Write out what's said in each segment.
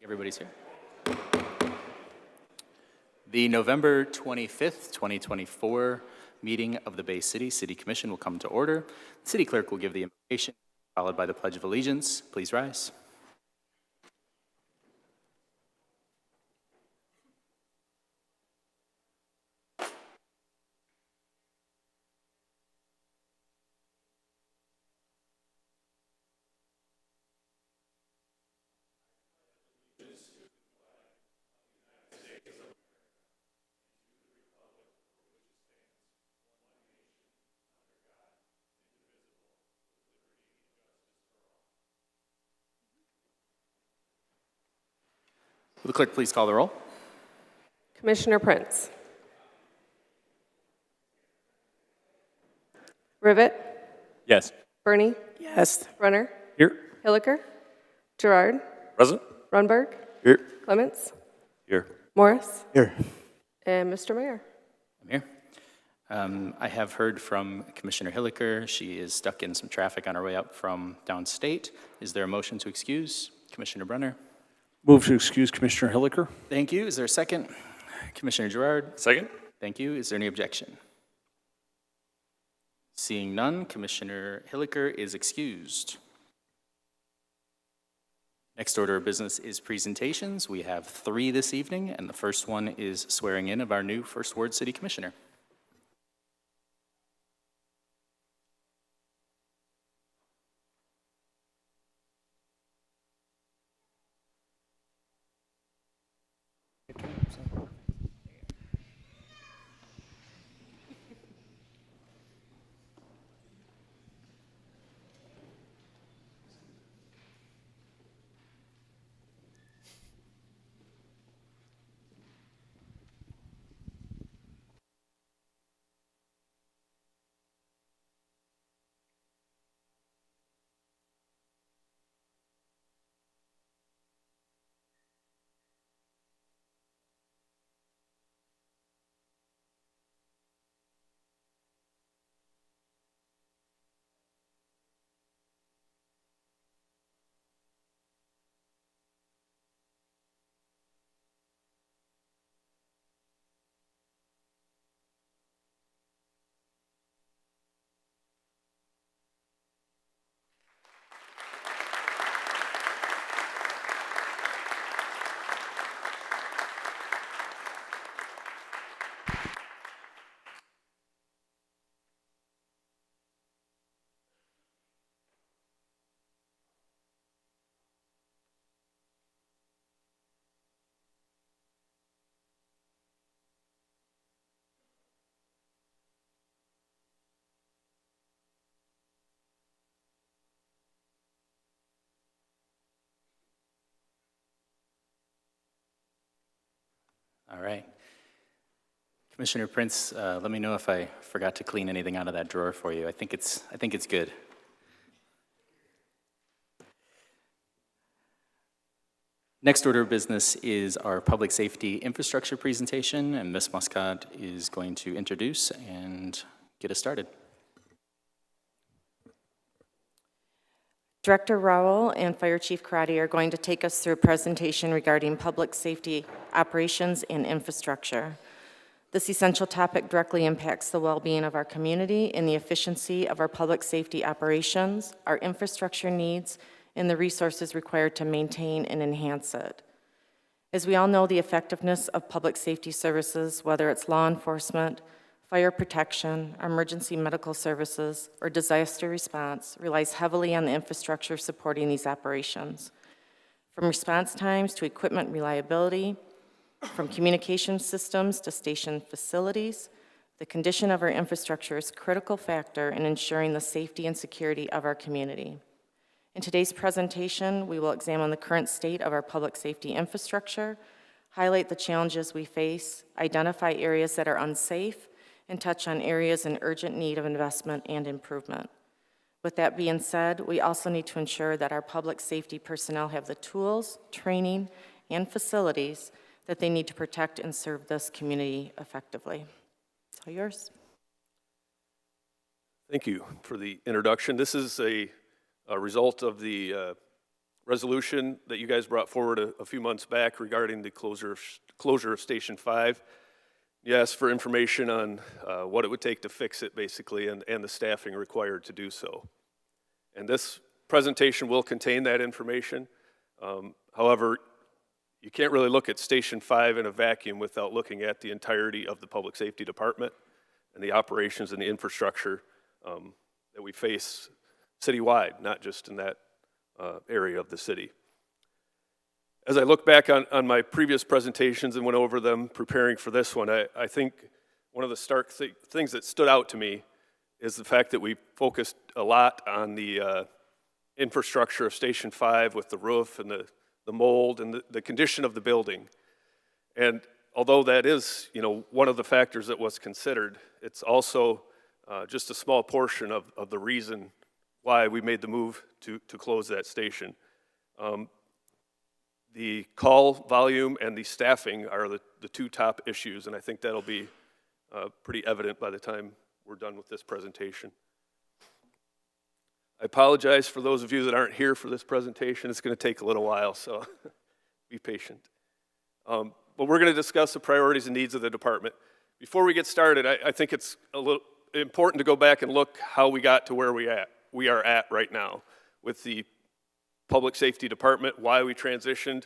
Everybody's here. The November 25th, 2024 meeting of the Bay City City Commission will come to order. The city clerk will give the invocation, followed by the Pledge of Allegiance. Please rise. Will the clerk please call the roll? Commissioner Prince. Rivet. Yes. Bernie. Yes. Runner. Here. Hilliker. Gerard. Present. Runberg. Here. Clements. Here. Morris. Here. And Mr. Mayor. I'm here. I have heard from Commissioner Hilliker. She is stuck in some traffic on her way up from downstate. Is there a motion to excuse? Commissioner Brunner? Move to excuse Commissioner Hilliker. Thank you. Is there a second? Commissioner Gerard? Second. Thank you. Is there any objection? Seeing none, Commissioner Hilliker is excused. Next order of business is presentations. We have 3 this evening, and the first one is swearing in of our new First Ward City Commissioner. All right. Commissioner Prince, let me know if I forgot to clean anything out of that drawer for you. I think it's good. Next order of business is our public safety infrastructure presentation, and Ms. Muscat is going to introduce and get us started. Director Rowell and Fire Chief Karate are going to take us through a presentation regarding public safety operations and infrastructure. This essential topic directly impacts the well-being of our community and the efficiency of our public safety operations, our infrastructure needs, and the resources required to maintain and enhance it. As we all know, the effectiveness of public safety services, whether it's law enforcement, fire protection, emergency medical services, or disaster response, relies heavily on the infrastructure supporting these operations. From response times to equipment reliability, from communication systems to station facilities, the condition of our infrastructure is a critical factor in ensuring the safety and security of our community. In today's presentation, we will examine the current state of our public safety infrastructure, highlight the challenges we face, identify areas that are unsafe, and touch on areas in urgent need of investment and improvement. With that being said, we also need to ensure that our public safety personnel have the tools, training, and facilities that they need to protect and serve this community effectively. It's all yours. Thank you for the introduction. This is a result of the resolution that you guys brought forward a few months back regarding the closure of Station 5. You asked for information on what it would take to fix it, basically, and the staffing required to do so. And this presentation will contain that information. However, you can't really look at Station 5 in a vacuum without looking at the entirety of the Public Safety Department and the operations and the infrastructure that we face citywide, not just in that area of the city. As I look back on my previous presentations and went over them preparing for this one, I think one of the stark things that stood out to me is the fact that we focused a lot on the infrastructure of Station 5 with the roof and the mold and the condition of the building. And although that is, one of the factors that was considered, it's also just a small portion of the reason why we made the move to close that station. The call volume and the staffing are the two top issues, and I think that'll be pretty evident by the time we're done with this presentation. I apologize for those of you that aren't here for this presentation. It's going to take a little while, so be patient. But we're going to discuss the priorities and needs of the department. Before we get started, I think it's a little important to go back and look how we got to where we are at right now with the Public Safety Department, why we transitioned,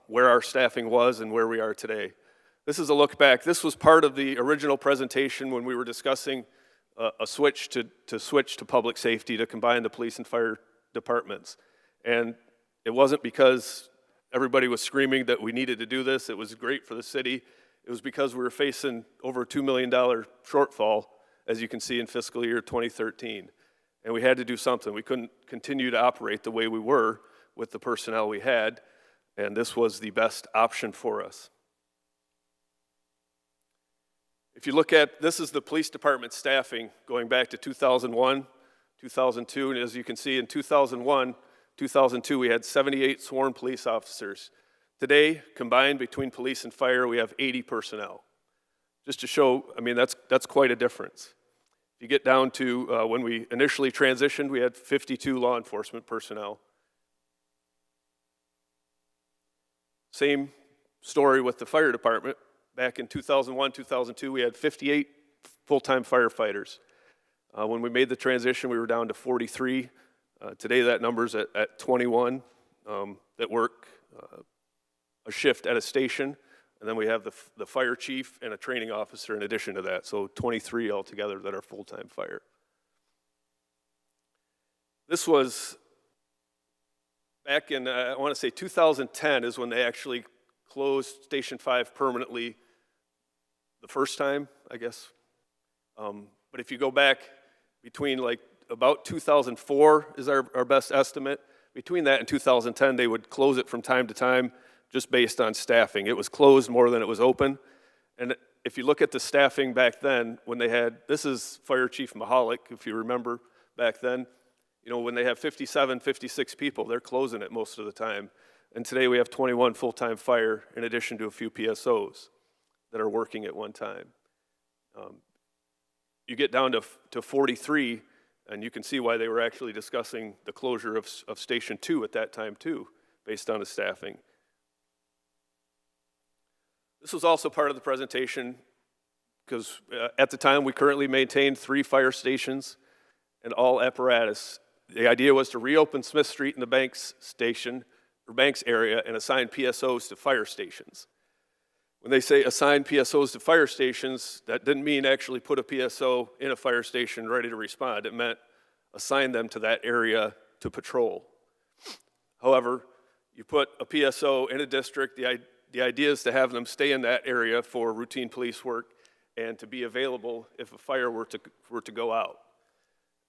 where our staffing was, and where we are today. This is a look back. This was part of the original presentation when we were discussing a switch to public safety to combine the police and fire departments. And it wasn't because everybody was screaming that we needed to do this. It was great for the city. It was because we were facing over a $2 million shortfall, as you can see in fiscal year 2013. And we had to do something. We couldn't continue to operate the way we were with the personnel we had, and this was the best option for us. If you look at, this is the police department staffing going back to 2001, 2002, and as you can see in 2001, 2002, we had 78 sworn police officers. Today, combined between police and fire, we have 80 personnel. Just to show, that's quite a difference. If you get down to when we initially transitioned, we had 52 law enforcement personnel. Same story with the fire department. Back in 2001, 2002, we had 58 full-time firefighters. When we made the transition, we were down to 43. Today, that number's at 21 that work a shift at a station. And then we have the fire chief and a training officer in addition to that. So 23 altogether that are full-time fire. This was back in, I want to say 2010 is when they actually closed Station 5 permanently the first time, I guess. But if you go back between about 2004 is our best estimate. Between that and 2010, they would close it from time to time just based on staffing. It was closed more than it was open. And if you look at the staffing back then, when they had, this is Fire Chief Mahalik, if you remember back then, when they have 57, 56 people, they're closing it most of the time. And today we have 21 full-time fire in addition to a few PSOs that are working at one time. You get down to 43, and you can see why they were actually discussing the closure of Station 2 at that time too, based on the staffing. This was also part of the presentation because at the time we currently maintained 3 fire stations and all apparatus. The idea was to reopen Smith Street and the Banks station, or Banks area, and assign PSOs to fire stations. When they say assign PSOs to fire stations, that didn't mean actually put a PSO in a fire station ready to respond. It meant assign them to that area to patrol. However, you put a PSO in a district, the idea is to have them stay in that area for routine police work and to be available if a fire were to go out.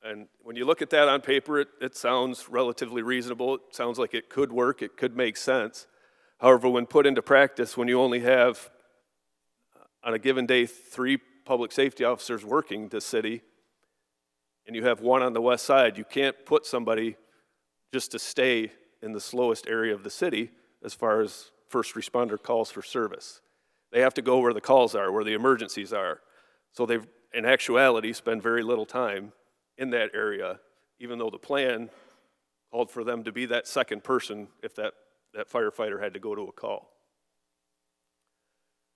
And when you look at that on paper, it sounds relatively reasonable. It sounds like it could work. It could make sense. However, when put into practice, when you only have, on a given day, 3 public safety officers working this city, and you have 1 on the west side, you can't put somebody just to stay in the slowest area of the city as far as first responder calls for service. They have to go where the calls are, where the emergencies are. So they've, in actuality, spend very little time in that area, even though the plan called for them to be that second person if that firefighter had to go to a call.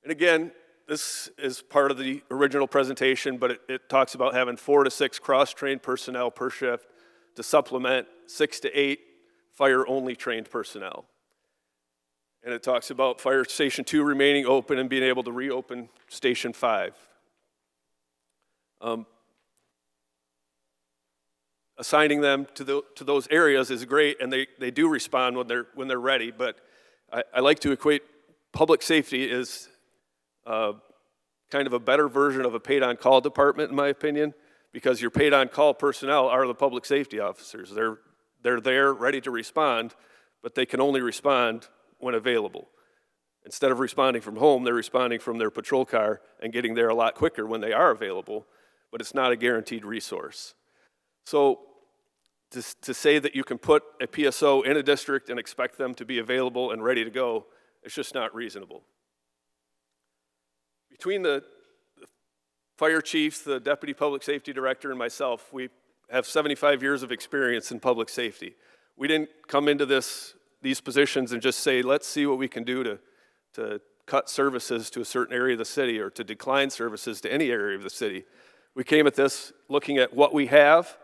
And again, this is part of the original presentation, but it talks about having 4 to 6 cross-trained personnel per shift to supplement 6 to 8 fire-only trained personnel. And it talks about Fire Station 2 remaining open and being able to reopen Station 5. Assigning them to those areas is great, and they do respond when they're ready, but I like to equate public safety as kind of a better version of a paid-on-call department, in my opinion, because your paid-on-call personnel are the public safety officers. They're there, ready to respond, but they can only respond when available. Instead of responding from home, they're responding from their patrol car and getting there a lot quicker when they are available, but it's not a guaranteed resource. So to say that you can put a PSO in a district and expect them to be available and ready to go, it's just not reasonable. Between the fire chief, the deputy public safety director, and myself, we have 75 years of experience in public safety. We didn't come into these positions and just say, let's see what we can do to cut services to a certain area of the city or to decline services to any area of the city. We came at this looking at what we have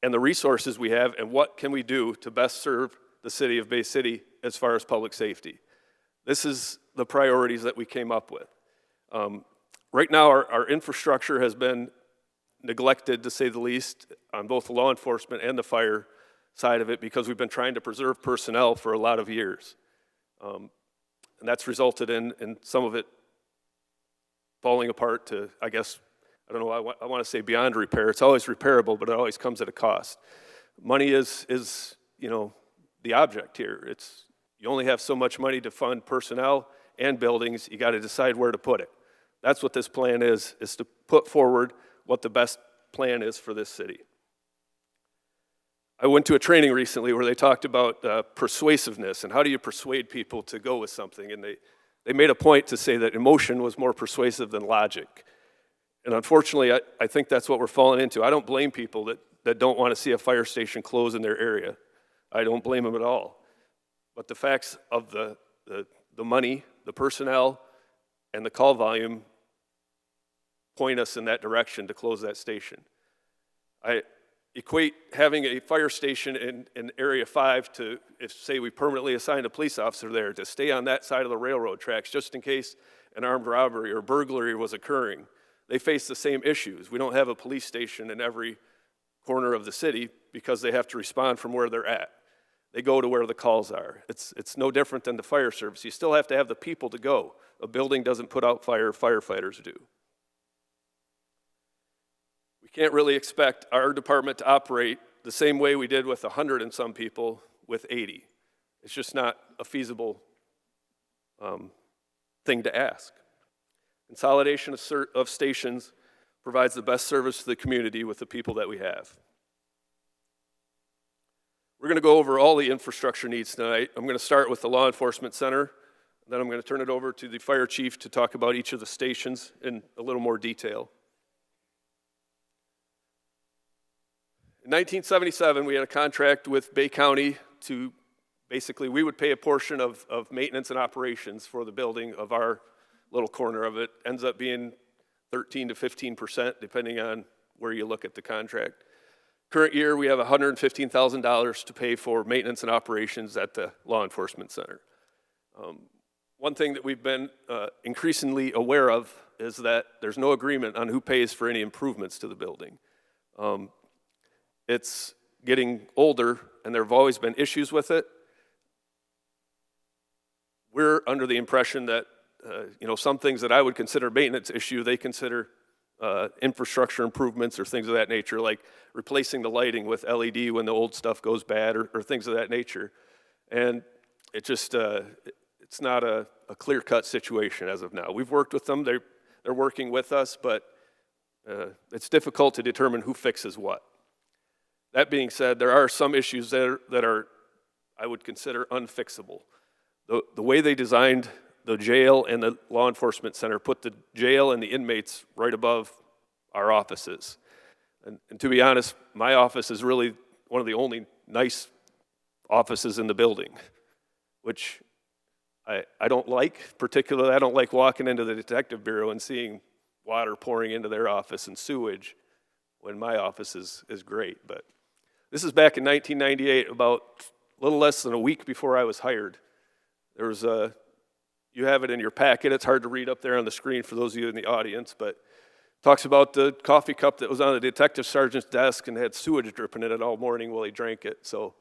and the resources we have and what can we do to best serve the city of Bay City as far as public safety. This is the priorities that we came up with. Right now, our infrastructure has been neglected, to say the least, on both the law enforcement and the fire side of it because we've been trying to preserve personnel for a lot of years. And that's resulted in some of it falling apart to, I guess, I don't know, I want to say beyond repair. It's always repairable, but it always comes at a cost. Money is the object here. You only have so much money to fund personnel and buildings. You got to decide where to put it. That's what this plan is to put forward what the best plan is for this city. I went to a training recently where they talked about persuasiveness and how do you persuade people to go with something. And they made a point to say that emotion was more persuasive than logic. And unfortunately, I think that's what we're falling into. I don't blame people that don't want to see a fire station close in their area. I don't blame them at all. But the facts of the money, the personnel, and the call volume point us in that direction to close that station. I equate having a fire station in Area 5 to, if say we permanently assign a police officer there to stay on that side of the railroad tracks just in case an armed robbery or burglary was occurring. They face the same issues. We don't have a police station in every corner of the city because they have to respond from where they're at. They go to where the calls are. It's no different than the fire service. You still have to have the people to go. A building doesn't put out fire, firefighters do. We can't really expect our department to operate the same way we did with 100 and some people with 80. It's just not a feasible thing to ask. Consolidation of stations provides the best service to the community with the people that we have. We're going to go over all the infrastructure needs tonight. I'm going to start with the law enforcement center, then I'm going to turn it over to the fire chief to talk about each of the stations in a little more detail. In 1977, we had a contract with Bay County to basically, we would pay a portion of maintenance and operations for the building of our little corner of it. Ends up being 13 to 15%, depending on where you look at the contract. Current year, we have $115,000 to pay for maintenance and operations at the law enforcement center. One thing that we've been increasingly aware of is that there's no agreement on who pays for any improvements to the building. It's getting older, and there have always been issues with it. We're under the impression that some things that I would consider maintenance issue, they consider infrastructure improvements or things of that nature, like replacing the lighting with LED when the old stuff goes bad or things of that nature. And it just, it's not a clear-cut situation as of now. We've worked with them, they're working with us, but it's difficult to determine who fixes what. That being said, there are some issues that are I would consider unfixable. The way they designed the jail and the law enforcement center put the jail and the inmates right above our offices. And to be honest, my office is really one of the only nice offices in the building, which I don't like. Particularly, I don't like walking into the detective bureau and seeing water pouring into their office and sewage when my office is great. But this is back in 1998, about a little less than a week before I was hired. There was you have it in your packet. It's hard to read up there on the screen for those of you in the audience, but it talks about the coffee cup that was on the detective sergeant's desk and had sewage dripping in it all morning while he drank it. So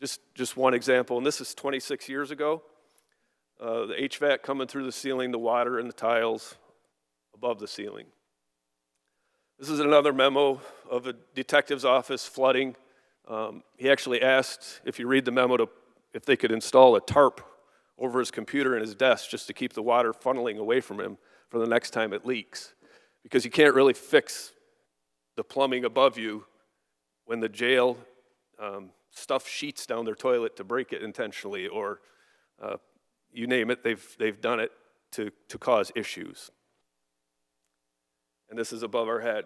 just one example, and this is 26 years ago. The HVAC coming through the ceiling, the water and the tiles above the ceiling. This is another memo of a detective's office flooding. He actually asked, if you read the memo, if they could install a tarp over his computer and his desk just to keep the water funneling away from him for the next time it leaks. Because you can't really fix the plumbing above you when the jail stuff sheets down their toilet to break it intentionally, or you name it, they've done it to cause issues. And this is above our head.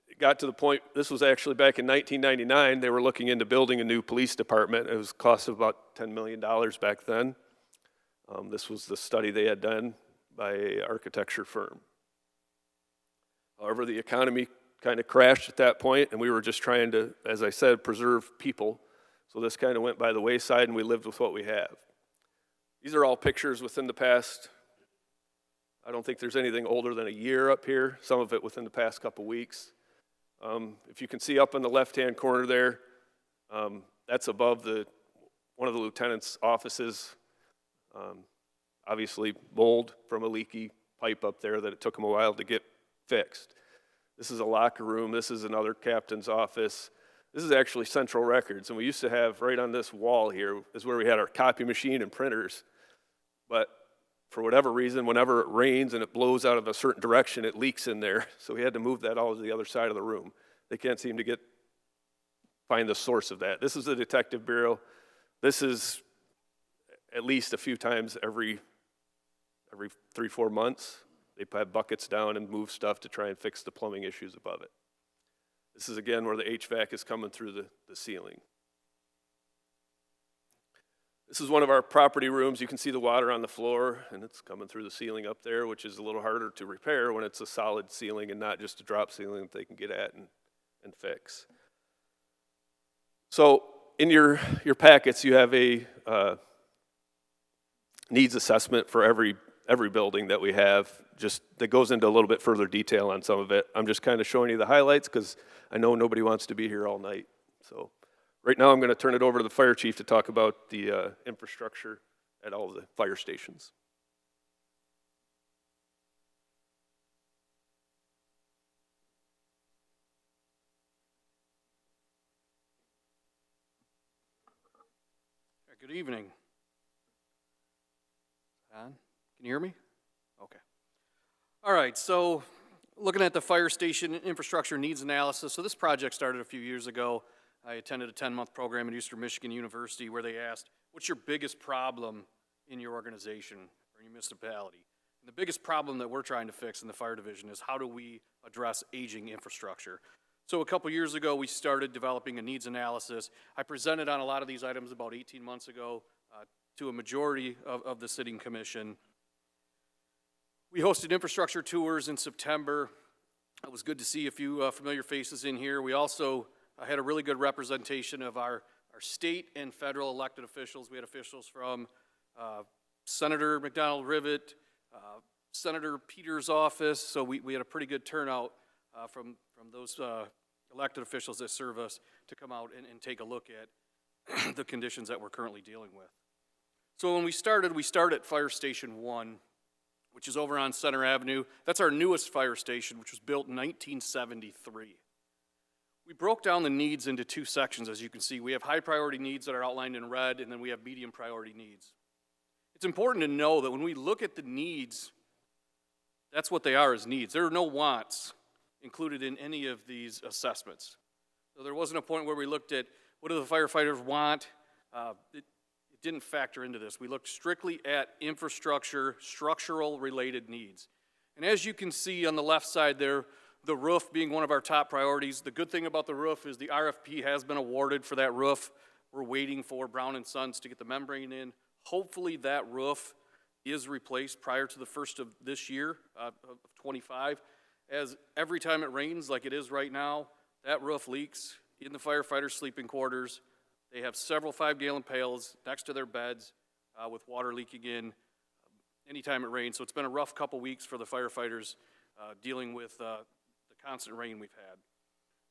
It got to the point, this was actually back in 1999, they were looking into building a new police department. It was cost of about $10 million back then. This was the study they had done by an architecture firm. However, the economy kind of crashed at that point, and we were just trying to, as I said, preserve people. So this kind of went by the wayside, and we lived with what we have. These are all pictures within the past, I don't think there's anything older than a year up here, some of it within the past couple weeks. If you can see up in the left-hand corner there, that's above one of the lieutenant's offices. Obviously mold from a leaky pipe up there that it took him a while to get fixed. This is a locker room. This is another captain's office. This is actually Central Records, and we used to have right on this wall here is where we had our copy machine and printers. But for whatever reason, whenever it rains and it blows out of a certain direction, it leaks in there. So we had to move that all to the other side of the room. They can't seem to find the source of that. This is the detective bureau. This is at least a few times every 3-4 months. They have buckets down and move stuff to try and fix the plumbing issues above it. This is again where the HVAC is coming through the ceiling. This is one of our property rooms. You can see the water on the floor, and it's coming through the ceiling up there, which is a little harder to repair when it's a solid ceiling and not just a drop ceiling that they can get at and fix. So in your packets, you have a needs assessment for every building that we have, just that goes into a little bit further detail on some of it. I'm just kind of showing you the highlights because I know nobody wants to be here all night. So right now I'm going to turn it over to the fire chief to talk about the infrastructure at all of the fire stations. Good evening. On? Can you hear me? Okay. All right, so looking at the fire station infrastructure needs analysis. So this project started a few years ago. I attended a 10-month program at Eastern Michigan University where they asked, what's your biggest problem in your organization or in your municipality? And the biggest problem that we're trying to fix in the fire division is how do we address aging infrastructure? So a couple years ago, we started developing a needs analysis. I presented on a lot of these items about 18 months ago to a majority of the sitting commission. We hosted infrastructure tours in September. It was good to see a few familiar faces in here. We also had a really good representation of our state and federal elected officials. We had officials from Senator McDonald-Rivet, Senator Peters' office, so we had a pretty good turnout from those elected officials that serve us to come out and take a look at the conditions that we're currently dealing with. So when we started at Fire Station 1, which is over on Center Avenue. That's our newest fire station, which was built in 1973. We broke down the needs into two sections, as you can see. We have high priority needs that are outlined in red, and then we have medium priority needs. It's important to know that when we look at the needs, that's what they are, as needs. There are no wants included in any of these assessments. So there wasn't a point where we looked at what do the firefighters want. It didn't factor into this. We looked strictly at infrastructure, structural related needs. And as you can see on the left side there, The roof being one of our top priorities. The good thing about the roof is the RFP has been awarded for that roof. We're waiting for Brown & Sons to get the membrane in. Hopefully that roof is replaced prior to the first of this year, of 25. As every time it rains, like it is right now, that roof leaks in the firefighters' sleeping quarters. They have several 5-gallon pails next to their beds with water leaking in anytime it rains. So it's been a rough couple weeks for the firefighters dealing with the constant rain we've had.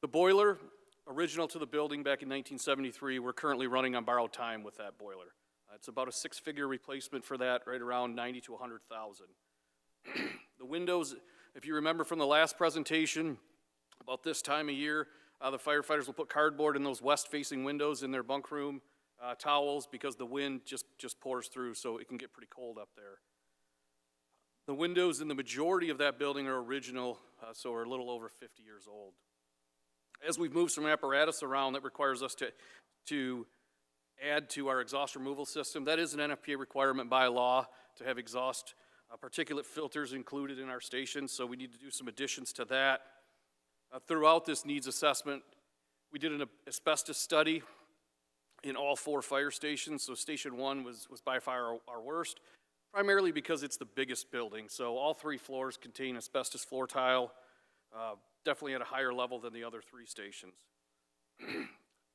The boiler, original to the building back in 1973, we're currently running on borrowed time with that boiler. It's about a 6-figure replacement for that, right around $90,000 to $100,000. The windows, if you remember from the last presentation, about this time of year, the firefighters will put cardboard in those west-facing windows in their bunk room, towels, because the wind just pours through, so it can get pretty cold up there. The windows in the majority of that building are original, so are a little over 50 years old. As we've moved some apparatus around, that requires us to add to our exhaust removal system. That is an NFPA requirement by law to have exhaust particulate filters included in our stations, so we need to do some additions to that. Throughout this needs assessment, we did an asbestos study in all 4 fire stations. So Station 1 was by far our worst, primarily because it's the biggest building. So all 3 floors contain asbestos floor tile, definitely at a higher level than the other 3 stations.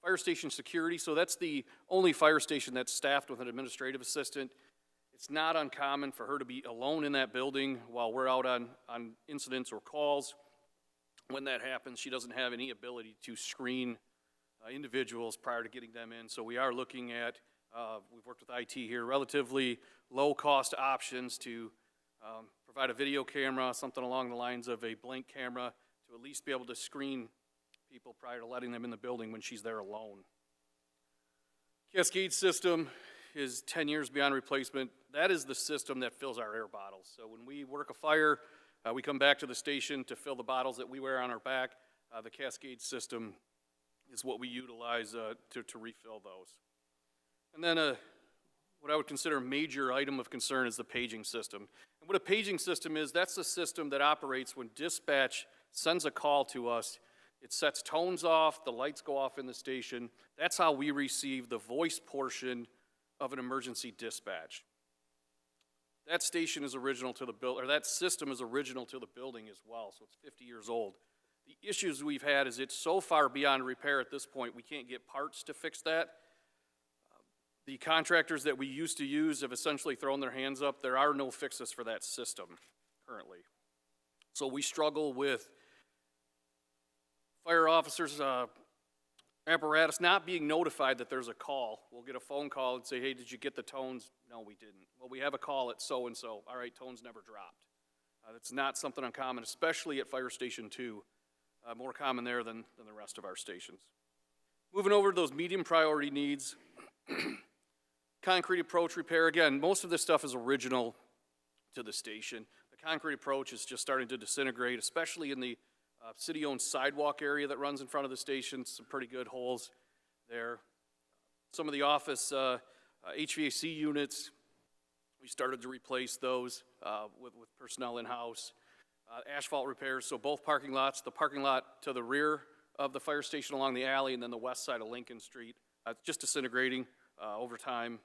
Fire station security, so that's the only fire station that's staffed with an administrative assistant. It's not uncommon for her to be alone in that building while we're out on incidents or calls. When that happens, she doesn't have any ability to screen individuals prior to getting them in. So we are looking at, we've worked with IT here, relatively low-cost options to provide a video camera, something along the lines of a blank camera, to at least be able to screen people prior to letting them in the building when she's there alone. Cascade system is 10 years beyond replacement. That is the system that fills our air bottles. So when we work a fire, we come back to the station to fill the bottles that we wear on our back. The Cascade system is what we utilize to refill those. And then what I would consider a major item of concern is the paging system. And what a paging system is, that's the system that operates when dispatch sends a call to us. It sets tones off, the lights go off in the station. That's how we receive the voice portion of an emergency dispatch. That station is original to the building, or that system is original to the building as well, so it's 50 years old. The issues we've had is it's so far beyond repair at this point, we can't get parts to fix that. The contractors that we used to use have essentially thrown their hands up. There are no fixes for that system currently. So we struggle with fire officers, apparatus not being notified that there's a call. We'll get a phone call and say, hey, did you get the tones? No, we didn't. Well, we have a call at so-and-so. All right, tones never dropped. That's not something uncommon, especially at Fire Station 2. More common there than the rest of our stations. Moving over to those medium priority needs. Concrete approach repair. Again, most of this stuff is original to the station. The concrete approach is just starting to disintegrate, especially in the city-owned sidewalk area that runs in front of the station. Some pretty good holes there. Some of the office HVAC units, we started to replace those with personnel in-house. Asphalt repairs, so both parking lots, the parking lot to the rear of the fire station along the alley, and then the west side of Lincoln Street, just disintegrating over time.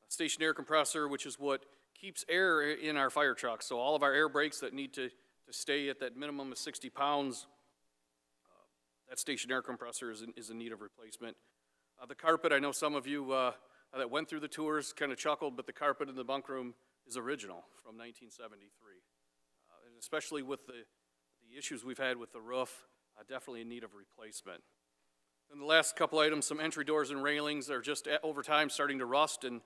Station air compressor, which is what keeps air in our fire trucks. So all of our air brakes that need to stay at that minimum of 60 pounds, that station air compressor is in need of replacement. The carpet, I know some of you that went through the tours kind of chuckled, but the carpet in the bunk room is original from 1973. And especially with the issues we've had with the roof, definitely in need of replacement. And the last couple items, some entry doors and railings are just over time starting to rust and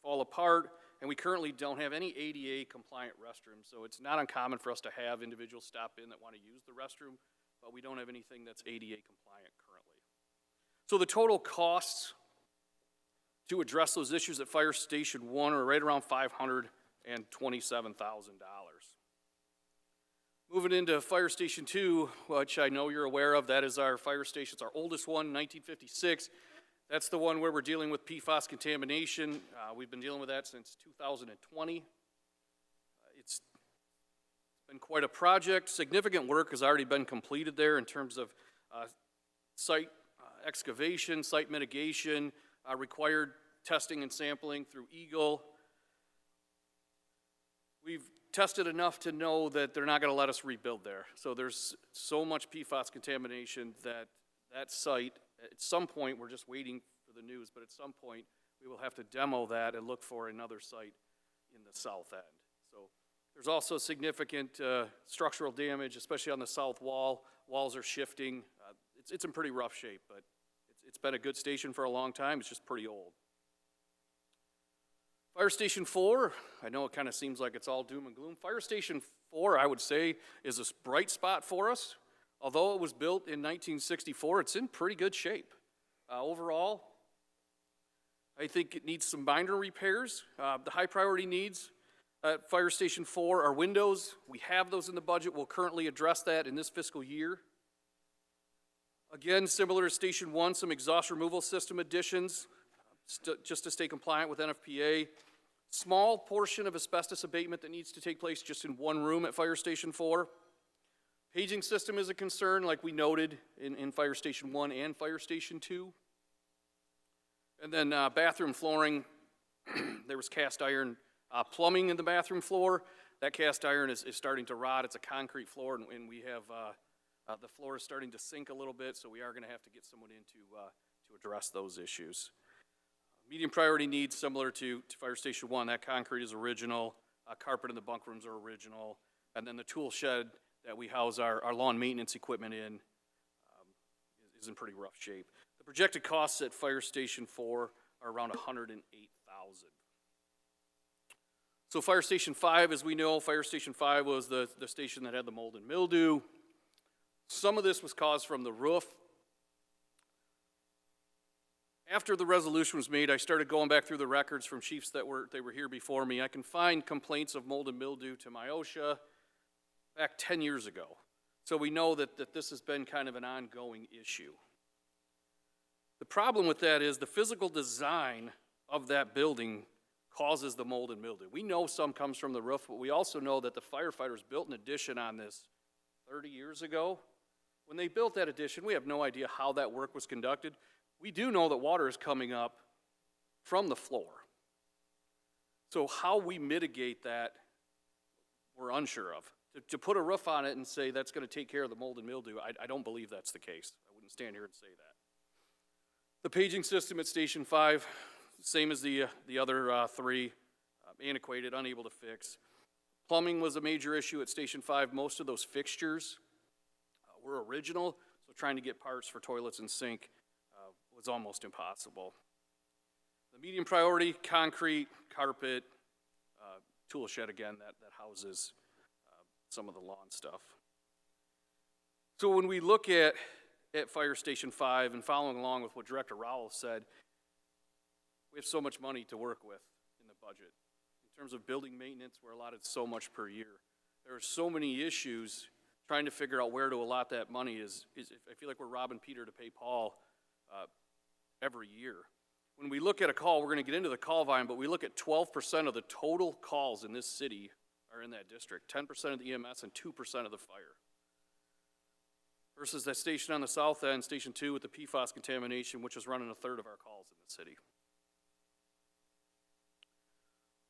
fall apart. And we currently don't have any ADA compliant restrooms, so it's not uncommon for us to have individuals stop in that want to use the restroom, but we don't have anything that's ADA compliant currently. So the total costs to address those issues at Fire Station 1 are right around $527,000. Moving into Fire Station 2, which I know you're aware of, that is our fire station. It's our oldest one, 1956. That's the one where we're dealing with PFAS contamination. We've been dealing with that since 2020. It's Been quite a project. Significant work has already been completed there in terms of site excavation, site mitigation, required testing and sampling through Eagle. We've tested enough to know that they're not going to let us rebuild there. So there's so much PFAS contamination that that site, at some point, we're just waiting for the news, but at some point, we will have to demo that and look for another site in the south end. So there's also significant structural damage, especially on the south wall. Walls are shifting. It's in pretty rough shape, but it's been a good station for a long time. It's just pretty old. Fire Station 4, I know it kind of seems like it's all doom and gloom. Fire Station 4, I would say, is a bright spot for us. Although it was built in 1964, it's in pretty good shape. Overall, I think it needs some minor repairs. The high priority needs at Fire Station 4 are windows. We have those in the budget. We'll currently address that in this fiscal year. Again, similar to Station 1, some exhaust removal system additions, just to stay compliant with NFPA. Small portion of asbestos abatement that needs to take place just in one room at Fire Station 4. Paging system is a concern, like we noted in Fire Station 1 and Fire Station 2. And then bathroom flooring, there was cast iron plumbing in the bathroom floor. That cast iron is starting to rot. It's a concrete floor, and we have the floor is starting to sink a little bit, so we are going to have to get someone in to address those issues. Medium priority needs, similar to Fire Station 1, that concrete is original, carpet in the bunk rooms are original, and then the tool shed that we house our lawn maintenance equipment in is in pretty rough shape. The projected costs at Fire Station 4 are around $108,000. So Fire Station 5, as we know, Fire Station 5 was the station that had the mold and mildew. Some of this was caused from the roof. After the resolution was made, I started going back through the records from chiefs that were here before me. I can find complaints of mold and mildew to MIOSHA back 10 years ago. So we know that this has been kind of an ongoing issue. The problem with that is the physical design of that building causes the mold and mildew. We know some comes from the roof, but we also know that the firefighters built an addition on this 30 years ago. When they built that addition, we have no idea how that work was conducted. We do know that water is coming up from the floor. So how we mitigate that, we're unsure of. To put a roof on it and say that's going to take care of the mold and mildew, I don't believe that's the case. I wouldn't stand here and say that. The paging system at Station 5, same as the other three, antiquated, unable to fix. Plumbing was a major issue at Station 5. Most of those fixtures were original, so trying to get parts for toilets and sink was almost impossible. The medium priority, concrete, carpet, tool shed again, that houses some of the lawn stuff. So when we look at Fire Station 5 and following along with what Director Rowell said, we have so much money to work with in the budget. In terms of building maintenance, we're allotted so much per year. There are so many issues. Trying to figure out where to allot that money is I feel like we're robbing Peter to pay Paul every year. When we look at a call, we're going to get into the call volume, but we look at 12% of the total calls in this city are in that district, 10% of the EMS and 2% of the fire. Versus that station on the south end, Station 2 with the PFAS contamination, which is running a third of our calls in the city.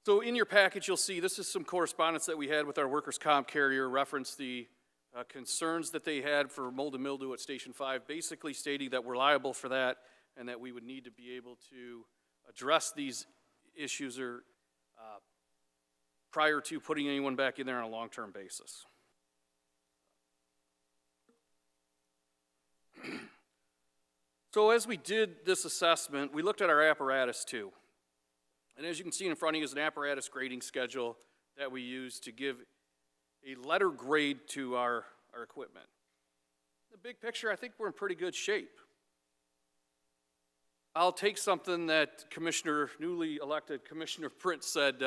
So in your package, you'll see this is some correspondence that we had with our workers' comp carrier, reference the concerns that they had for mold and mildew at Station 5, basically stating that we're liable for that and that we would need to be able to address these issues prior to putting anyone back in there on a long-term basis. So as we did this assessment, we looked at our apparatus too. And as you can see in front of you is an apparatus grading schedule that we use to give a letter grade to our equipment. The big picture, I think we're in pretty good shape. I'll take something that newly elected Commissioner Prince said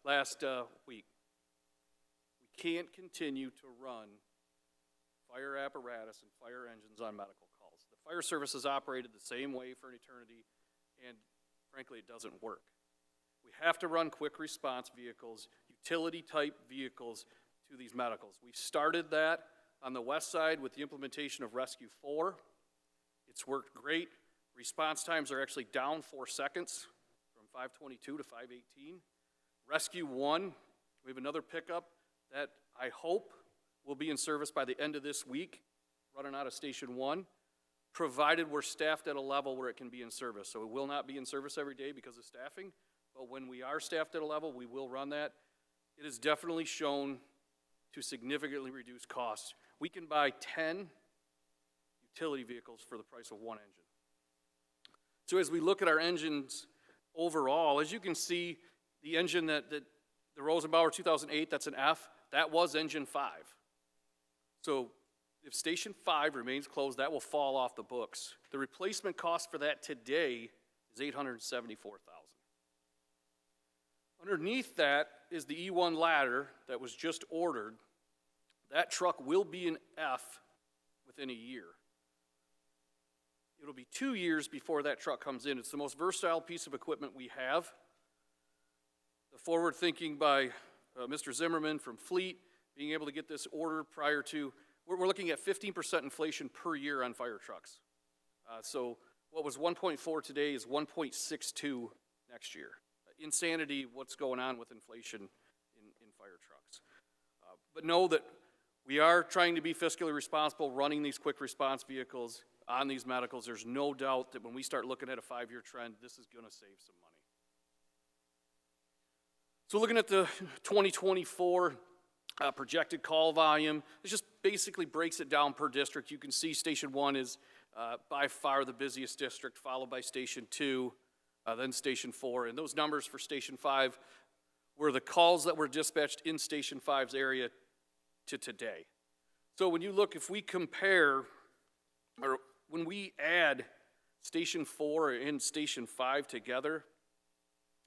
last week. We can't continue to run fire apparatus and fire engines on medical calls. The fire service has operated the same way for an eternity, and frankly, it doesn't work. We have to run quick response vehicles, utility type vehicles to these medicals. We started that on the west side with the implementation of Rescue 4. It's worked great. Response times are actually down 4 seconds from 5:22 to 5:18. Rescue 1, we have another pickup that I hope will be in service by the end of this week, running out of Station 1, provided we're staffed at a level where it can be in service. So it will not be in service every day because of staffing, but when we are staffed at a level, we will run that. It is definitely shown to significantly reduce costs. We can buy 10 utility vehicles for the price of 1 engine. So as we look at our engines overall, as you can see, the engine that the Rosenbauer 2008, that's an F, that was engine 5. So if Station 5 remains closed, that will fall off the books. The replacement cost for that today is $874,000. Underneath that is the E1 ladder that was just ordered. That truck will be an F within a year. It'll be 2 years before that truck comes in. It's the most versatile piece of equipment we have. The forward thinking by Mr. Zimmerman from Fleet, being able to get this order prior to, we're looking at 15% inflation per year on fire trucks. So what was 1.4 today is 1.62 next year. Insanity what's going on with inflation in fire trucks. But know that we are trying to be fiscally responsible running these quick response vehicles on these medicals. There's no doubt that when we start looking at a 5-year trend, this is going to save some money. So looking at the 2024 projected call volume, it just basically breaks it down per district. You can see Station 1 is by far the busiest district, followed by Station 2, then Station 4. And those numbers for Station 5 were the calls that were dispatched in Station 5's area to today. So when you look, if we compare, or when we add Station 4 and Station 5 together,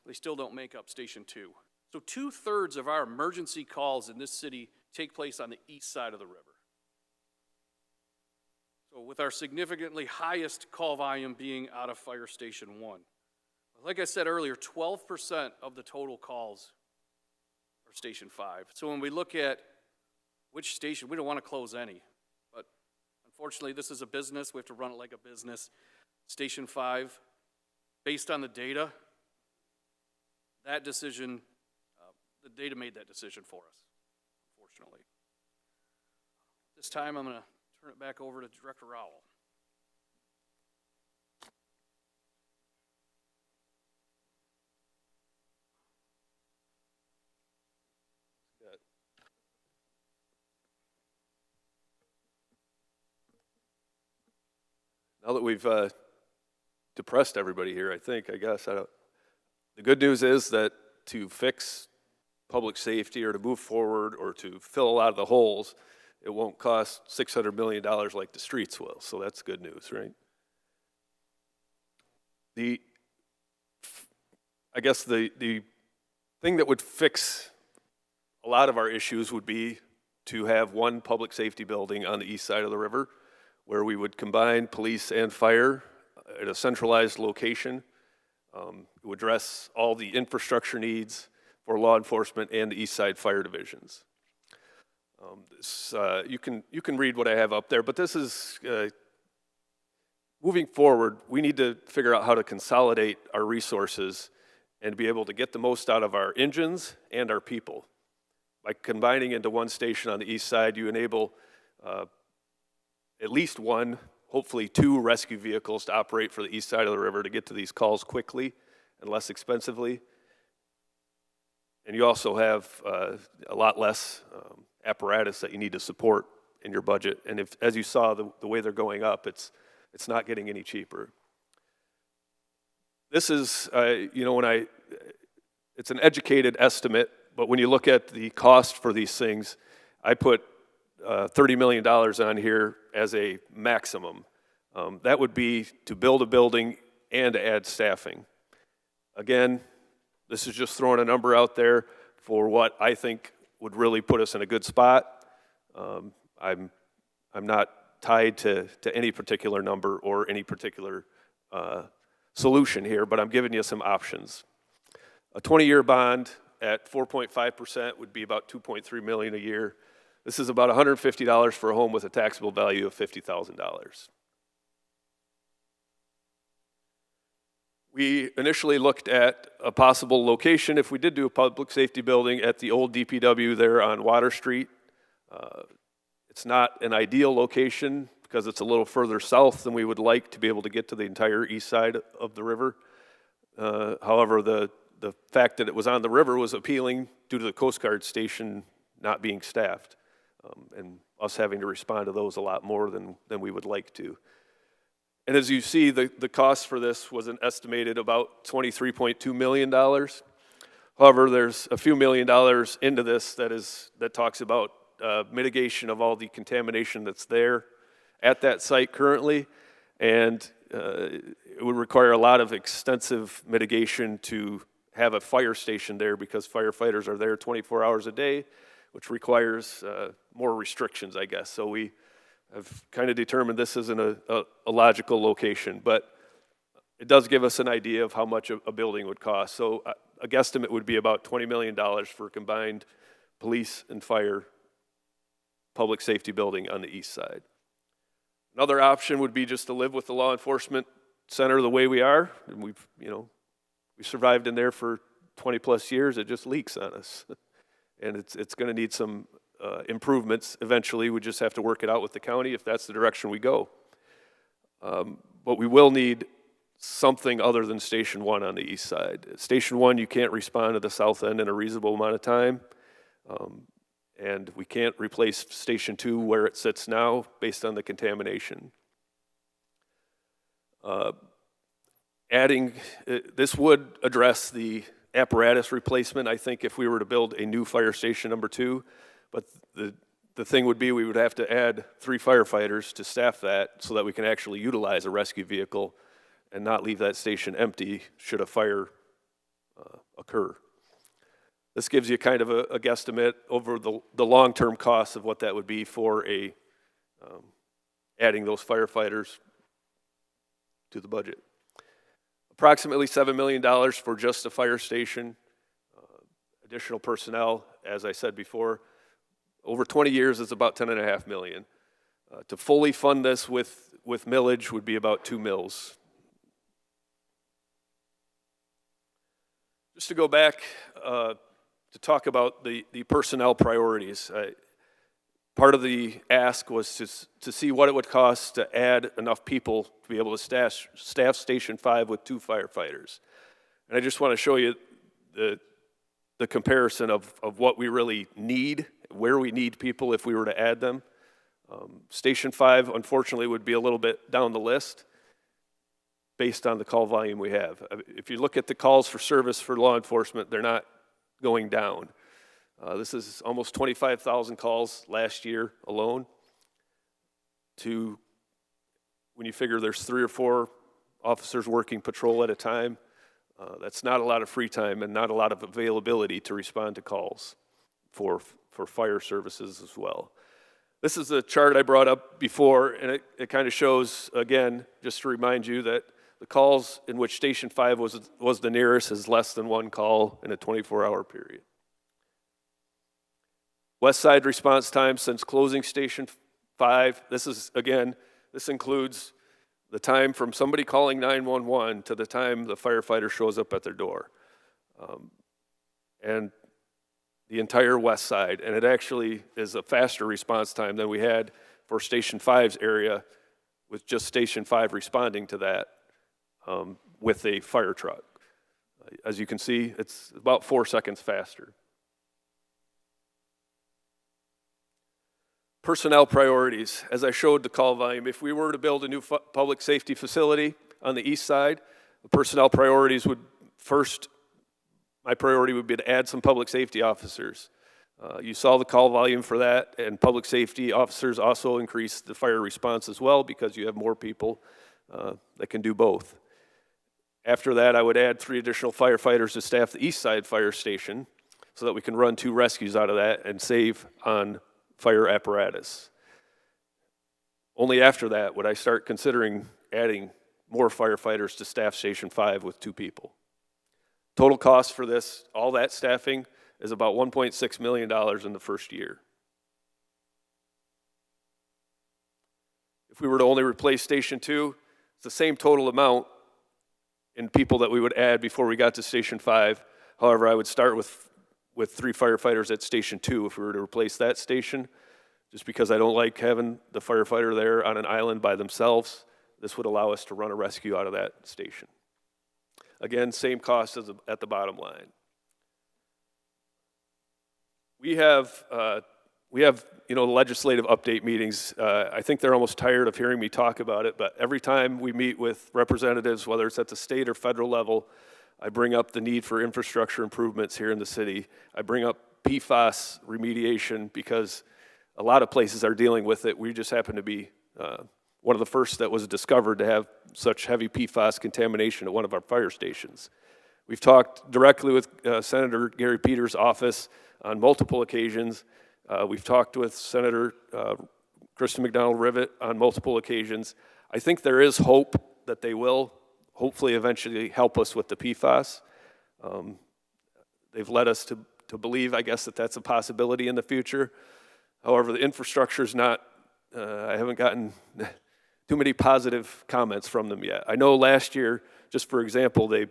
they still don't make up Station 2. So 2/3 of our emergency calls in this city take place on the east side of the river. So with our significantly highest call volume being out of Fire Station 1. Like I said earlier, 12% of the total calls are Station 5. So when we look at which station, we don't want to close any. But unfortunately, this is a business. We have to run it like a business. Station 5, based on the data, that decision, the data made that decision for us, unfortunately. This time, I'm going to turn it back over to Director Rowell. Now that we've depressed everybody here, I guess. The good news is that to fix public safety or to move forward or to fill a lot of the holes, it won't cost $600 million like the streets will. So that's good news, right? I guess the thing that would fix a lot of our issues would be to have one public safety building on the east side of the river where we would combine police and fire at a centralized location. It would address all the infrastructure needs for law enforcement and the East Side Fire Divisions. You can read what I have up there, but this is, moving forward, we need to figure out how to consolidate our resources and be able to get the most out of our engines and our people. By combining into one station on the east side, you enable at least one, hopefully 2 rescue vehicles to operate for the east side of the river to get to these calls quickly and less expensively. And you also have a lot less apparatus that you need to support in your budget. And if, as you saw, the way they're going up, it's not getting any cheaper. This is, it's an educated estimate, but when you look at the cost for these things, I put $30 million on here as a maximum. That would be to build a building and to add staffing. Again, this is just throwing a number out there for what I think would really put us in a good spot. I'm not tied to any particular number or any particular solution here, but I'm giving you some options. A 20-year bond at 4.5% would be about $2.3 million a year. This is about $150 for a home with a taxable value of $50,000. We initially looked at a possible location, if we did do a public safety building, at the old DPW there on Water Street. It's not an ideal location because it's a little further south than we would like to be able to get to the entire east side of the river. However, the fact that it was on the river was appealing due to the Coast Guard station not being staffed, and us having to respond to those a lot more than we would like to. And as you see, the cost for this was an estimated about $23.2 million. However, there's a few $1 million into this that talks about mitigation of all the contamination that's there at that site currently, and it would require a lot of extensive mitigation to have a fire station there because firefighters are there 24 hours a day, which requires more restrictions, I guess. So we have kind of determined this isn't a logical location, but it does give us an idea of how much a building would cost. So a guesstimate would be about $20 million for a combined police and fire public safety building on the east side. Another option would be just to live with the law enforcement center the way we are. And we survived in there for 20 plus years. It just leaks on us. And it's going to need some improvements eventually. We just have to work it out with the county if that's the direction we go. But we will need something other than Station 1 on the east side. Station 1, you can't respond to the south end in a reasonable amount of time. And we can't replace Station 2 where it sits now based on the contamination. This would address the apparatus replacement, I think, if we were to build a new fire station number 2. But the thing would be we would have to add 3 firefighters to staff that so that we can actually utilize a rescue vehicle and not leave that station empty should a fire occur. This gives you kind of a guesstimate over the long-term costs of what that would be for adding those firefighters to the budget. Approximately $7 million for just a fire station, additional personnel, as I said before. Over 20 years, it's about $10.5 million. To fully fund this with millage would be about 2 mills. Just to go back to talk about the personnel priorities. Part of the ask was to see what it would cost to add enough people to be able to staff Station 5 with 2 firefighters. And I just want to show you the comparison of what we really need, where we need people if we were to add them. Station 5, unfortunately, would be a little bit down the list based on the call volume we have. If you look at the calls for service for law enforcement, they're not going down. This is almost 25,000 calls last year alone. When you figure there's 3 or 4 officers working patrol at a time, that's not a lot of free time and not a lot of availability to respond to calls for fire services as well. This is a chart I brought up before, and it kind of shows, again, just to remind you that the calls in which Station 5 was the nearest is less than 1 call in a 24-hour period. West Side response time since closing Station 5, this includes the time from somebody calling 911 to the time the firefighter shows up at their door. And the entire west side, and it actually is a faster response time than we had for Station 5's area with just Station 5 responding to that with a fire truck. As you can see, it's about 4 seconds faster. Personnel priorities. As I showed the call volume, if we were to build a new public safety facility on the east side, the personnel priorities would first, my priority would be to add some public safety officers. You saw the call volume for that, and public safety officers also increase the fire response as well because you have more people that can do both. After that, I would add 3 additional firefighters to staff the east side fire station so that we can run 2 rescues out of that and save on fire apparatus. Only after that would I start considering adding more firefighters to staff Station 5 with 2 people. Total cost for this, all that staffing, is about $1.6 million in the first year. If we were to only replace Station 2, it's the same total amount in people that we would add before we got to Station 5. However, I would start with 3 firefighters at Station 2 if we were to replace that station, just because I don't like having the firefighter there on an island by themselves. This would allow us to run a rescue out of that station. Again, same cost as at the bottom line. We have legislative update meetings. I think they're almost tired of hearing me talk about it, but every time we meet with representatives, whether it's at the state or federal level, I bring up the need for infrastructure improvements here in the city. I bring up PFAS remediation because a lot of places are dealing with it. We just happen to be one of the first that was discovered to have such heavy PFAS contamination at one of our fire stations. We've talked directly with Senator Gary Peters' office on multiple occasions. We've talked with Senator Kristen McDonald-Rivet on multiple occasions. I think there is hope that they will hopefully eventually help us with the PFAS. They've led us to believe, I guess, that that's a possibility in the future. However, the infrastructure is not, I haven't gotten too many positive comments from them yet. I know last year, just for example, the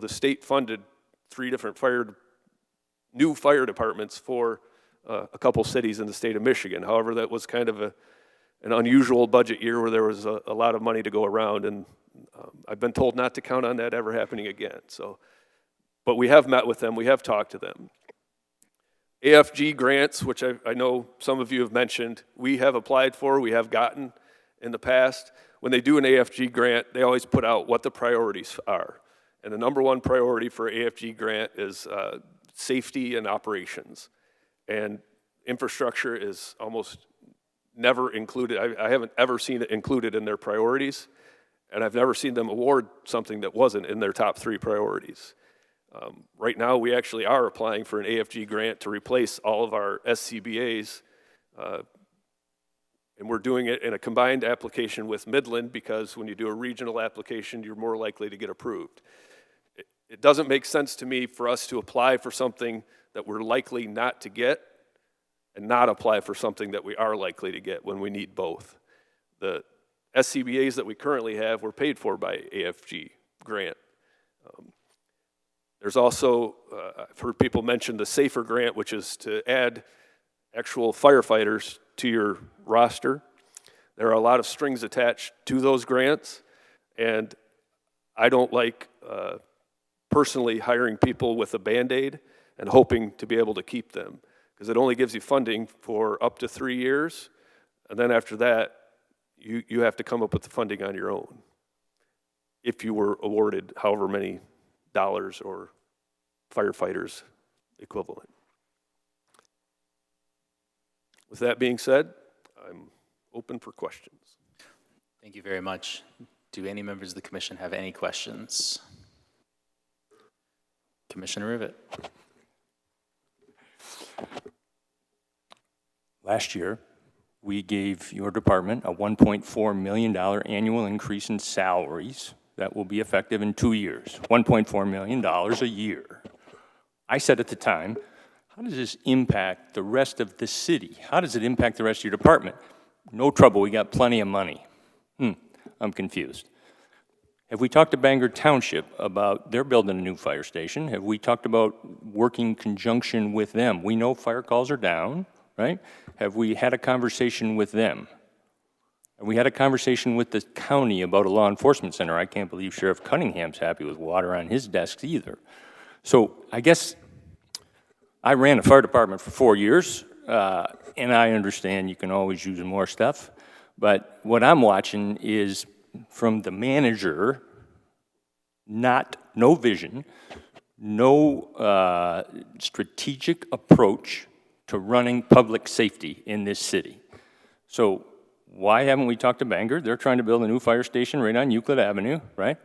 state funded 3 different new fire departments for a couple cities in the state of Michigan. However, that was kind of an unusual budget year where there was a lot of money to go around, and I've been told not to count on that ever happening again. But we have met with them, we have talked to them. AFG grants, which I know some of you have mentioned, we have applied for, we have gotten in the past. When they do an AFG grant, they always put out what the priorities are. And the number one priority for AFG grant is safety and operations. And infrastructure is almost never included. I haven't ever seen it included in their priorities, and I've never seen them award something that wasn't in their top 3 priorities. Right now, we actually are applying for an AFG grant to replace all of our SCBA's, and we're doing it in a combined application with Midland because when you do a regional application, you're more likely to get approved. It doesn't make sense to me for us to apply for something that we're likely not to get and not apply for something that we are likely to get when we need both. The SCBA's that we currently have were paid for by AFG grant. There's also, I've heard people mention the SAFER grant, which is to add actual firefighters to your roster. There are a lot of strings attached to those grants, and I don't like personally hiring people with a Band-Aid and hoping to be able to keep them, because it only gives you funding for up to 3 years, and then after that, you have to come up with the funding on your own if you were awarded however many dollars or firefighters equivalent. With that being said, I'm open for questions. Thank you very much. Do any members of the commission have any questions? Commissioner Rivet. Last year, we gave your department a $1.4 million annual increase in salaries that will be effective in 2 years, $1.4 million a year. I said at the time, how does this impact the rest of the city? How does it impact the rest of your department? No trouble, we got plenty of money. I'm confused. Have we talked to Bangor Township about, they're building a new fire station. Have we talked about working in conjunction with them? We know fire calls are down, right? Have we had a conversation with them? And we had a conversation with the county about a law enforcement center. I can't believe Sheriff Cunningham's happy with water on his desks either. So I guess I ran a fire department for 4 years, and I understand you can always use more stuff. But what I'm watching is from the manager, no vision, no strategic approach to running public safety in this city. So why haven't we talked to Bangor? They're trying to build a new fire station right on Euclid Avenue, right?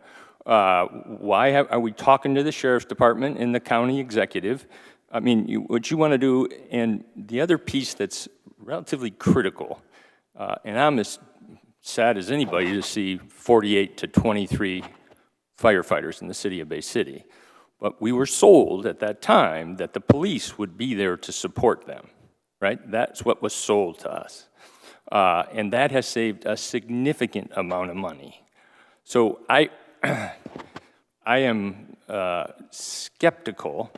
Why are we talking to the sheriff's department and the county executive? I mean, what you want to do, and the other piece that's relatively critical, and I'm as sad as anybody to see 48 to 23 firefighters in the city of Bay City. But we were sold at that time that the police would be there to support them, right? That's what was sold to us. And that has saved a significant amount of money. So I am skeptical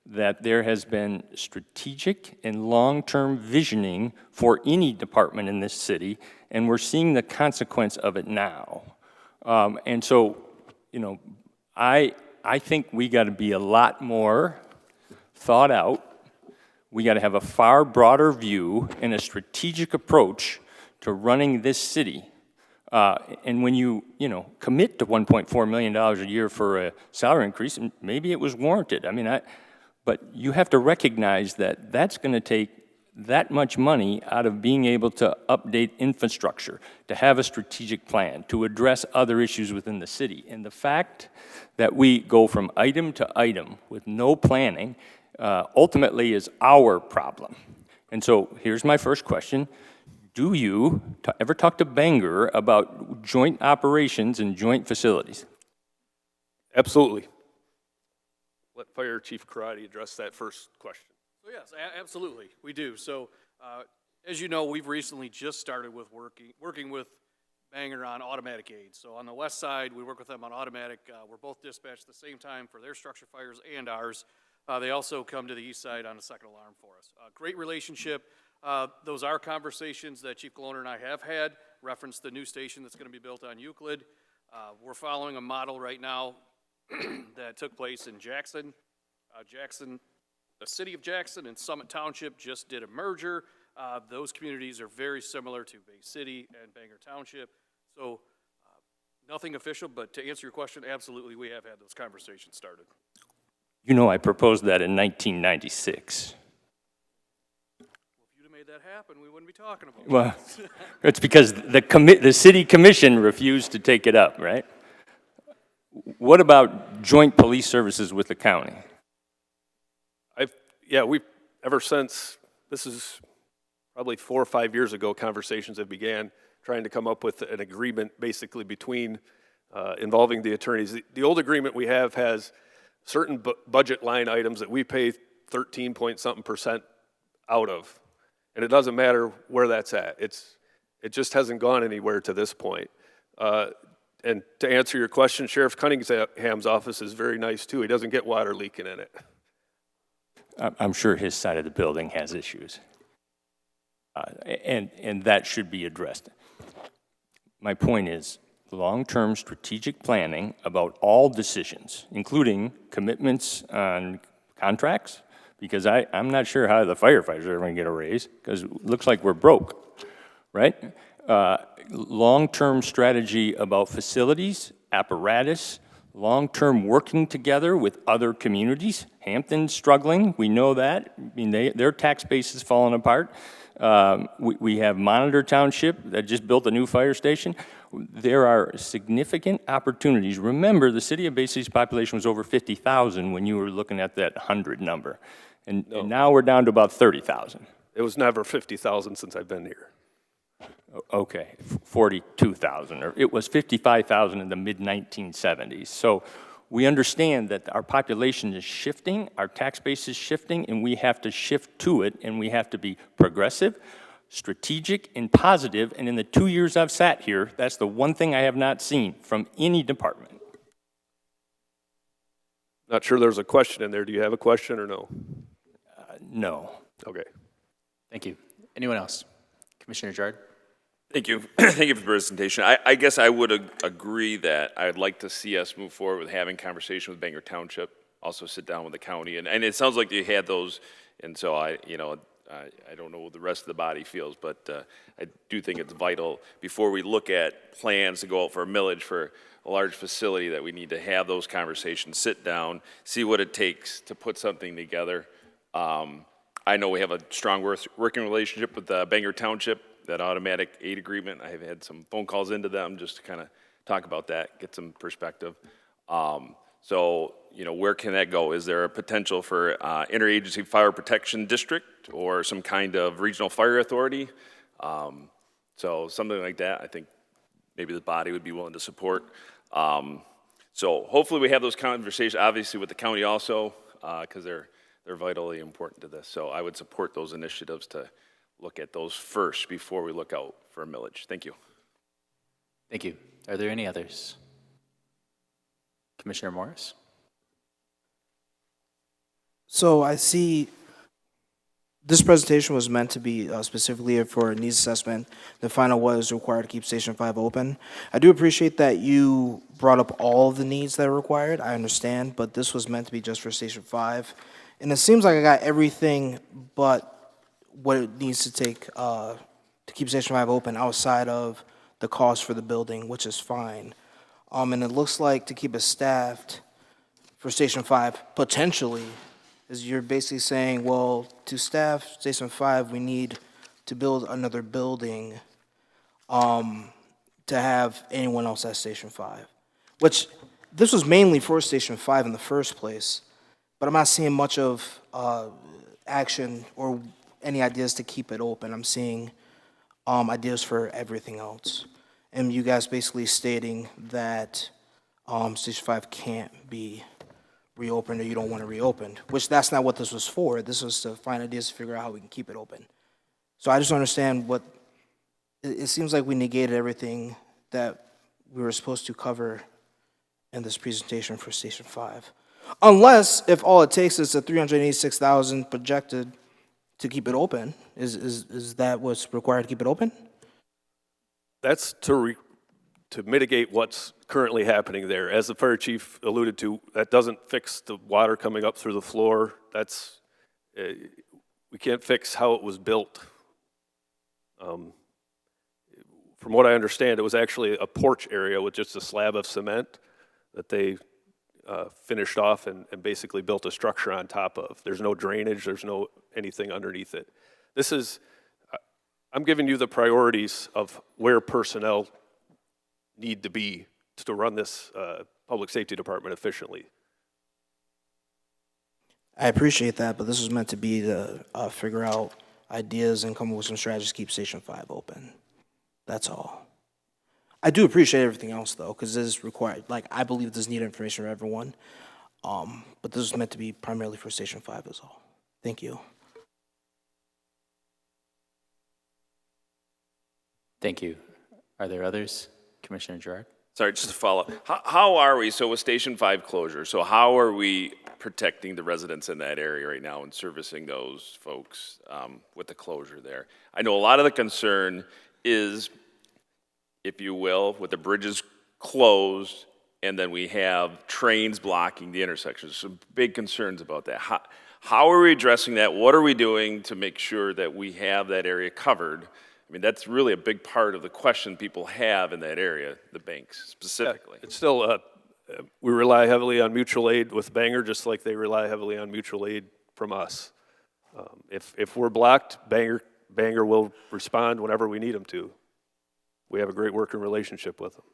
that there has been strategic and long-term visioning for any department in this city, and we're seeing the consequence of it now. And so, you know, I think we got to be a lot more thought out. We got to have a far broader view and a strategic approach to running this city. And when you commit to $1.4 million a year for a salary increase, and maybe it was warranted. I mean, but you have to recognize that that's going to take that much money out of being able to update infrastructure, to have a strategic plan, to address other issues within the city. And the fact that we go from item to item with no planning ultimately is our problem. And so here's my first question. Do you ever talk to Bangor about joint operations and joint facilities? Absolutely. Let Fire Chief Karate address that first question. So yes, absolutely, we do. So as you know, we've recently just started with working with Bangor on automatic aids. So on the west side, we work with them on automatic. We're both dispatched at the same time for their structure fires and ours. They also come to the east side on a second alarm for us. Great relationship. Those are conversations that Chief Galoner and I have had, reference the new station that's going to be built on Euclid. We're following a model right now that took place in Jackson. The city of Jackson and Summit Township just did a merger. Those communities are very similar to Bay City and Bangor Township. So nothing official, but to answer your question, absolutely, we have had those conversations started. You know, I proposed that in 1996. Well, if you'd have made that happen, we wouldn't be talking about it. Well, it's because the city commission refused to take it up, right? What about joint police services with the county? Ever since, this is probably 4 or 5 years ago, conversations have began trying to come up with an agreement basically between involving the attorneys. The old agreement we have has certain budget line items that we pay 13-point-something% out of. And it doesn't matter where that's at. It just hasn't gone anywhere to this point. And to answer your question, Sheriff Cunningham's office is very nice too. He doesn't get water leaking in it. I'm sure his side of the building has issues. And that should be addressed. My point is, long-term strategic planning about all decisions, including commitments on contracts, because I'm not sure how the firefighters are going to get a raise, because it looks like we're broke, right? Long-term strategy about facilities, apparatus, long-term working together with other communities. Hampton's struggling, we know that. I mean, their tax base is falling apart. We have Monitor Township that just built a new fire station. There are significant opportunities. Remember, the city of Bay City's population was over 50,000 when you were looking at that 100 number. And now we're down to about 30,000. It was never 50,000 since I've been here. Okay, 42,000, or it was 55,000 in the mid-1970s. So we understand that our population is shifting, our tax base is shifting, and we have to shift to it, and we have to be progressive, strategic, and positive. And in the 2 years I've sat here, that's the one thing I have not seen from any department. Not sure there's a question in there. Do you have a question or no? No. Okay. Thank you. Anyone else? Commissioner Girard? Thank you. Thank you for the presentation. I guess I would agree that I'd like to see us move forward with having conversation with Bangor Township, also sit down with the county. And it sounds like you had those, and so I don't know what the rest of the body feels, but I do think it's vital before we look at plans to go out for a millage for a large facility that we need to have those conversations, sit down, see what it takes to put something together. I know we have a strong working relationship with Bangor Township, that automatic aid agreement. I have had some phone calls into them just to kind of talk about that, get some perspective. So, where can that go? Is there a potential for interagency fire protection district or some kind of regional fire authority? So something like that, I think maybe the body would be willing to support. So So hopefully we have those conversations, obviously with the county also, because they're vitally important to this. So I would support those initiatives to look at those first before we look out for a millage. Thank you. Thank you. Are there any others? Commissioner Morris? So I see this presentation was meant to be specifically for a needs assessment. The final was required to keep Station 5 open. I do appreciate that you brought up all of the needs that are required. I understand, but this was meant to be just for Station 5. And it seems like I got everything but what it needs to take to keep Station 5 open outside of the cost for the building, which is fine. And it looks like to keep it staffed for Station 5, potentially, is you're basically saying, well, to staff Station 5, we need to build another building to have anyone else at Station 5, which this was mainly for Station 5 in the first place, but I'm not seeing much of action or any ideas to keep it open. I'm seeing ideas for everything else. And you guys basically stating that Station 5 can't be reopened or you don't want it reopened, which that's not what this was for. This was to find ideas to figure out how we can keep it open. So I just don't understand what, it seems like we negated everything that we were supposed to cover in this presentation for Station 5. Unless, if all it takes is the $386,000 projected to keep it open, is that what's required to keep it open? That's to mitigate what's currently happening there. As the fire chief alluded to, that doesn't fix the water coming up through the floor. That's, we can't fix how it was built. From what I understand, it was actually a porch area with just a slab of cement that they finished off and basically built a structure on top of. There's no drainage, there's no anything underneath it. This is, I'm giving you the priorities of where personnel need to be to run this public safety department efficiently. I appreciate that, but this was meant to be to figure out ideas and come up with some strategies to keep Station 5 open. That's all. I do appreciate everything else, though, because this is required. Like, I believe this is needed information for everyone, but this is meant to be primarily for Station 5 is all. Thank you. Thank you. Are there others? Commissioner Gerard? Sorry, just to follow up. How are we, so with Station 5 closure, so how are we protecting the residents in that area right now and servicing those folks with the closure there? I know a lot of the concern is, if you will, with the bridges closed and then we have trains blocking the intersections. Some big concerns about that. How are we addressing that? What are we doing to make sure that we have that area covered? I mean, that's really a big part of the question people have in that area, the banks specifically. Yeah, it's still, we rely heavily on mutual aid with Bangor, just like they rely heavily on mutual aid from us. If we're blocked, Bangor will respond whenever we need them to. We have a great working relationship with them.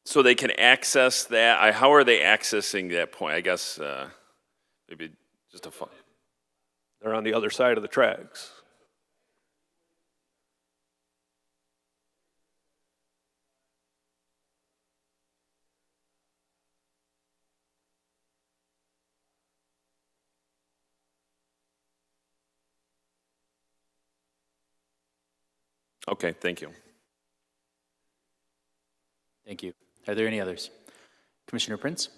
So they can access that. How are they accessing that point? I guess maybe just a fun. They're on the other side of the tracks. Okay, thank you. Thank you. Are there any others? Commissioner Prince?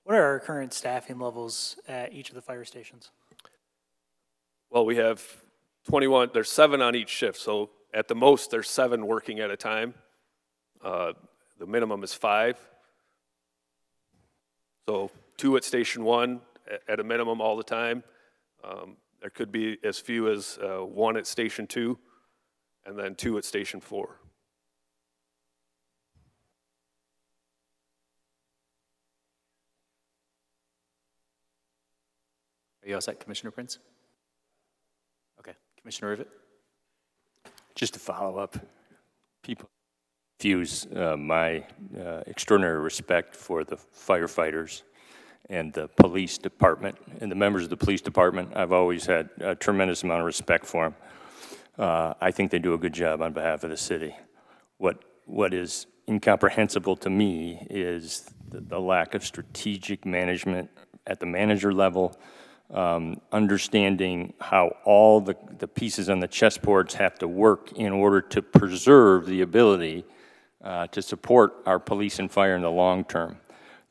What are our current staffing levels at each of the fire stations? Well, we have 21, there's 7 on each shift, so at the most, there's 7 working at a time. The minimum is 5. So 2 at Station 1 at a minimum all the time. There could be as few as 1 at Station 2, and then 2 at Station 4. Are you all set, Commissioner Prince? Okay. Commissioner Rivet? Just to follow up, people confuse my extraordinary respect for the firefighters and the police department and the members of the police department. I've always had a tremendous amount of respect for them. I think they do a good job on behalf of the city. What is incomprehensible to me is the lack of strategic management at the manager level, understanding how all the pieces on the chessboards have to work in order to preserve the ability to support our police and fire in the long term.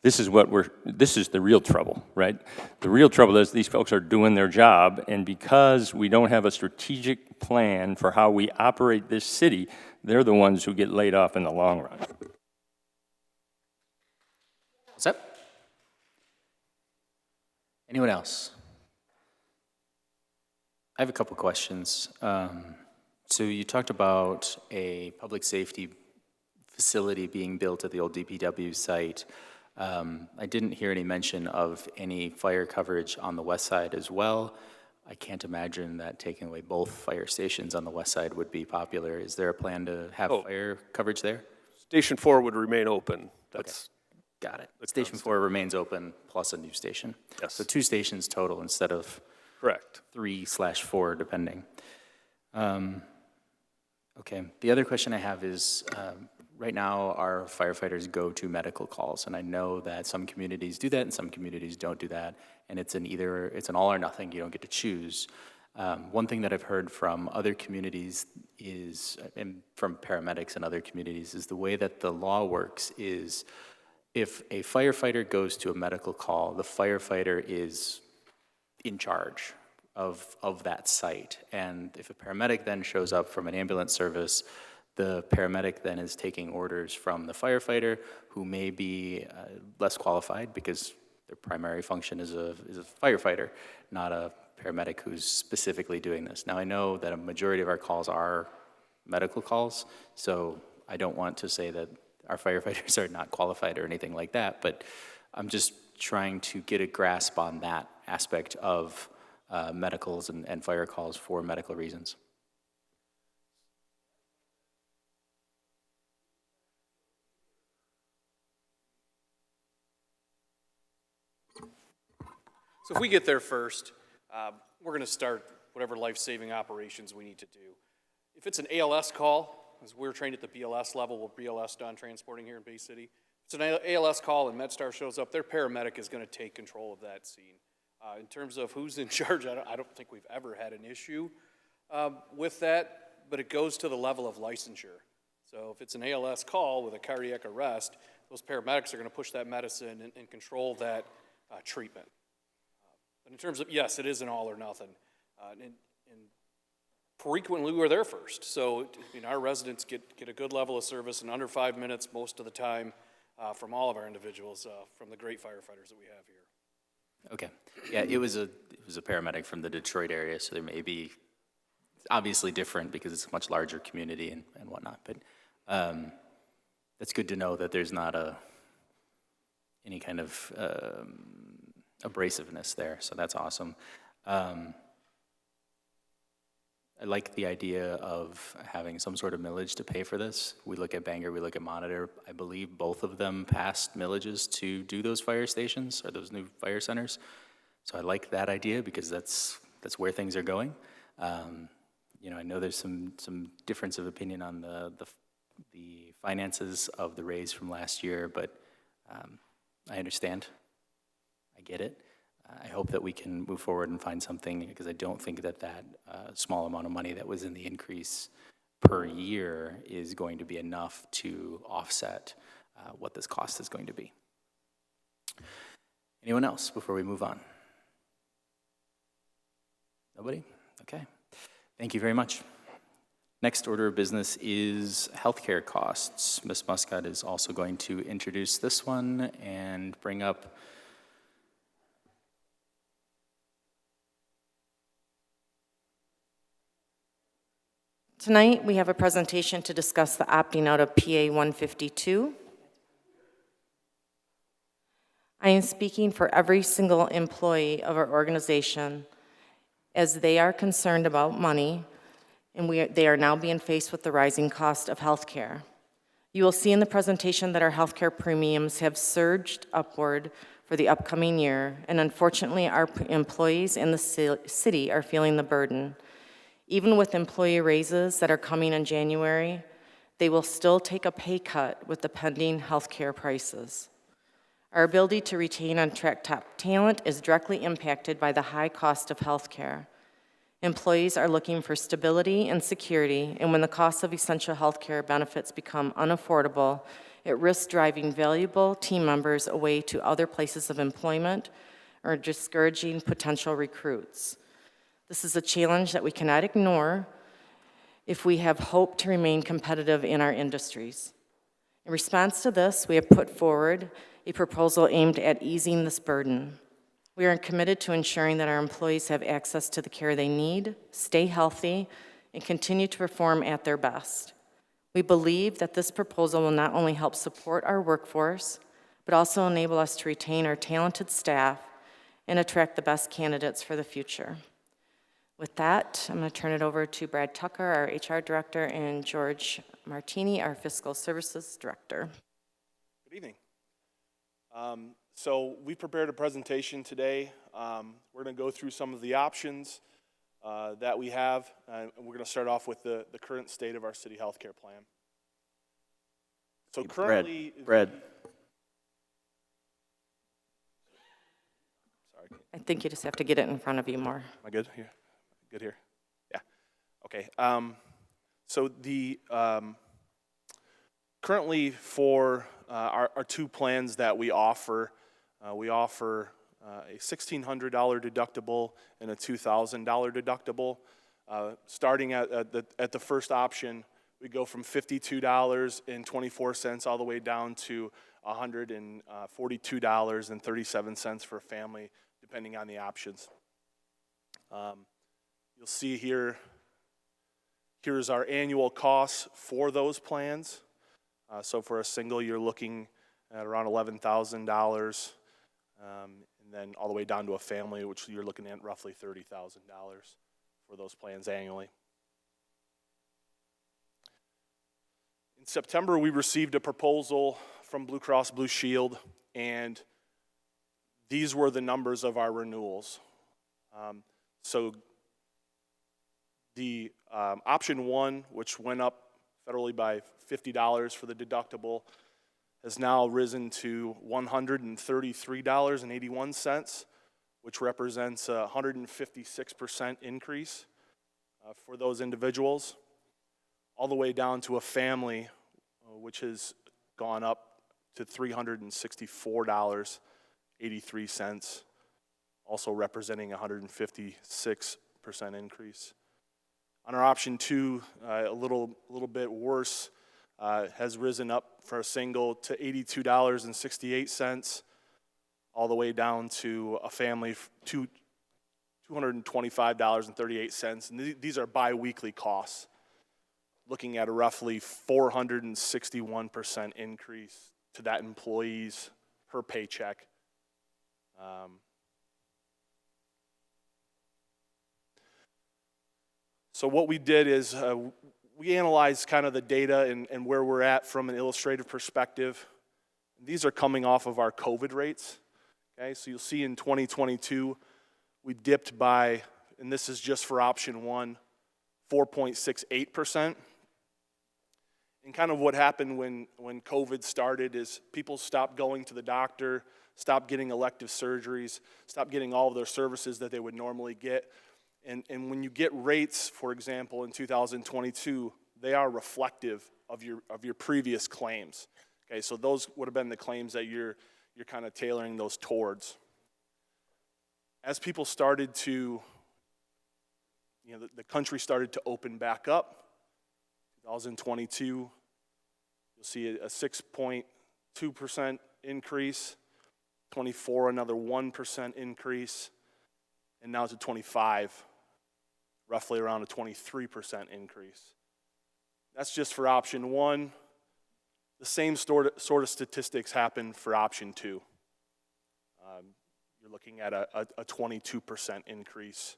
This is the real trouble, right? The real trouble is these folks are doing their job, and because we don't have a strategic plan for how we operate this city, they're the ones who get laid off in the long run. What's up? Anyone else? I have a couple questions. So you talked about a public safety facility being built at the old DPW site. I didn't hear any mention of any fire coverage on the west side as well. I can't imagine that taking away both fire stations on the west side would be popular. Is there a plan to have fire coverage there? Station 4 would remain open. That's Got it. Station 4 remains open plus a new station. Yes. So 2 stations total instead of correct. 3/4 depending. Okay, the other question I have is, right now our firefighters go to medical calls, and I know that some communities do that and some communities don't do that, and it's an all or nothing, you don't get to choose. One thing that I've heard from other communities is, and from paramedics and other communities, is the way that the law works is if a firefighter goes to a medical call, the firefighter is in charge of that site. And if a paramedic then shows up from an ambulance service, the paramedic then is taking orders from the firefighter, who may be less qualified because their primary function is a firefighter, not a paramedic who's specifically doing this. Now, I know that a majority of our calls are medical calls, so I don't want to say that our firefighters are not qualified or anything like that, but I'm just trying to get a grasp on that aspect of medicals and fire calls for medical reasons. So if we get there first, we're going to start whatever life-saving operations we need to do. If it's an ALS call, as we're trained at the BLS level, we're BLS done transporting here in Bay City. If it's an ALS call and MedStar shows up, their paramedic is going to take control of that scene. In terms of who's in charge, I don't think we've ever had an issue with that, but it goes to the level of licensure. So if it's an ALS call with a cardiac arrest, those paramedics are going to push that medicine and control that treatment. But in terms of, yes, it is an all or nothing. And frequently we're there first. So our residents get a good level of service in under 5 minutes most of the time from all of our individuals, from the great firefighters that we have here. Okay. Yeah, it was a paramedic from the Detroit area, so there may be obviously different because it's a much larger community and whatnot. But that's good to know that there's not any kind of abrasiveness there. So that's awesome. I like the idea of having some sort of millage to pay for this. We look at Bangor, we look at Monitor. I believe both of them passed millages to do those fire stations or those new fire centers. So I like that idea because that's where things are going. I know there's some difference of opinion on the finances of the raise from last year, but I understand. I get it. I hope that we can move forward and find something, because I don't think that small amount of money that was in the increase per year is going to be enough to offset what this cost is going to be. Anyone else before we move on? Nobody? Okay. Thank you very much. Next order of business is healthcare costs. Ms. Muscat is also going to introduce this one and bring up Tonight, we have a presentation to discuss the opting out of PA 152. I am speaking for every single employee of our organization, as they are concerned about money, and they are now being faced with the rising cost of health care. You will see in the presentation that our health care premiums have surged upward for the upcoming year, and unfortunately, our employees in the city are feeling the burden. Even with employee raises that are coming in January, They will still take a pay cut with the pending healthcare prices. Our ability to retain and attract top talent is directly impacted by the high cost of healthcare. Employees are looking for stability and security, and when the cost of essential healthcare benefits become unaffordable, it risks driving valuable team members away to other places of employment or discouraging potential recruits. This is a challenge that we cannot ignore if we have hope to remain competitive in our industries. In response to this, we have put forward a proposal aimed at easing this burden. We are committed to ensuring that our employees have access to the care they need, stay healthy, and continue to perform at their best. We believe that this proposal will not only help support our workforce, but also enable us to retain our talented staff and attract the best candidates for the future. With that, I'm going to turn it over to Brad Tucker, our HR Director, and George Martini, our Fiscal Services Director. Good evening. So we prepared a presentation today. We're going to go through some of the options that we have, and we're going to start off with the current state of our city healthcare plan. So Hey, currently, Brad. Sorry, I think you just have to get it in front of you more. am I good here? Good here? Yeah. Okay. So the currently for our two plans that we offer a $1,600 deductible and a $2,000 deductible. Starting at the first option, we go from $52.24 all the way down to $142.37 for a family, depending on the options. You'll see here's our annual costs for those plans. So for a single, you're looking at around $11,000, and then all the way down to a family, which you're looking at roughly $30,000 for those plans annually. In September, we received a proposal from Blue Cross Blue Shield, and these were the numbers of our renewals. So the option one, which went up federally by $50 for the deductible, has now risen to $133.81, which represents a 156% increase for those individuals, all the way down to a family, which has gone up to $364.83, also representing a 156% increase. On our option two, a little bit worse, has risen up for a single to $82.68, all the way down to a family to $225.38. And these are biweekly costs, looking at a roughly 461% increase to that employee's per paycheck. So what we did is we analyzed kind of the data and where we're at from an illustrative perspective. These are coming off of our COVID rates. Okay, so you'll see in 2022, we dipped by, and this is just for option one, 4.68%. And kind of what happened when COVID started is people stopped going to the doctor, stopped getting elective surgeries, stopped getting all of their services that they would normally get. And when you get rates, for example, in 2022, they are reflective of your previous claims. Okay, so those would have been the claims that you're kind of tailoring those towards. As people started to, the country started to open back up, 2022, you'll see a 6.2% increase, 24 another 1% increase, and now to 25, roughly around a 23% increase. That's just for option one. The same sort of statistics happen for option two. You're looking at a 22% increase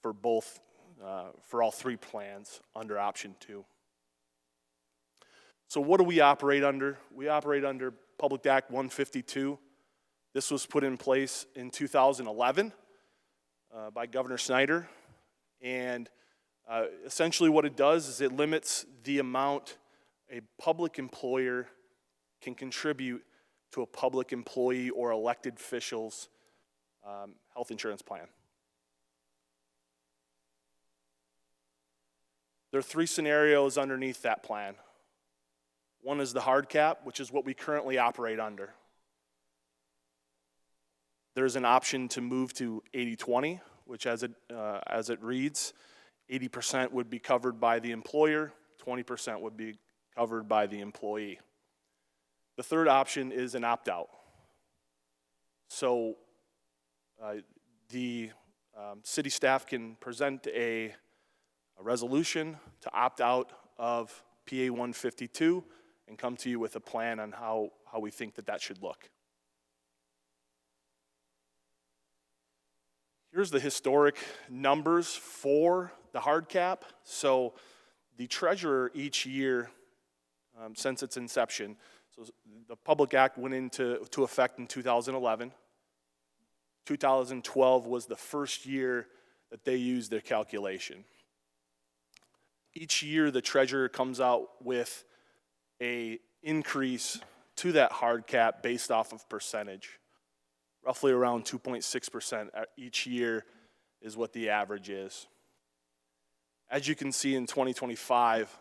for both, for all three plans under option two. So what do we operate under? We operate under Public Act 152. This was put in place in 2011 by Governor Snyder. And essentially what it does is it limits the amount a public employer can contribute to a public employee or elected official's health insurance plan. There are 3 scenarios underneath that plan. One is the hard cap, which is what we currently operate under. There's an option to move to 80-20, which as it reads, 80% would be covered by the employer, 20% would be covered by the employee. The third option is an opt-out. So the city staff can present a resolution to opt out of PA 152 and come to you with a plan on how we think that should look. Here's the historic numbers for the hard cap. So the treasurer each year, since its inception, so the Public Act went into effect in 2011. 2012 was the first year that they used their calculation. Each year, the treasurer comes out with an increase to that hard cap based off of percentage. Roughly around 2.6% each year is what the average is. As you can see in 2025,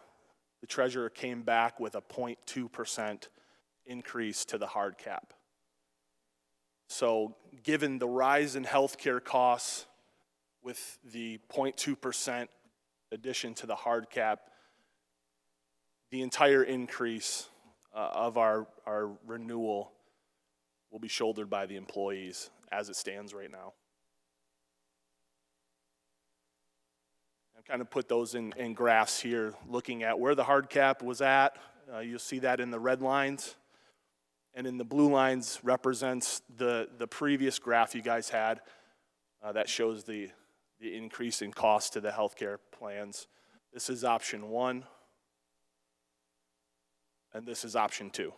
the treasurer came back with a 0.2% increase to the hard cap. So given the rise in healthcare costs with the 0.2% addition to the hard cap, the entire increase of our renewal will be shouldered by the employees as it stands right now. I've kind of put those in graphs here, looking at where the hard cap was at. You'll see that in the red lines. And in the blue lines represents the previous graph you guys had that shows the increase in cost to the healthcare plans. This is option 1, and this is option 2.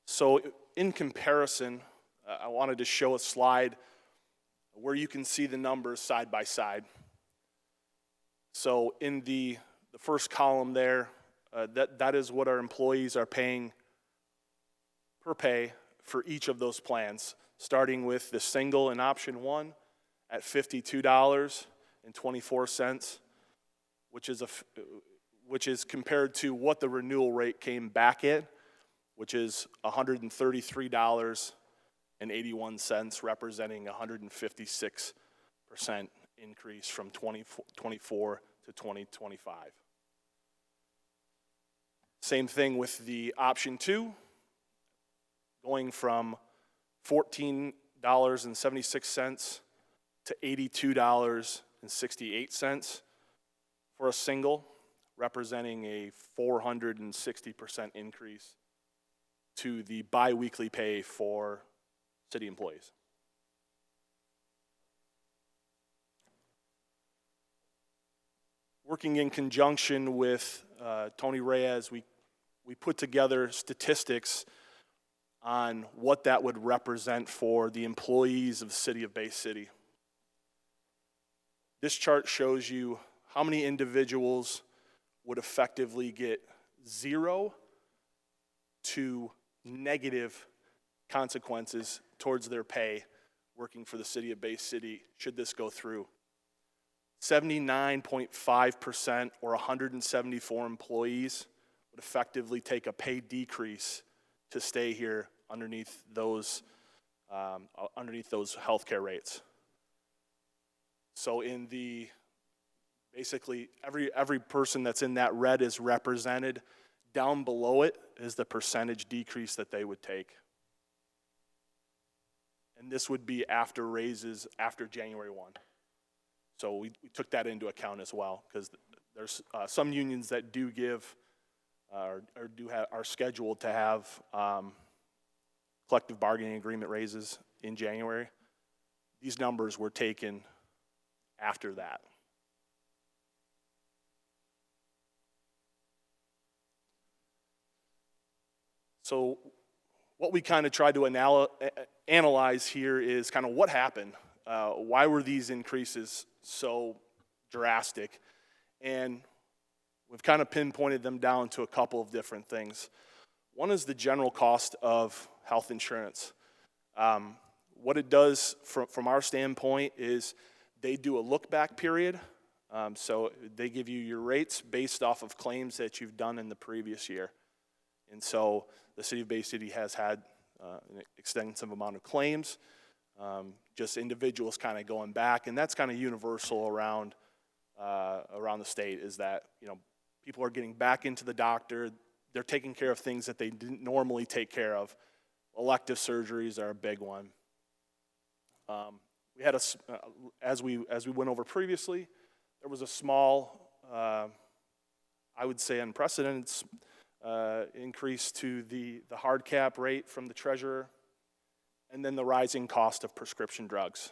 So in comparison, I wanted to show a slide where you can see the numbers side by side. So in the first column there, that is what our employees are paying per pay for each of those plans, starting with the single in option 1 at $52.24, which is compared to what the renewal rate came back at, which is $133.81, representing a 156% increase from 2024 to 2025. Same thing with the option 2, going from $14.76 to $82.68 for a single, representing a 460% increase to the biweekly pay for city employees. Working in conjunction with Tony Reyes, we put together statistics on what that would represent for the employees of the city of Bay City. This chart shows you how many individuals would effectively get 0 to negative consequences towards their pay working for the city of Bay City should this go through. 79.5%, or 174 employees, would effectively take a pay decrease to stay here underneath those healthcare rates. So in basically every person that's in that red is represented. Down below it is the percentage decrease that they would take. And this would be after raises after January 1. So we took that into account as well, because there's some unions that do give are scheduled to have collective bargaining agreement raises in January. These numbers were taken after that. So what we kind of tried to analyze here is kind of what happened. Why were these increases so drastic? And we've kind of pinpointed them down to a couple of different things. One is the general cost of health insurance. What it does from our standpoint is they do a look-back period. So they give you your rates based off of claims that you've done in the previous year. And so the City of Bay City has had an extensive amount of claims, just individuals kind of going back, and that's kind of universal around the state, is that, you know, people are getting back into the doctor, they're taking care of things that they didn't normally take care of. Elective surgeries are a big one. We had as we went over previously, there was a small, I would say unprecedented increase to the hard cap rate from the treasurer, and then the rising cost of prescription drugs.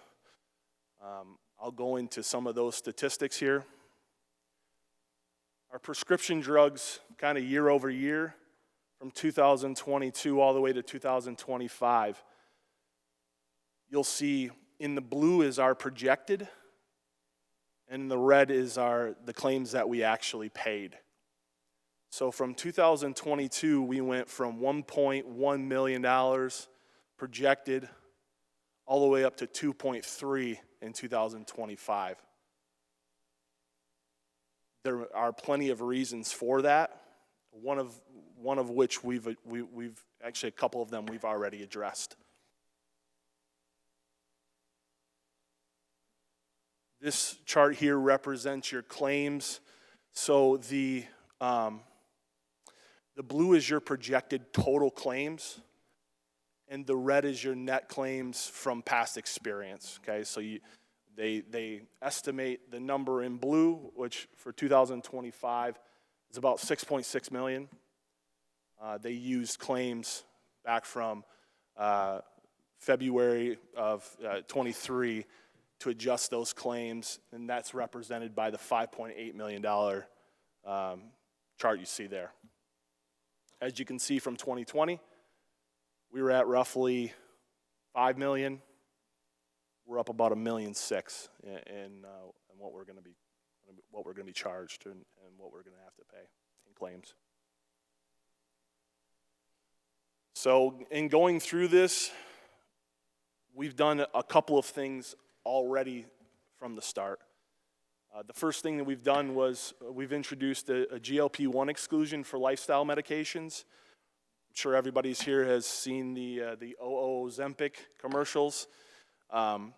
I'll go into some of those statistics here. Our prescription drugs, kind of year over year, from 2022 all the way to 2025, you'll see in the blue is our projected, and in the red is the claims that we actually paid. So from 2022, we went from $1.1 million projected all the way up to 2.3 in 2025. There are plenty of reasons for that. One of which we've actually, a couple of them we've already addressed. This chart here represents your claims. So the blue is your projected total claims, and the red is your net claims from past experience. Okay, so they estimate the number in blue, which for 2025 is about 6.6 million. They used claims back from February of 23 to adjust those claims, and that's represented by the $5.8 million chart you see there. As you can see from 2020, we were at roughly 5 million. We're up about $1.6 million in what we're going to be charged and what we're going to have to pay in claims. So in going through this, we've done a couple of things already from the start. The first thing that we've done was we've introduced a GLP-1 exclusion for lifestyle medications. I'm sure everybody's here has seen the Ozempic commercials. The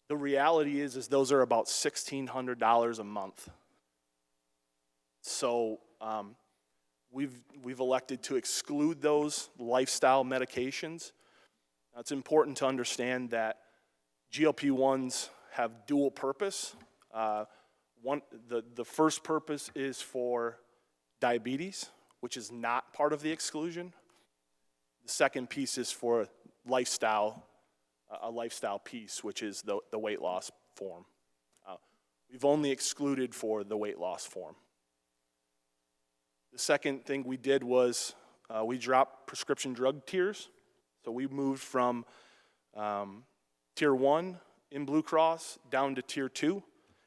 reality is those are about $1,600 a month. So we've elected to exclude those lifestyle medications. Now, it's important to understand that GLP-1s have dual purpose. The first purpose is for diabetes, which is not part of the exclusion. The second piece is for lifestyle, a lifestyle piece, which is the weight loss form. We've only excluded for the weight loss form. The second thing we did was we dropped prescription drug tiers. So we moved from tier 1 in Blue Cross down to tier 2.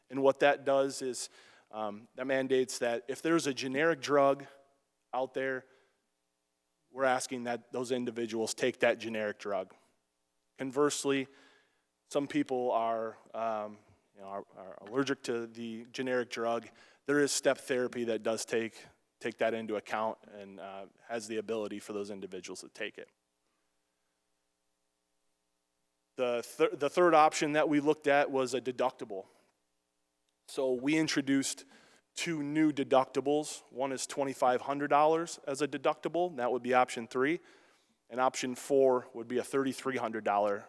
And what that does is that mandates that if there's a generic drug out there, we're asking that those individuals take that generic drug. Conversely, some people are allergic to the generic drug. There is step therapy that does take that into account and has the ability for those individuals to take it. The third option that we looked at was a deductible. So we introduced 2 new deductibles. One is $2,500 as a deductible. That would be option 3. And option 4 would be a $3,300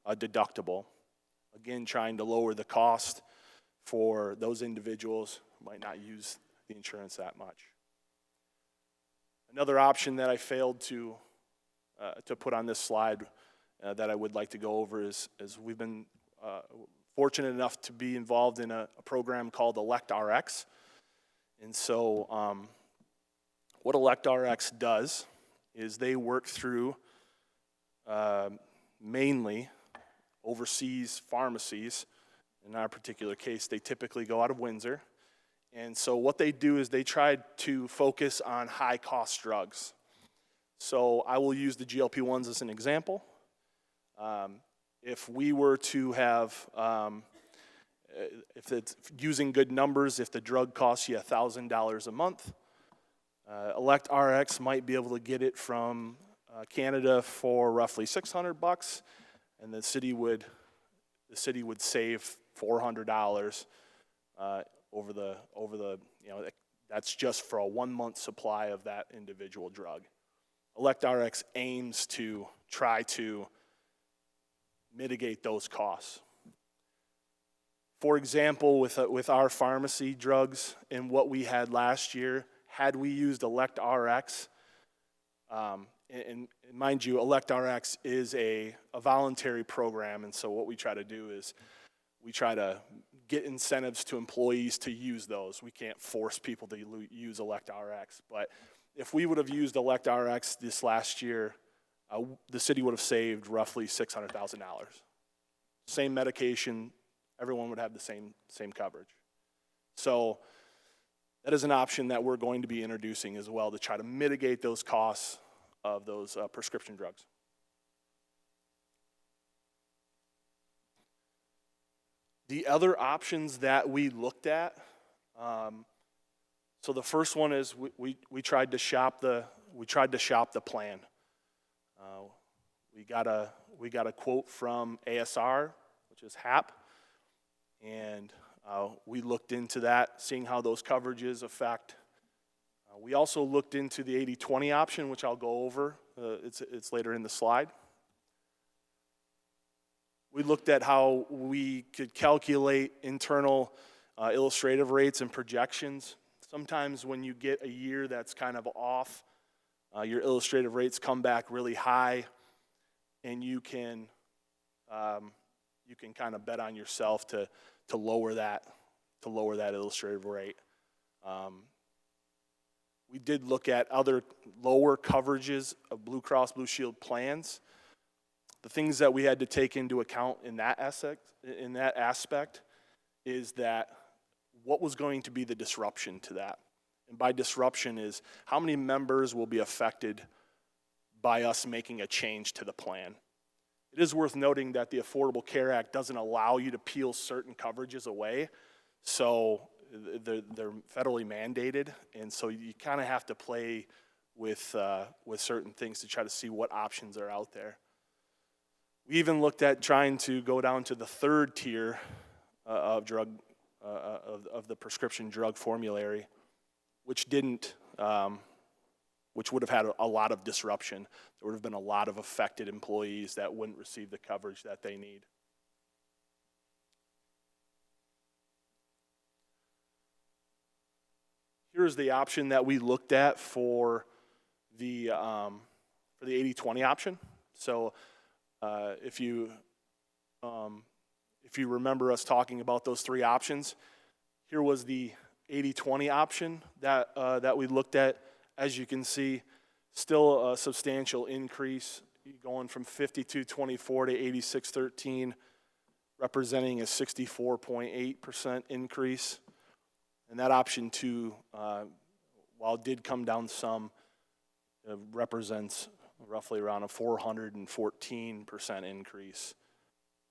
deductible. Again, trying to lower the cost for those individuals who might not use the insurance that much. Another option that I failed to put on this slide that I would like to go over is we've been fortunate enough to be involved in a program called ElectRx. And so what ElectRx does is they work through mainly overseas pharmacies. In our particular case, they typically go out of Windsor. And so what they do is they try to focus on high-cost drugs. So I will use the GLP-1s as an example. If we were to have, if it's using good numbers, if the drug costs you $1,000 a month, ElectRx might be able to get it from Canada for roughly $600, and the city would save $400 over the that's just for a 1 month supply of that individual drug. ElectRx aims to try to mitigate those costs. For example, with our pharmacy drugs and what we had last year, had we used ElectRx, and mind you, ElectRx is a voluntary program, and so what we try to do is we try to get incentives to employees to use those. We can't force people to use ElectRx, but if we would have used ElectRx this last year, the city would have saved roughly $600,000. Same medication, everyone would have the same coverage. So that is an option that we're going to be introducing as well to try to mitigate those costs of those prescription drugs. The other options that we looked at, so the first one is we tried to shop the plan. We got a quote from ASR, which is HAP, and we looked into that, seeing how those coverages affect. We also looked into the 80-20 option, which I'll go over. It's later in the slide. We looked at how we could calculate internal illustrative rates and projections. Sometimes when you get a year that's kind of off, your illustrative rates come back really high, and you can kind of bet on yourself to lower that illustrative rate. We did look at other lower coverages of Blue Cross Blue Shield plans. The things that we had to take into account in that aspect is that what was going to be the disruption to that. And by disruption is how many members will be affected by us making a change to the plan. It is worth noting that the Affordable Care Act doesn't allow you to peel certain coverages away, so they're federally mandated, and so you kind of have to play with certain things to try to see what options are out there. We even looked at trying to go down to the third tier of the prescription drug formulary, which would have had a lot of disruption. There would have been a lot of affected employees that wouldn't receive the coverage that they need. Here's the option that we looked at for the 80-20 option. So if you remember us talking about those three options, here was the 80-20 option that we looked at. As you can see, still a substantial increase, going from 52.24 to 86.13, representing a 64.8% increase. And that option two, while it did come down some, represents roughly around a 414% increase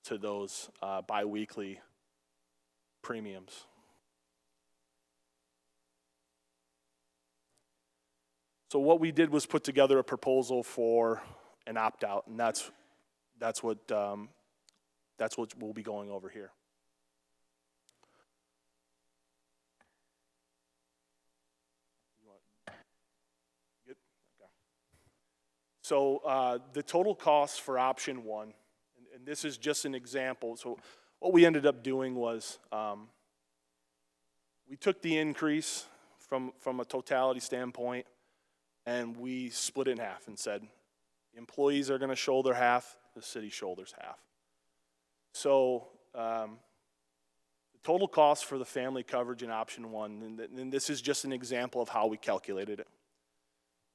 to those biweekly premiums. So what we did was put together a proposal for an opt-out, and that's what we'll be going over here. Good? Okay. So the total cost for option one, and this is just an example. So what we ended up doing was we took the increase from a totality standpoint, and we split it in half and said, employees are going to shoulder half, the city shoulders half. So the total cost for the family coverage in option one, and this is just an example of how we calculated it.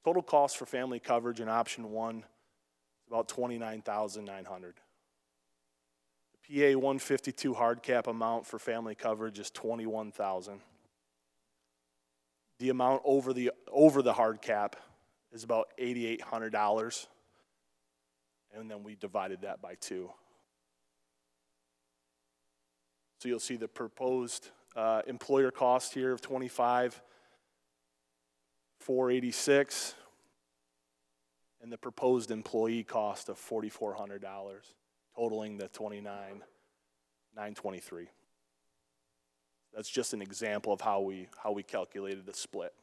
Total cost for family coverage in option 1 is about $29,900. The PA 152 hard cap amount for family coverage is $21,000. The amount over the hard cap is about $8,800, and then we divided that by 2. So you'll see the proposed employer cost here of $25,486, and the proposed employee cost of $4,400, totaling the $29,923. That's just an example of how we calculated the split.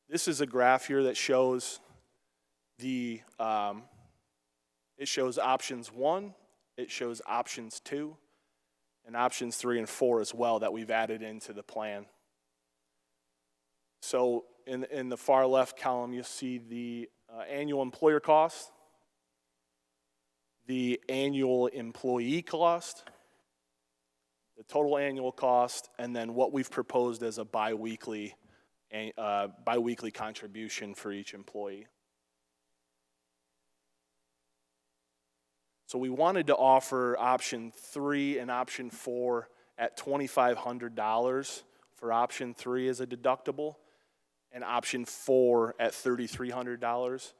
This is a graph here that shows it shows options 1, it shows options 2, and options 3 and 4 as well that we've added into the plan. So in the far left column, you'll see the annual employer cost, the annual employee cost, the total annual cost, and then what we've proposed as a biweekly contribution for each employee. So we wanted to offer option 3 and option 4 at $2,500 for option 3 as a deductible, and option 4 at $3,300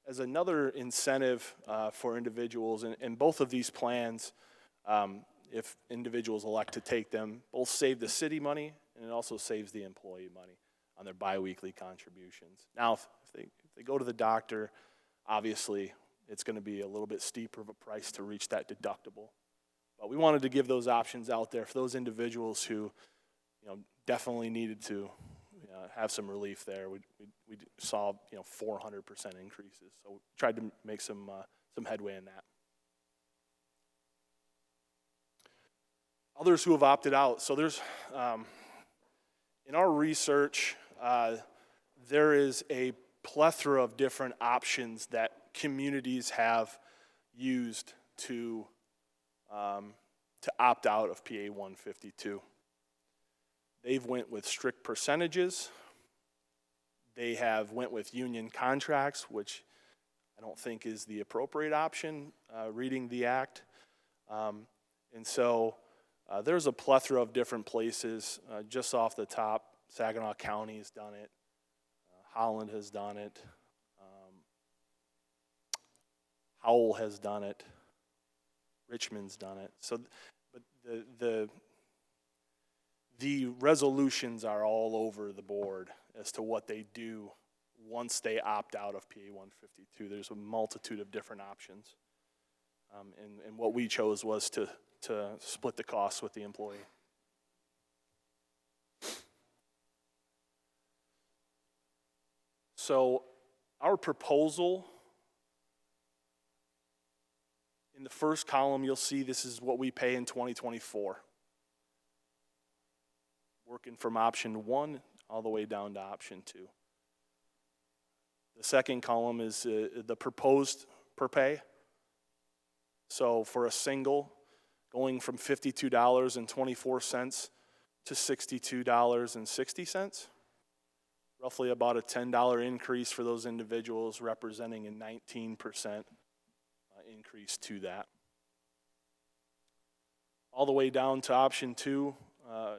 as another incentive for individuals. And both of these plans, if individuals elect to take them, both save the city money and it also saves the employee money on their biweekly contributions. Now, if they go to the doctor, obviously it's going to be a little bit steeper of a price to reach that deductible. But we wanted to give those options out there for those individuals who, definitely needed to have some relief there. We saw 400% increases, so we tried to make some headway in that. Others who have opted out. So there's in our research, there is a plethora of different options that communities have used to opt out of PA 152. They've went with strict percentages. They have went with union contracts, which I don't think is the appropriate option, reading the act. And so there's a plethora of different places. Just off the top, Saginaw County has done it. Holland has done it. Howell has done it. Richmond's done it. So, but the resolutions are all over the board as to what they do once they opt out of PA 152. There's a multitude of different options. And what we chose was to split the costs with the employee. So our proposal, in the first column, you'll see this is what we pay in 2024. Working from option 1 all the way down to option 2. The second column is the proposed per pay. So for a single, going from $52.24 to $62.60, roughly about a $10 increase for those individuals, representing a 19% increase to that. All the way down to option 2, a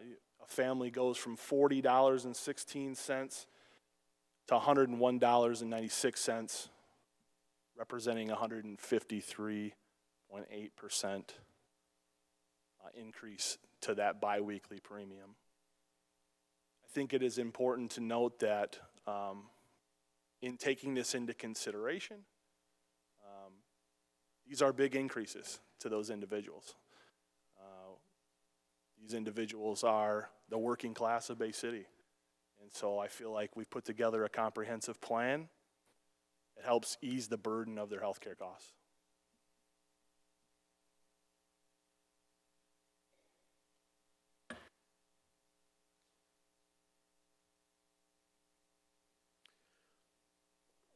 family goes from $40.16 to $101.96, representing 153.8% increase to that biweekly premium. I think it is important to note that in taking this into consideration, these are big increases to those individuals. These individuals are the working class of Bay City. And so I feel like we've put together a comprehensive plan that helps ease the burden of their health care costs.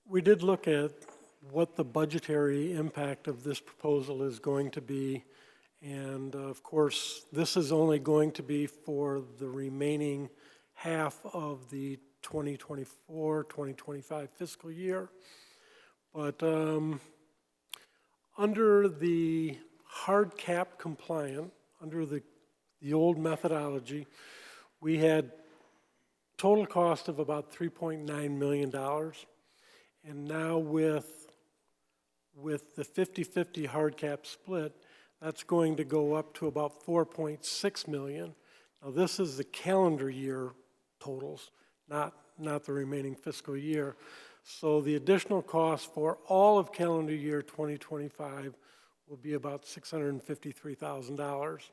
We did look at what the budgetary impact of this proposal is going to be, And of course, this is only going to be for the remaining half of the 2024-2025 fiscal year. But under the hard cap compliant, under the old methodology, we had total cost of about $3.9 million. And now with the 50-50 hard cap split, that's going to go up to about $4.6 million. Now this is the calendar year totals, not the remaining fiscal year. So the additional cost for all of calendar year 2025 will be about $653,000.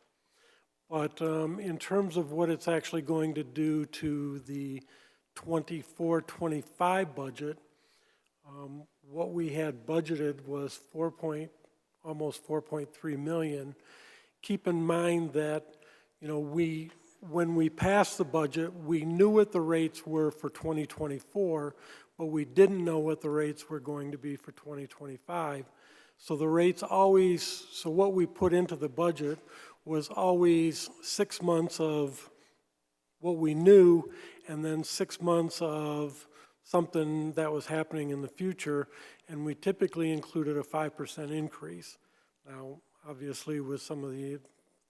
But in terms of what it's actually going to do to the 24-25 budget, what we had budgeted was almost $4.3 million. Keep in mind that, you know, when we passed the budget, we knew what the rates were for 2024, but we didn't know what the rates were going to be for 2025. So the rates always, so what we put into the budget was always 6 months of what we knew, and then 6 months of something that was happening in the future, and we typically included a 5% increase. Now, obviously, with some of the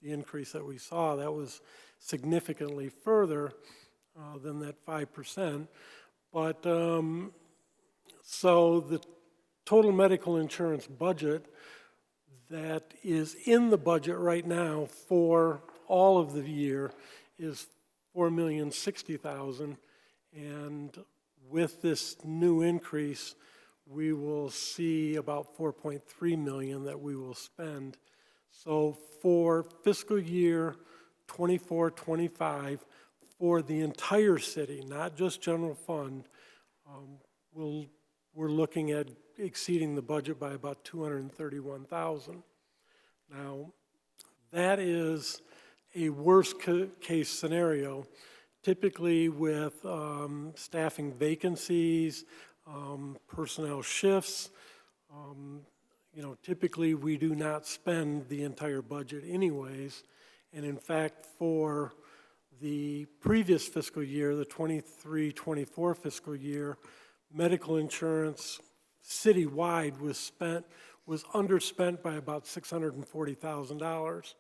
increase that we saw, that was significantly further than that 5%. But so the total medical insurance budget that is in the budget right now for all of the year is $4,060,000, and with this new increase, we will see about $4.3 million that we will spend. So for fiscal year 24-25, for the entire city, not just general fund, we're looking at exceeding the budget by about $231,000. Now, that is a worst case scenario. Typically with staffing vacancies, personnel shifts, you know, typically we do not spend the entire budget anyways. And in fact, for the previous fiscal year, the 23-24 fiscal year, medical insurance citywide was underspent by about $640,000.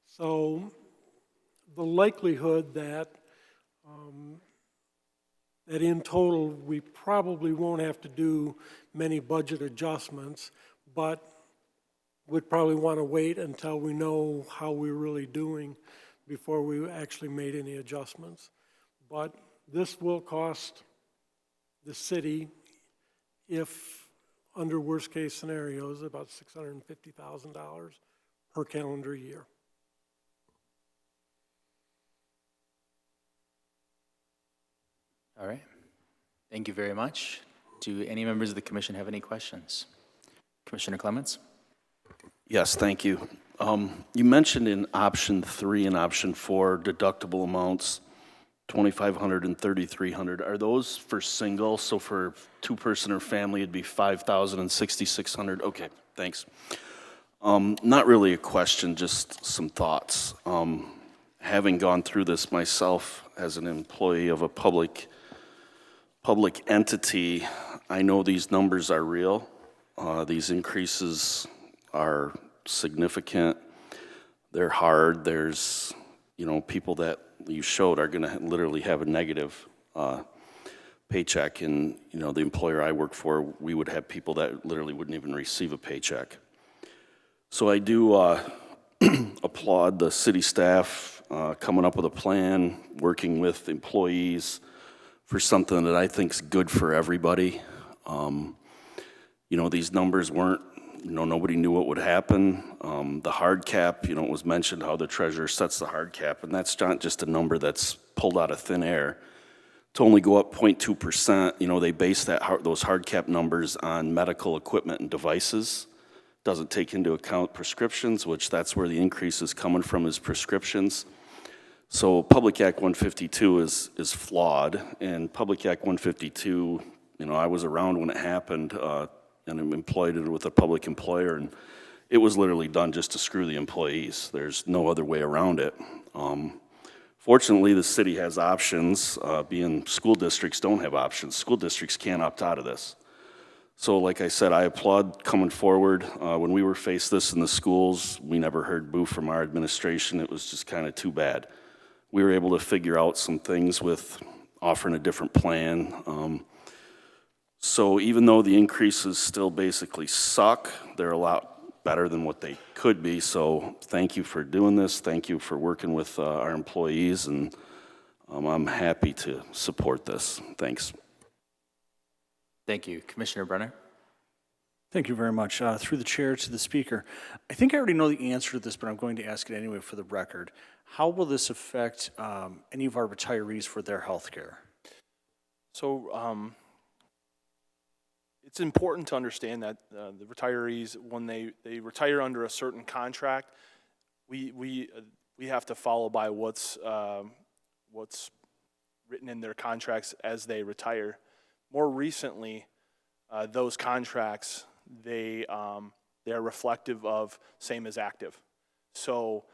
So the likelihood that that in total we probably won't have to do many budget adjustments, but would probably want to wait until we know how we're really doing before we actually made any adjustments. But this will cost the city, if under worst case scenarios, about $650,000 per calendar year. All right. Thank you very much. Do any members of the commission have any questions? Commissioner Clements? Yes, thank you. You mentioned in option 3 and option 4 deductible amounts, $2,500 and $3,300. Are those for single? So for two-person or family, it'd be $5,000 and $6,600. Okay, thanks. Not really a question, just some thoughts. Having gone through this myself as an employee of a public entity, I know these numbers are real. These increases are significant. They're hard. There's, you know, people that you showed are going to literally have a negative paycheck. And, you know, the employer I work for, we would have people that literally wouldn't even receive a paycheck. So I do applaud the city staff coming up with a plan, working with employees for something that I think is good for everybody. You know, these numbers weren't, you know, nobody knew what would happen. The hard cap, you know, it was mentioned how the treasurer sets the hard cap, and that's not just a number that's pulled out of thin air. To only go up 0.2%, you know, they base those hard cap numbers on medical equipment and devices. Doesn't take into account prescriptions, which that's where the increase is coming from, is prescriptions. So Public Act 152 is flawed, and Public Act 152, you know, I was around when it happened, and I'm employed with a public employer, and it was literally done just to screw the employees. There's no other way around it. Fortunately, the city has options, being school districts don't have options. School districts can't opt out of this. So like I said, I applaud coming forward. When we were faced this in the schools, we never heard boo from our administration. It was just kind of too bad. We were able to figure out some things with offering a different plan. So even though the increases still basically suck, they're a lot better than what they could be. So thank you for doing this. Thank you for working with our employees, and I'm happy to support this. Thanks. Thank you. Commissioner Brenner? Thank you very much. Through the chair to the speaker. I think I already know the answer to this, but I'm going to ask it anyway for the record. How will this affect any of our retirees for their health care? So it's important to understand that the retirees, when they retire under a certain contract, we have to follow by what's written in their contracts as they retire. More recently, those contracts, they're reflective of same as active. So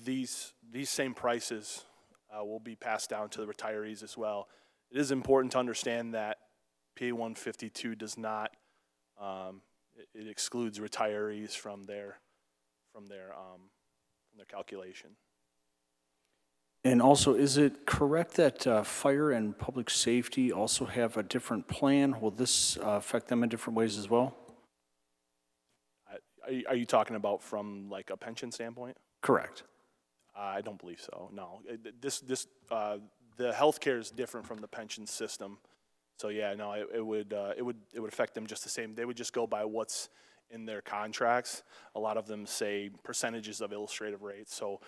these same prices will be passed down to the retirees as well. It is important to understand that PA 152 does not, it excludes retirees from their calculation. And also, is it correct that fire and public safety also have a different plan? Will this affect them in different ways as well? Are you talking about from like a pension standpoint? Correct. I don't believe so. No, the healthcare is different from the pension system. So yeah, no, it would affect them just the same. They would just go by what's in their contracts. A lot of them say percentages of illustrative rates, so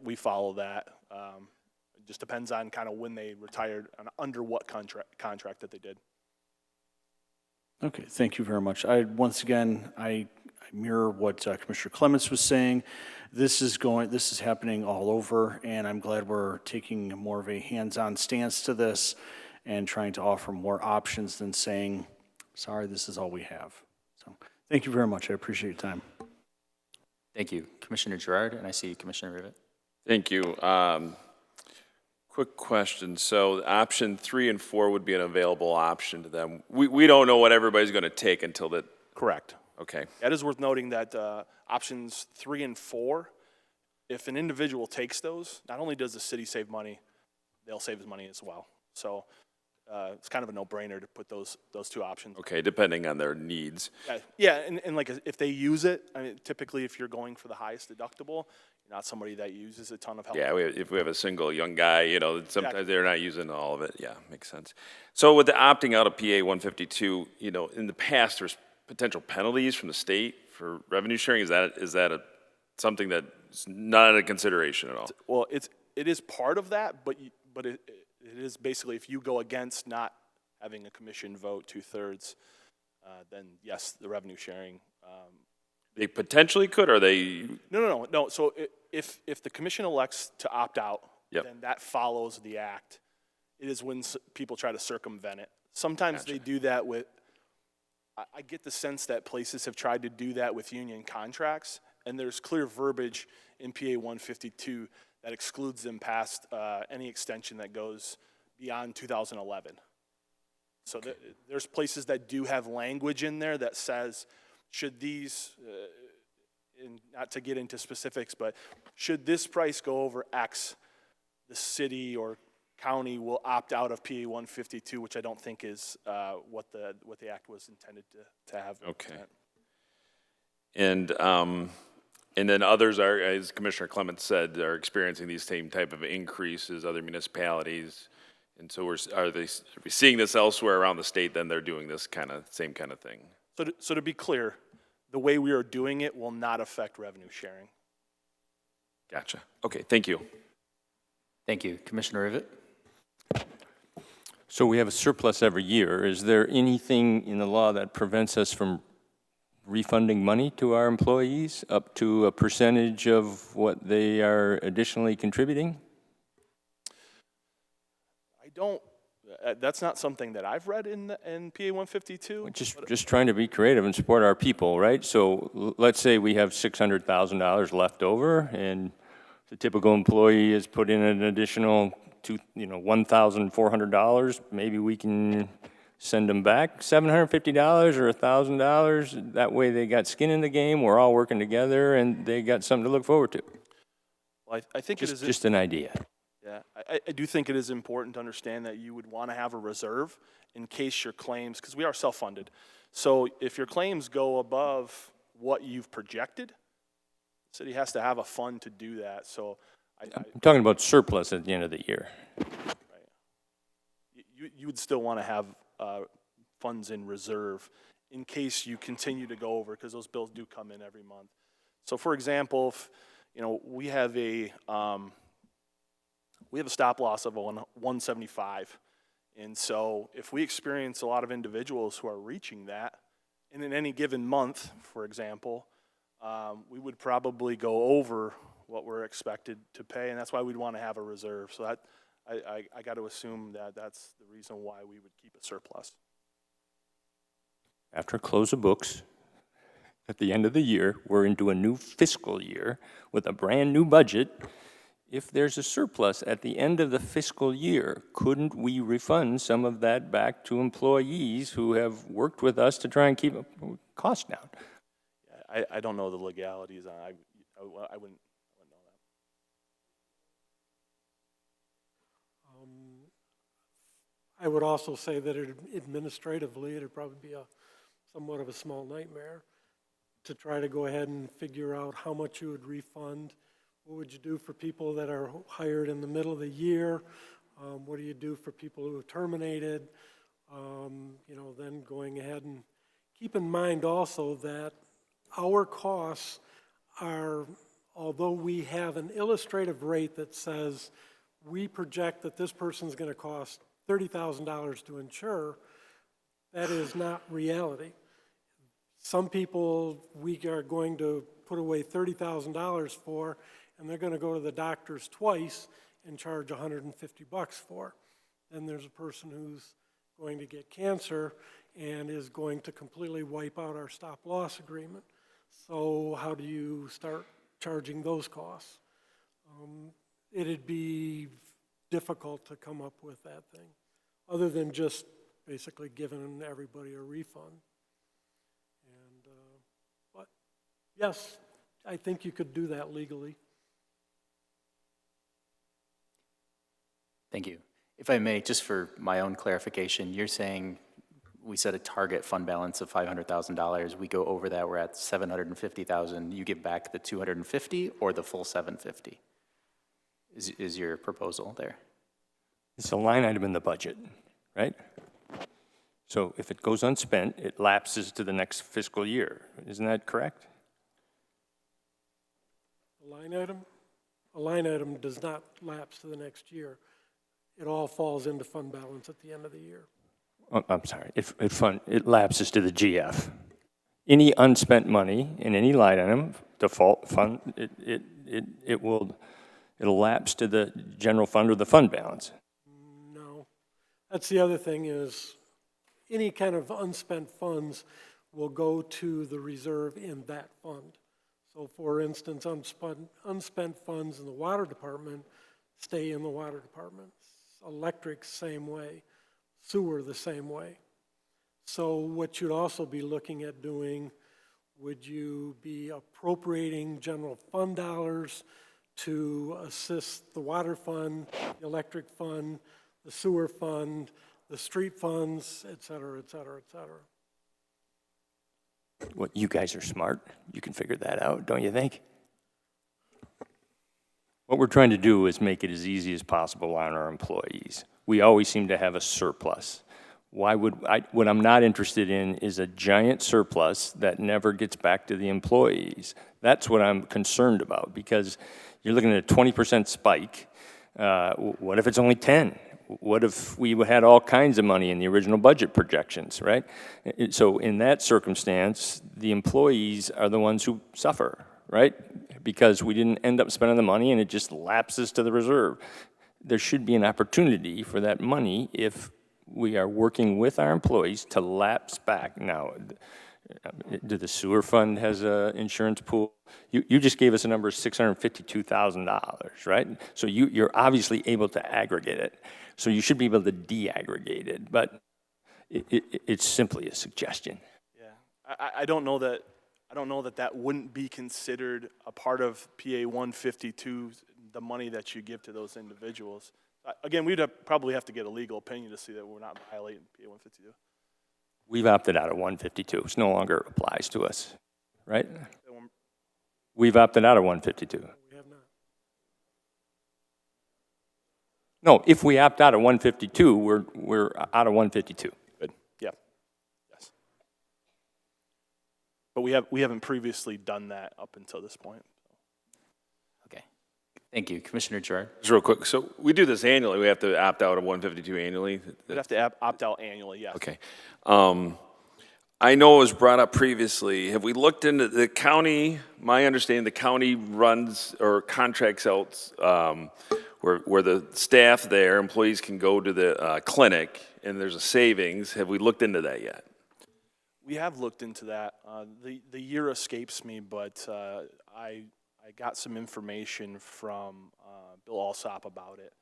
we follow that. It just depends on kind of when they retired and under what contract that they did. Okay, thank you very much. Once again, I mirror what Commissioner Clements was saying. This is happening all over, and I'm glad we're taking more of a hands-on stance to this and trying to offer more options than saying, sorry, this is all we have. So thank you very much. I appreciate your time. Thank you. Commissioner Gerard, and I see Commissioner Rivet. Thank you. Quick question. So option 3 and 4 would be an available option to them. We don't know what everybody's going to take until that. Correct. Okay. It is worth noting that options 3 and 4, if an individual takes those, not only does the city save money, they'll save his money as well. So it's kind of a no-brainer to put those two options. Okay, depending on their needs. Yeah, and like if they use it, I mean, typically if you're going for the highest deductible, you're not somebody that uses a ton of health. Yeah, if we have a single young guy, sometimes Exactly. they're not using all of it. Yeah, makes sense. So with the opting out of PA 152, in the past there's potential penalties from the state for revenue sharing. Is that something that's not a consideration at all? Well, it is part of that, but it is basically if you go against not having a commission vote 2/3, then yes, the revenue sharing. They potentially could, or they? No. So if the commission elects to opt out, Yep. then that follows the act. It is when people try to circumvent it. Sometimes Gotcha. they do that with. I get the sense that places have tried to do that with union contracts, and there's clear verbiage in PA 152 that excludes them past any extension that goes beyond 2011. So there's places that do have language in there that says, should these, and not to get into specifics, but should this price go over X, the city or county will opt out of PA 152, which I don't think is what the act was intended to have. Okay. And then others are, as Commissioner Clements said, are experiencing these same type of increases, other municipalities. And so are we seeing this elsewhere around the state, then they're doing this same kind of thing? So to be clear, the way we are doing it will not affect revenue sharing. Gotcha. Okay, thank you. Thank you. Commissioner Rivet? So we have a surplus every year. Is there anything in the law that prevents us from refunding money to our employees up to a percentage of what they are additionally contributing? I don't That's not something that I've read in PA 152. Just trying to be creative and support our people, right? So let's say we have $600,000 left over, and the typical employee has put in an additional $1,400. Maybe we can send them back $750 or $1,000. That way they got skin in the game, we're all working together, and they got something to look forward to. Well, I think it is Just an idea. Yeah, I do think it is important to understand that you would want to have a reserve in case your claims, because we are self-funded. So if your claims go above what you've projected, the city has to have a fund to do that. So I'm talking about surplus at the end of the year. right. You would still want to have funds in reserve in case you continue to go over, because those bills do come in every month. So for example, if we have a stop loss of 175. And so if we experience a lot of individuals who are reaching that, and in any given month, for example, we would probably go over what we're expected to pay, and that's why we'd want to have a reserve. So that I got to assume that that's the reason why we would keep a surplus. After close of books, at the end of the year, we're into a new fiscal year with a brand new budget. If there's a surplus at the end of the fiscal year, couldn't we refund some of that back to employees who have worked with us to try and keep costs down? I don't know the legalities. I wouldn't know that. I would also say that administratively, it'd probably be somewhat of a small nightmare to try to go ahead and figure out how much you would refund. What would you do for people that are hired in the middle of the year? What do you do for people who are terminated? Then going ahead and keep in mind also that our costs are, although we have an illustrative rate that says we project that this person's going to cost $30,000 to insure, that is not reality. Some people we are going to put away $30,000 for, and they're going to go to the doctors twice and charge $150 for. Then there's a person who's going to get cancer and is going to completely wipe out our stop-loss agreement. So how do you start charging those costs? It'd be difficult to come up with that thing, other than just basically giving everybody a refund. But yes, I think you could do that legally. Thank you. If I may, just for my own clarification, you're saying we set a target fund balance of $500,000. We go over that, we're at 750,000. You give back the 250 or the full 750? Is your proposal there? It's a line item in the budget, right? So if it goes unspent, it lapses to the next fiscal year. Isn't that correct? A line item? A line item does not lapse to the next year. It all falls into fund balance at the end of the year. Oh, I'm sorry, it lapses to the GF. Any unspent money in any line item, default fund, it'll lapse to the general fund or the fund balance. No. That's the other thing is any kind of unspent funds will go to the reserve in that fund. So for instance, unspent funds in the water department stay in the water department. Electric, same way. Sewer, the same way. So what you'd also be looking at doing, would you be appropriating general fund dollars to assist the water fund, the electric fund, the sewer fund, the street funds, et cetera, et cetera, et cetera? Well, you guys are smart. You can figure that out, don't you think? What we're trying to do is make it as easy as possible on our employees. We always seem to have a surplus. What I'm not interested in is a giant surplus that never gets back to the employees. That's what I'm concerned about, because you're looking at a 20% spike. What if it's only 10? What if we had all kinds of money in the original budget projections, right? So in that circumstance, the employees are the ones who suffer, right? Because we didn't end up spending the money and it just lapses to the reserve. There should be an opportunity for that money if we are working with our employees to lapse back. Now, do the sewer fund has a insurance pool? You just gave us a number of $652,000, right? So you're obviously able to aggregate it. So you should be able to de-aggregate it, but it's simply a suggestion. Yeah, I don't know that that wouldn't be considered a part of PA 152, the money that you give to those individuals. Again, we'd probably have to get a legal opinion to see that we're not violating PA 152. We've opted out of 152. It no longer applies to us, right? We've opted out of 152. We have not. No, if we opt out of 152, we're out of 152. Good. Yeah. Yes. But we haven't previously done that up until this point. Okay. Thank you. Commissioner Gerard? Just real quick, so we do this annually, we have to opt out of 152 annually? We'd have to opt out annually, yes. Okay. I know it was brought up previously. Have we looked into the county? My understanding, the county runs or contracts out where the staff there, employees can go to the clinic and there's a savings. Have we looked into that yet? We have looked into that. The year escapes me, but I got some information from Bill Alsop about it,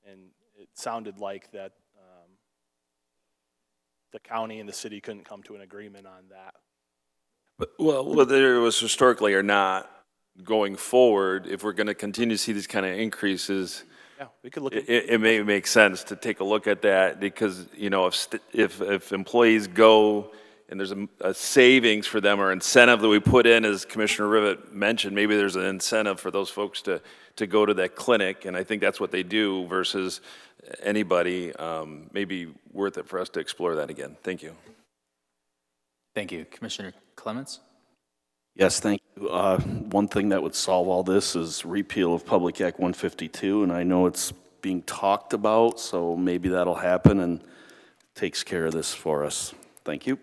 and it sounded like that the county and the city couldn't come to an agreement on that. But, well, whether it was historically or not, going forward, if we're going to continue to see these kind of increases, Yeah, we could look at it may make sense to take a look at that because, you know, if employees go and there's a savings for them or incentive that we put in, as Commissioner Rivett mentioned, maybe there's an incentive for those folks to go to that clinic, and I think that's what they do versus anybody. Maybe worth it for us to explore that again. Thank you. Thank you. Commissioner Clements? Yes, thank you. One thing that would solve all this is repeal of Public Act 152, and I know it's being talked about, so maybe that'll happen and takes care of this for us. Thank you.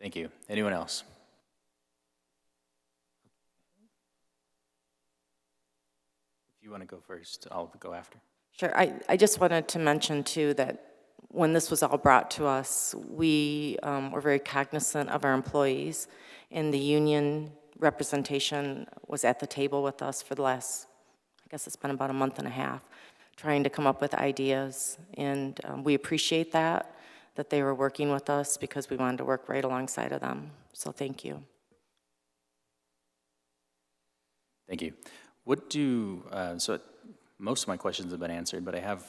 Thank you. Anyone else? If you want to go first, I'll go after. Sure. I just wanted to mention, too, that when this was all brought to us, we were very cognizant of our employees, and the union representation was at the table with us for the last, I guess it's been about a month and a half, trying to come up with ideas, and we appreciate that they were working with us because we wanted to work right alongside of them. So thank you. Thank you. What do, so most of my questions have been answered, but I have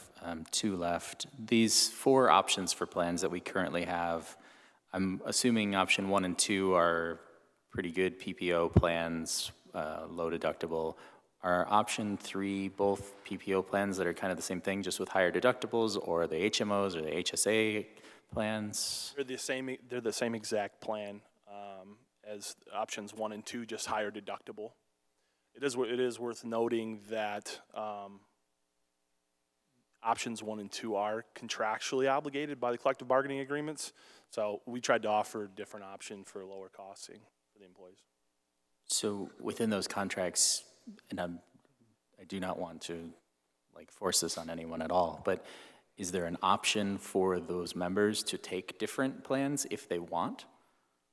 two left. These 4 options for plans that we currently have, I'm assuming option 1 and 2 are pretty good PPO plans, low deductible. Are option 3 both PPO plans that are kind of the same thing, just with higher deductibles, or are they HMOs or the HSA plans? They're the same exact plan as options 1 and 2, just higher deductible. It is worth noting that options 1 and 2 are contractually obligated by the collective bargaining agreements. So we tried to offer a different option for lower costing for the employees. So within those contracts, and I do not want to force this on anyone at all, but is there an option for those members to take different plans if they want?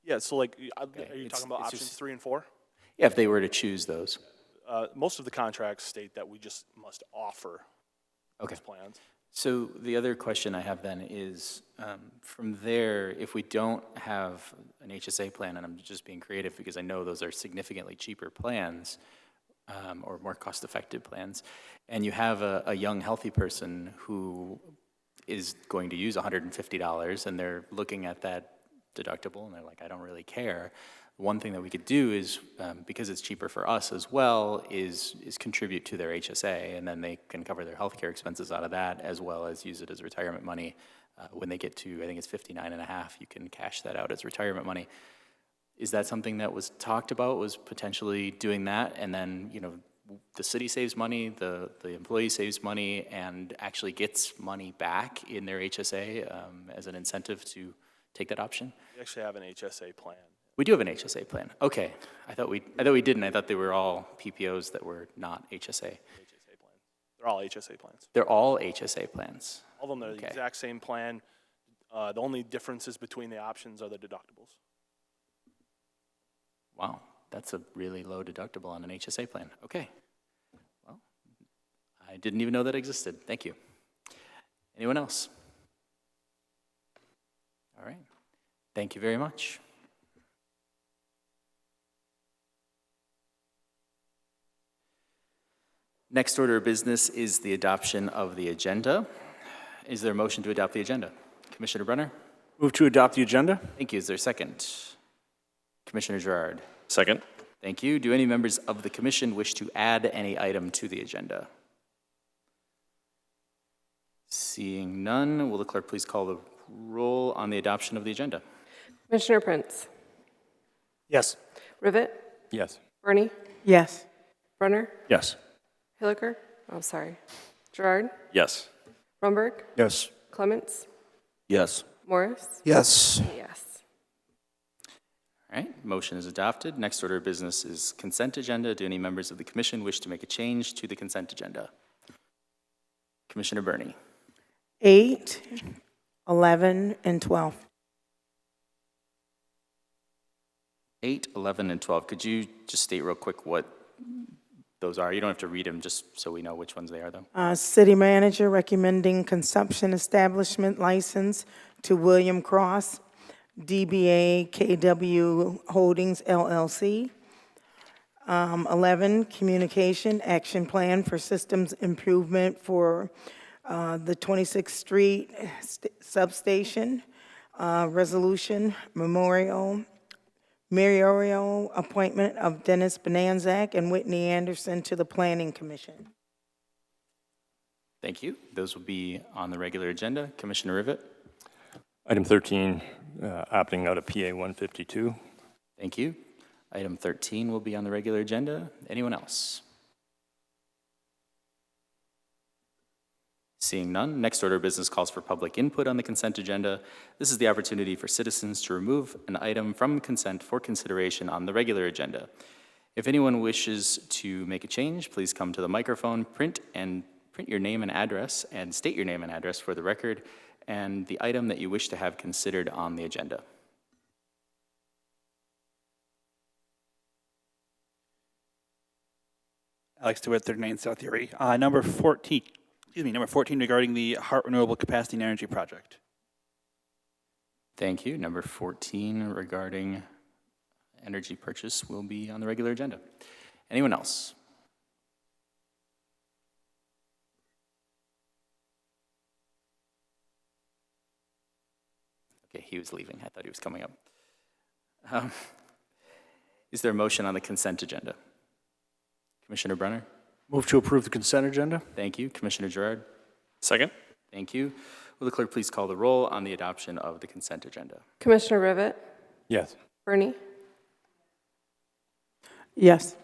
Yeah, so are you talking about options 3 and 4? Yeah, if they were to choose those. Most of the contracts state that we just must offer those plans. So the other question I have then is, from there, if we don't have an HSA plan, and I'm just being creative because I know those are significantly cheaper plans, or more cost-effective plans, and you have a young, healthy person who is going to use $150, and they're looking at that deductible, and they're like, I don't really care. One thing that we could do is, because it's cheaper for us as well, is contribute to their HSA, and then they can cover their healthcare expenses out of that, as well as use it as retirement money. When they get to, I think it's 59 and a half, you can cash that out as retirement money. Is that something that was talked about, was potentially doing that, and then, the city saves money, the employee saves money, and actually gets money back in their HSA as an incentive to take that option? We actually have an HSA plan. We do have an HSA plan. Okay, I thought we didn't. I thought they were all PPOs that were not HSA. HSA plans. They're all HSA plans. They're all HSA plans. All of them are the Okay. exact same plan. The only differences between the options are the deductibles. Wow, that's a really low deductible on an HSA plan. Okay. Well, I didn't even know that existed. Thank you. Anyone else? All right. Thank you very much. Next order of business is the adoption of the agenda. Is there a motion to adopt the agenda? Commissioner Brenner? Move to adopt the agenda? Thank you. Is there a second? Commissioner Gerard? Second? Thank you. Do any members of the commission wish to add any item to the agenda? Seeing none, will the clerk please call the roll on the adoption of the agenda? Commissioner Prince? Yes. Rivet? Yes. Bernie? Yes. Brenner? Yes. Hilliker? Oh, sorry. Gerard? Yes. Rumberg? Yes. Clements? Yes. Morris? Yes. Yes. All right, motion is adopted. Next order of business is consent agenda. Do any members of the commission wish to make a change to the consent agenda? Commissioner Burney? 8, 11, and 12. 8, 11, and 12. Could you just state real quick what those are? You don't have to read them, just so we know which ones they are, though. City manager recommending consumption establishment license to William Cross, DBA KW Holdings LLC. 11, communication action plan for systems improvement for the 26th Street substation. Resolution memorial appointment of Dennis Bonanzac and Whitney Anderson to the Planning Commission. Thank you. Those will be on the regular agenda. Commissioner Rivet? Item 13, opting out of PA 152. Thank you. Item 13 will be on the regular agenda. Anyone else? Seeing none, next order of business calls for public input on the consent agenda. This is the opportunity for citizens to remove an item from consent for consideration on the regular agenda. If anyone wishes to make a change, please come to the microphone, print your name and address, and state your name and address for the record, and the item that you wish to have considered on the agenda. Alex DeWitt, 39 South Erie. Number 14 regarding the Hart Renewable Capacity and Energy Project. Thank you. Number 14 regarding energy purchase will be on the regular agenda. Anyone else? Okay, he was leaving. I thought he was coming up. Is there a motion on the consent agenda? Commissioner Brenner? Move to approve the consent agenda? Thank you. Commissioner Gerard? Second? Thank you. Will the clerk please call the roll on the adoption of the consent agenda? Commissioner Rivet? Yes. Bernie? Yes.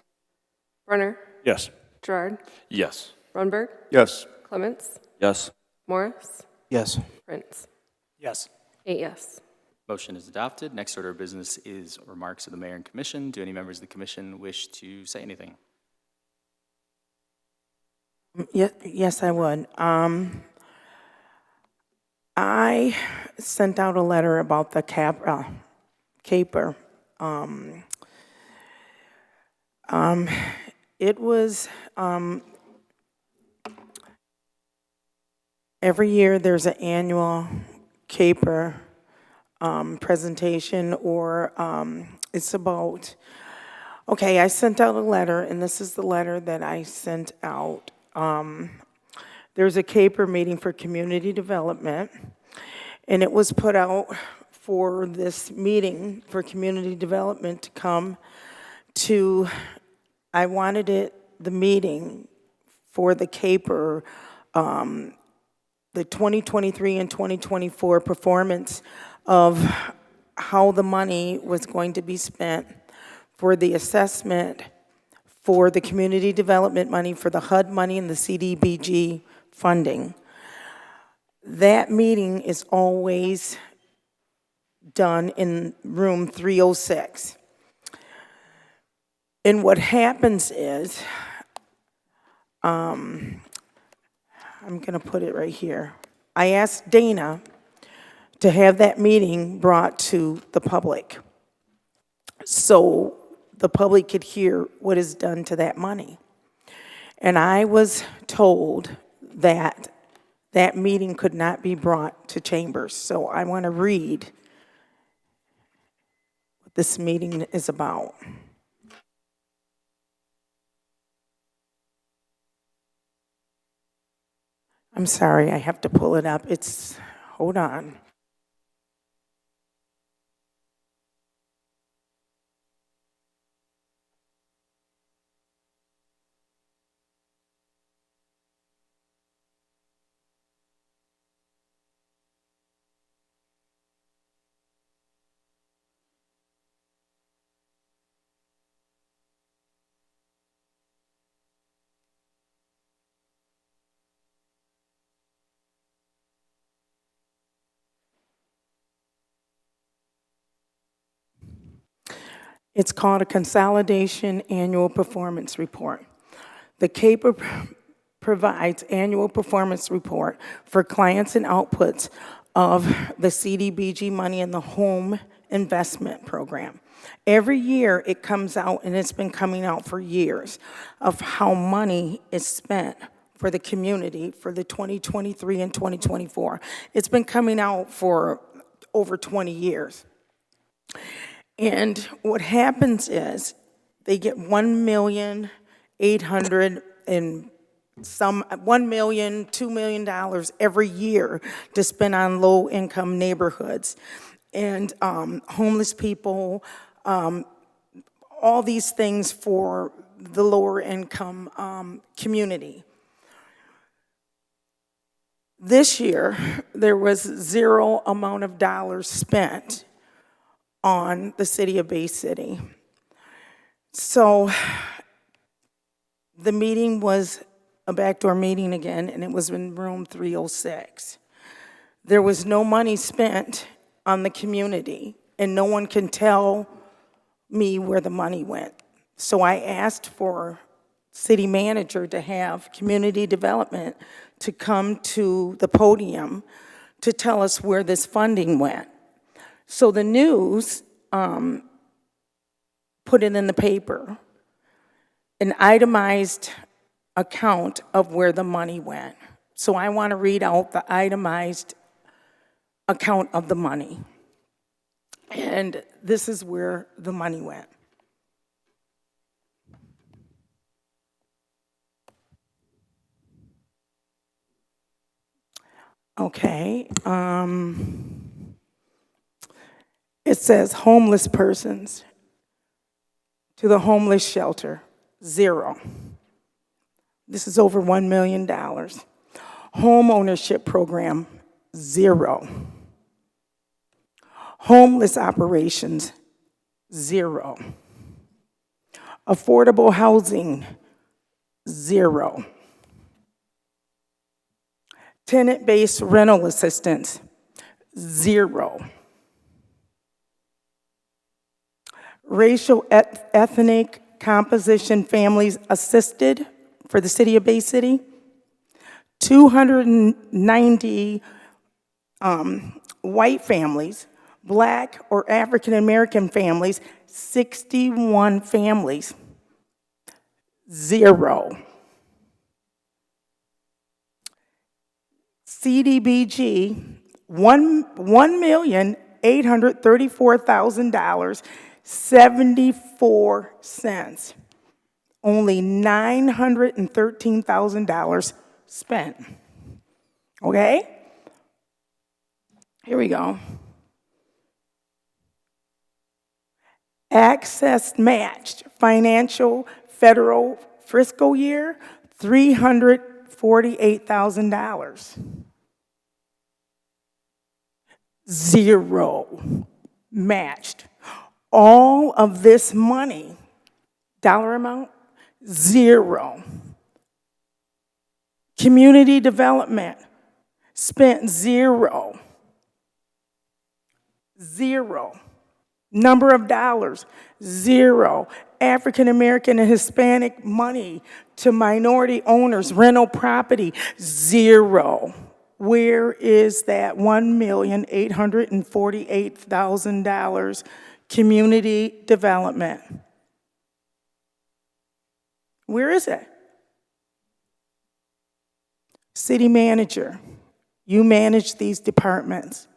Brenner? Yes. Gerard? Yes. Rumberg? Yes. Clements? Yes. Morris? Yes. Prince? Yes. 8 yes. Motion is adopted. Next order of business is remarks of the mayor and commission. Do any members of the commission wish to say anything? Yes, I would. I sent out a letter about the caper. It was, every year there's an annual caper presentation, or it's about, okay, I sent out a letter, and this is the letter that I sent out. There's a caper meeting for community development, and it was put out for this meeting for community development to come to, I wanted the meeting for the caper, the 2023 and 2024 performance of how the money was going to be spent for the assessment for the community development money, for the HUD money and the CDBG funding. That meeting is always done in room 306. And what happens is, I'm gonna put it right here. I asked Dana to have that meeting brought to the public so the public could hear what is done to that money. And I was told that that meeting could not be brought to Chambers. So I want to read what this meeting is about. I'm sorry, I have to pull it up. Hold on. It's called a Consolidation Annual Performance Report. The CAPER provides annual performance report for clients and outputs of the CDBG money in the home investment program. Every year it comes out, and it's been coming out for years, of how money is spent for the community for the 2023 and 2024. It's been coming out for over 20 years. And what happens is they get $1,800,000 and some $1 million, $2 million every year to spend on low-income neighborhoods and homeless people, all these things for the lower-income community. This year, there was zero amount of dollars spent on the city of Bay City. So the meeting was a backdoor meeting again, and it was in room 306. There was no money spent on the community, and no one can tell me where the money went. So I asked for city manager to have community development to come to the podium to tell us where this funding went. So the news put it in the paper, an itemized account of where the money went. So I want to read out the itemized account of the money. And this is where the money went. Okay. It says homeless persons to the homeless shelter, 0. This is over $1 million. Home ownership program, 0. Homeless operations, 0. Affordable housing, 0. Tenant-based rental assistance, 0. Racial ethnic composition families assisted for the city of Bay City, 290 white families, Black or African American families, 61 families, 0. CDBG, $1,834,000, 74 cents. Only $913,000 spent. Okay? Here we go. Access matched financial federal fiscal year, $348,000. 0 matched. All of this money, dollar amount, 0. Community development, spent 0. 0. Number of dollars, 0. African American and Hispanic money to minority owners, rental property, 0. Where is that $1,848,000 community development? Where is it? City manager, you manage these departments.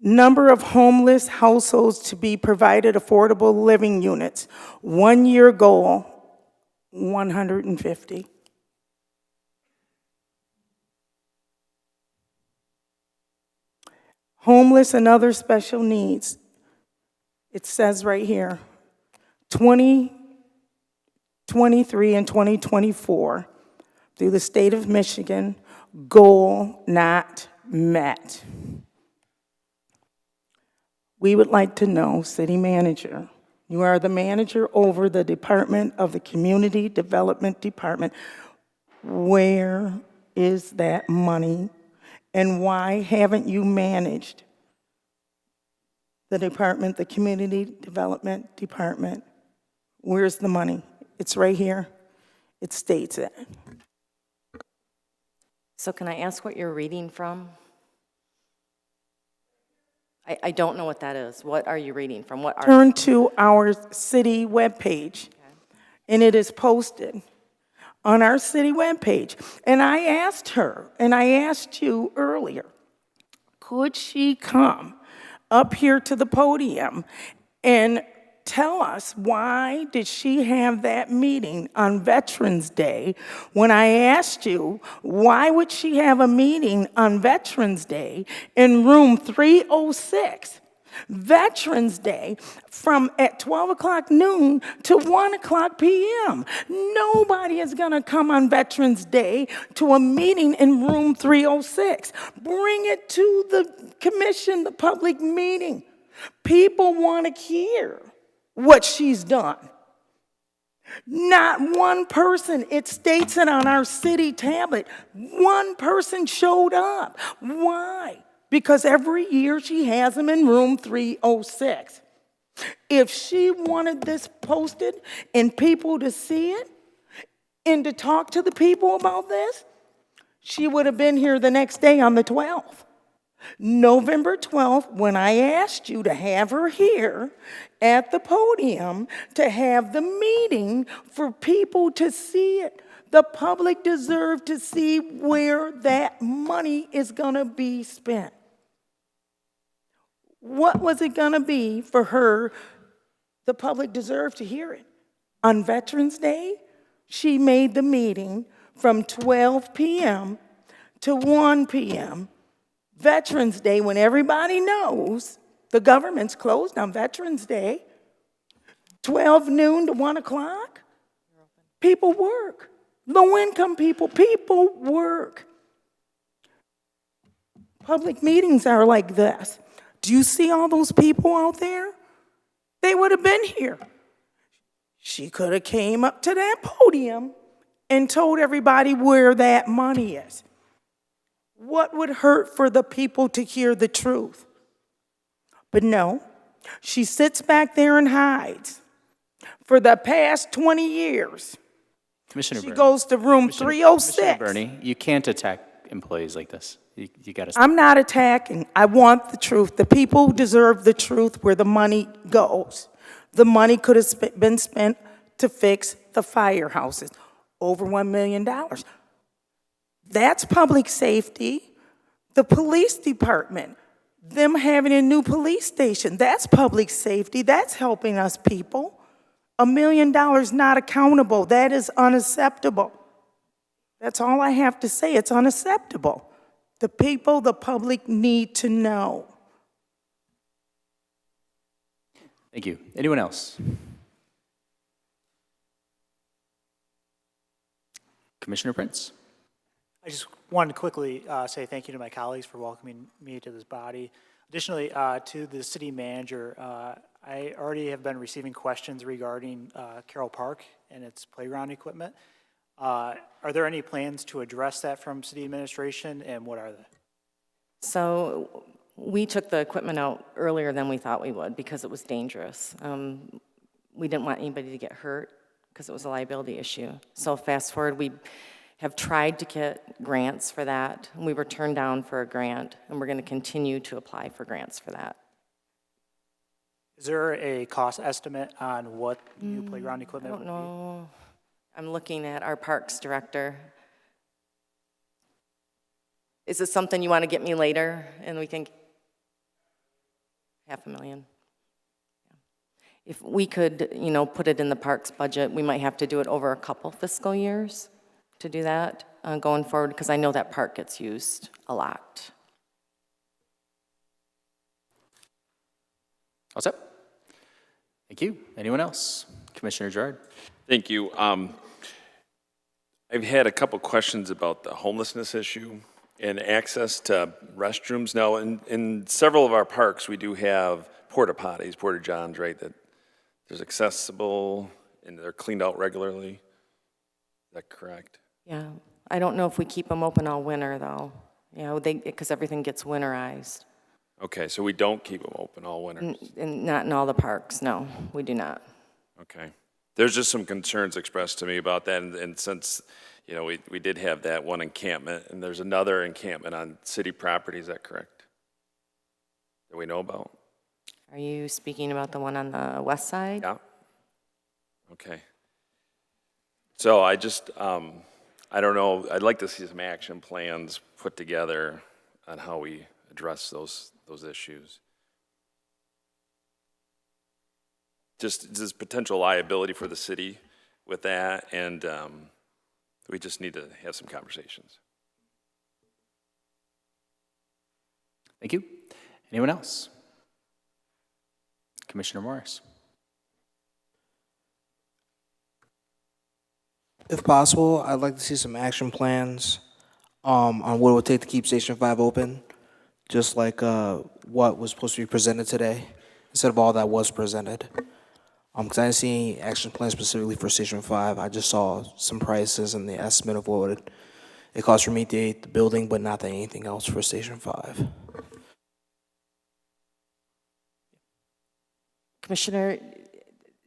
Number of homeless households to be provided affordable living units. 1 year goal, 150. Homeless and other special needs. It says right here, 2023 and 2024, through the state of Michigan, goal not met. We would like to know, city manager, you are the manager over the Department of the Community Development Department. Where is that money? And why haven't you managed the department, the Community Development Department? Where's the money? It's right here. It states it. So can I ask what you're reading from? I don't know what that is. What are you reading from? What article? Turn to our city webpage, and it is posted on our city webpage. And I asked her, and I asked you earlier, could she come up here to the podium and tell us why did she have that meeting on Veterans Day when I asked you why would she have a meeting on Veterans Day in room 306? Veterans Day from at 12 o'clock noon to 1 o'clock p.m. Nobody is going to come on Veterans Day to a meeting in room 306. Bring it to the commission, the public meeting. People want to hear what she's done. Not one person, it states it on our city tablet, one person showed up. Why? Because every year she has them in room 306. If she wanted this posted and people to see it and to talk to the people about this, she would have been here the next day on the 12th. November 12th, when I asked you to have her here at the podium to have the meeting for people to see it. The public deserves to see where that money is going to be spent. What was it going to be for her? The public deserved to hear it. On Veterans Day, she made the meeting from 12 p.m. to 1 p.m. Veterans Day, when everybody knows the government's closed on Veterans Day, 12 noon to 1 o'clock, people work. Low-income people work. Public meetings are like this. Do you see all those people out there? They would have been here. She could have came up to that podium and told everybody where that money is. What would hurt for the people to hear the truth? But no, she sits back there and hides. For the past 20 years, Commissioner she Bernie. goes to room 306. Commissioner Bernie, you can't attack employees like this. You got to. I'm not attacking. I want the truth. The people deserve the truth where the money goes. The money could have been spent to fix the firehouses. Over $1 million. That's public safety. The police department, them having a new police station, that's public safety. That's helping us people. $1 million not accountable. That is unacceptable. That's all I have to say. It's unacceptable. The people, the public need to know. Thank you. Anyone else? Commissioner Prince. I just wanted to quickly say thank you to my colleagues for welcoming me to this body. Additionally, to the city manager, I already have been receiving questions regarding Carroll Park and its playground equipment. Are there any plans to address that from city administration, and what are they? So we took the equipment out earlier than we thought we would because it was dangerous. We didn't want anybody to get hurt because it was a liability issue. So fast forward, have tried to get grants for that. And we were turned down for a grant, and we're going to continue to apply for grants for that. Is there a cost estimate on what new playground I equipment don't would be? know. I'm looking at our parks director. Is this something you want to get me later, and we can, $500,000? If we could, you know, put it in the parks budget, we might have to do it over a couple fiscal years to do that going forward, because I know that park gets used a lot. All set? Thank you. Anyone else? Commissioner Gerard? Thank you. I've had a couple questions about the homelessness issue and access to restrooms. Now, in several of our parks, we do have porta potties, porta johns, right, that there's accessible and they're cleaned out regularly. Is that correct? Yeah, I don't know if we keep them open all winter, though. You know, because everything gets winterized. Okay, so we don't keep them open all winter? And not in all the parks, no, we do not. Okay. There's just some concerns expressed to me about that, and since, you know, we did have that one encampment, and there's another encampment on city property, is that correct? That we know about? Are you speaking about the one on the west side? Yeah. Okay. So I just, I don't know, I'd like to see some action plans put together on how we address those issues. Just this potential liability for the city with that, and we just need to have some conversations. Thank you. Anyone else? Commissioner Morris? If possible, I'd like to see some action plans on what it would take to keep Station 5 open, just like what was supposed to be presented today, instead of all that was presented. Because I didn't see any action plans specifically for Station 5. I just saw some prices and the estimate of what it cost for me to remediate the building, but not anything else for Station 5. Commissioner,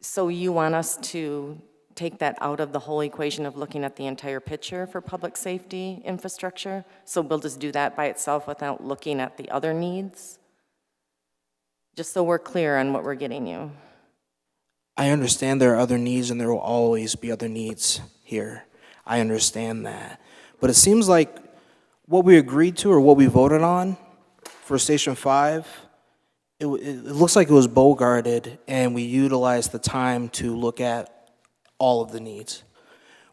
so you want us to take that out of the whole equation of looking at the entire picture for public safety infrastructure? So we'll just do that by itself without looking at the other needs? Just so we're clear on what we're getting you. I understand there are other needs, and there will always be other needs here. I understand that. But it seems like what we agreed to or what we voted on for Station 5, it looks like it was bogarted, and we utilized the time to look at all of the needs,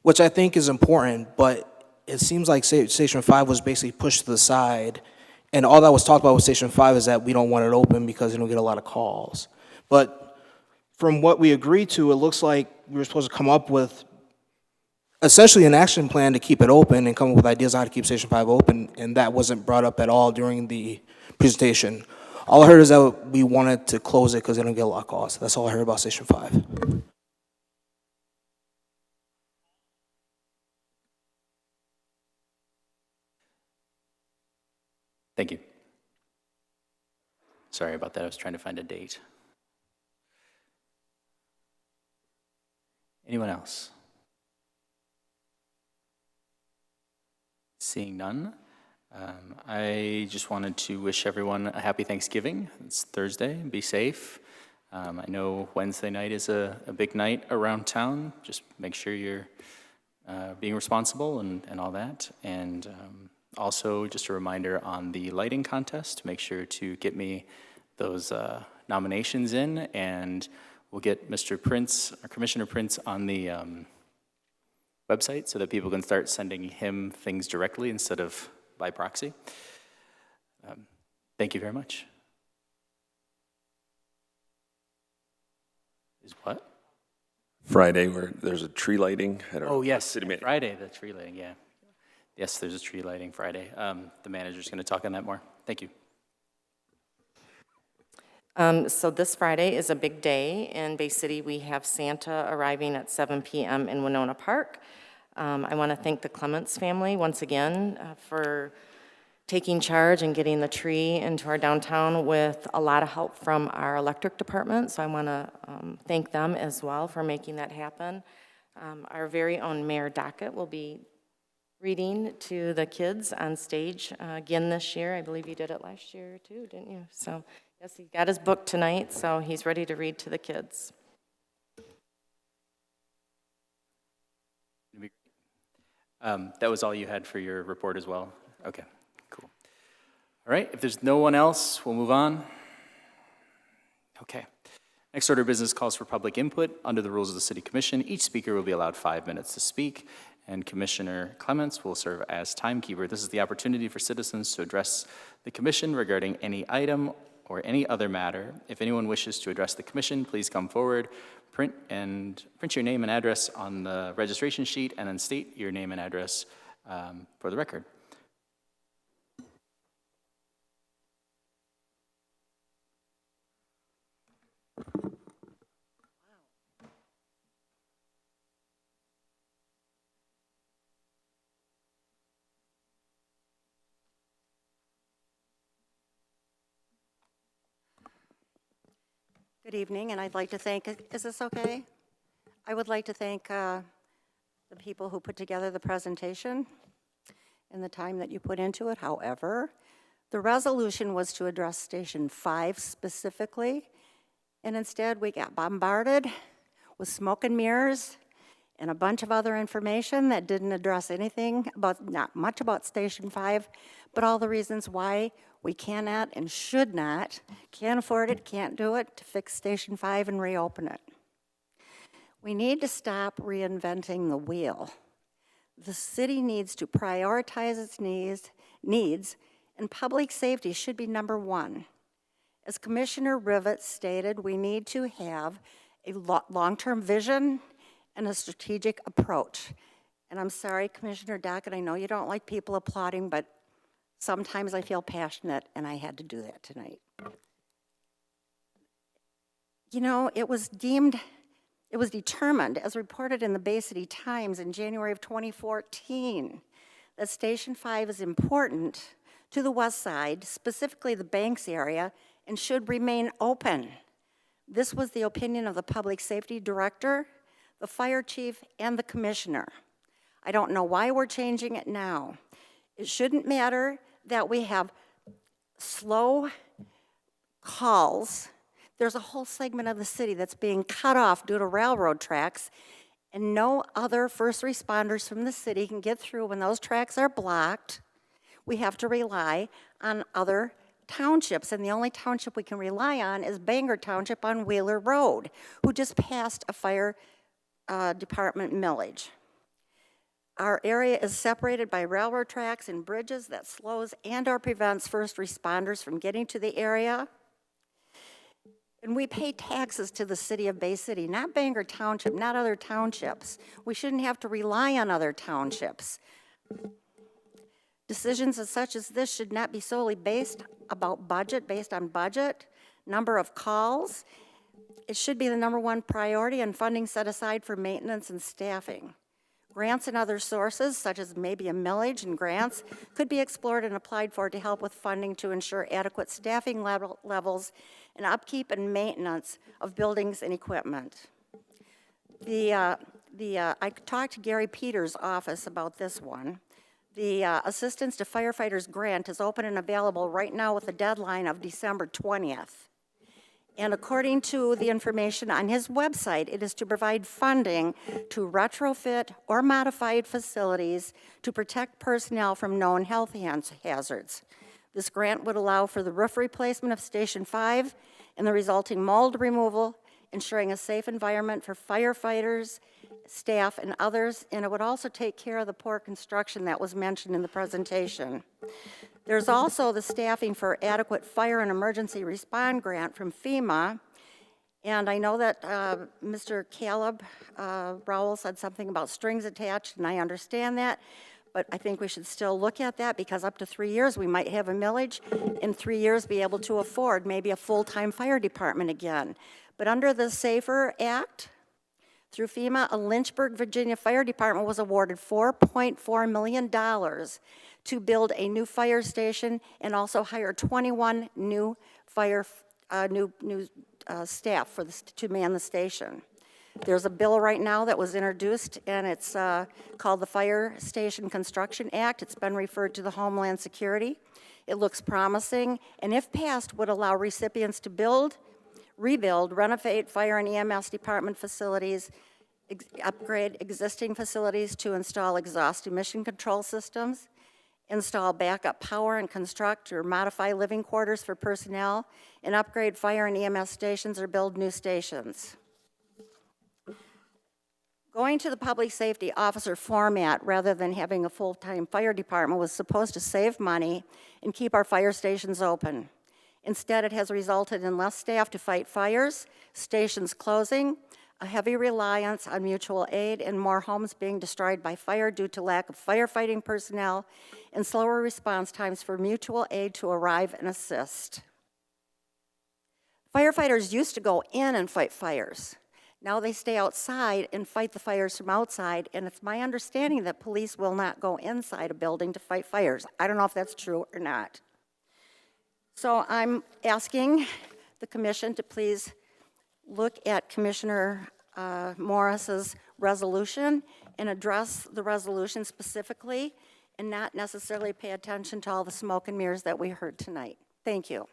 which I think is important, but it seems like Station 5 was basically pushed to the side, and all that was talked about with Station 5 is that we don't want it open because we don't get a lot of calls. But from what we agreed to, it looks like we were supposed to come up with essentially an action plan to keep it open and come up with ideas on how to keep Station 5 open, and that wasn't brought up at all during the presentation. All I heard is that we wanted to close it because they don't get a lot of calls. That's all I heard about Station 5. Thank you. Sorry about that. I was trying to find a date. Anyone else? Seeing none, I just wanted to wish everyone a happy Thanksgiving. It's Thursday. Be safe. I know Wednesday night is a big night around town. Just make sure you're being responsible and all that. And also, just a reminder on the lighting contest, make sure to get me those nominations in, and we'll get Mr. Prince, or Commissioner Prince, on the website so that people can start sending him things directly instead of by proxy. Thank you very much. Is what? Friday, where there's a tree lighting. I don't know. Oh, yes, City man- Friday, the tree lighting, yeah. Yes, there's a tree lighting Friday. The manager's going to talk on that more. Thank you. So this Friday is a big day. In Bay City, we have Santa arriving at 7 p.m. in Winona Park. I want to thank the Clements family once again for taking charge and getting the tree into our downtown with a lot of help from our electric department. So I want to thank them as well for making that happen. Our very own Mayor Dockett will be reading to the kids on stage again this year. I believe you did it last year too, didn't you? So, yes, he got his book tonight, so he's ready to read to the kids. That was all you had for your report as well? Okay, cool. All right, if there's no one else, we'll move on. Okay. Next order of business calls for public input. Under the rules of the City Commission, each speaker will be allowed 5 minutes to speak, and Commissioner Clements will serve as timekeeper. This is the opportunity for citizens to address the commission regarding any item or any other matter. If anyone wishes to address the commission, please come forward, print your name and address on the registration sheet, and then state your name and address for the record. Good evening, and I'd like to thank, is this okay? I would like to thank the people who put together the presentation and the time that you put into it. However, the resolution was to address Station 5 specifically, and instead we got bombarded with smoke and mirrors and a bunch of other information that didn't address anything about, not much about Station 5, but all the reasons why we cannot and should not, can't afford it, can't do it, to fix Station 5 and reopen it. We need to stop reinventing the wheel. The city needs to prioritize its needs, and public safety should be number one. As Commissioner Rivett stated, we need to have a long-term vision and a strategic approach. And I'm sorry, Commissioner Dockett, I know you don't like people applauding, but sometimes I feel passionate, and I had to do that tonight. You know, it was determined, as reported in the Bay City Times in January of 2014, that Station 5 is important to the west side, specifically the Banks area, and should remain open. This was the opinion of the public safety director, the fire chief, and the commissioner. I don't know why we're changing it now. It shouldn't matter that we have slow calls. There's a whole segment of the city that's being cut off due to railroad tracks, and no other first responders from the city can get through when those tracks are blocked. We have to rely on other townships, and the only township we can rely on is Bangor Township on Wheeler Road, who just passed a fire department millage. Our area is separated by railroad tracks and bridges that slows and/or prevents first responders from getting to the area. And we pay taxes to the city of Bay City, not Bangor Township, not other townships. We shouldn't have to rely on other townships. Decisions such as this should not be solely based on budget, number of calls. It should be the number one priority, and funding set aside for maintenance and staffing. Grants and other sources, such as maybe a millage and grants, could be explored and applied for to help with funding to ensure adequate staffing levels and upkeep and maintenance of buildings and equipment. I talked to Gary Peters' office about this one. The Assistance to Firefighters grant is open and available right now with a deadline of December 20th. And according to the information on his website, it is to provide funding to retrofit or modified facilities to protect personnel from known health hazards. This grant would allow for the roof replacement of Station 5 and the resulting mold removal, ensuring a safe environment for firefighters, staff, and others, and it would also take care of the poor construction that was mentioned in the presentation. There's also the staffing for adequate fire and emergency response grant from FEMA, and I know that Mr. Caleb Rowell said something about strings attached, and I understand that, but I think we should still look at that, because up to 3 years we might have a millage, in 3 years be able to afford maybe a full-time fire department again. But under the SAFER Act, through FEMA, a Lynchburg, Virginia fire department was awarded $4.4 million to build a new fire station and also hire 21 new staff to man the station. There's a bill right now that was introduced, and it's called the Fire Station Construction Act. It's been referred to the Homeland Security. It looks promising, and if passed, would allow recipients to build, rebuild, renovate fire and EMS department facilities, upgrade existing facilities to install exhaust emission control systems, install backup power and construct or modify living quarters for personnel, and upgrade fire and EMS stations or build new stations. Going to the public safety officer format rather than having a full-time fire department was supposed to save money and keep our fire stations open. Instead, it has resulted in less staff to fight fires, stations closing, a heavy reliance on mutual aid, and more homes being destroyed by fire due to lack of firefighting personnel and slower response times for mutual aid to arrive and assist. Firefighters used to go in and fight fires. Now they stay outside and fight the fires from outside, and it's my understanding that police will not go inside a building to fight fires. I don't know if that's true or not. So I'm asking the commission to please look at Commissioner Morris's resolution and address the resolution specifically and not necessarily pay attention to all the smoke and mirrors that we heard tonight. Thank you.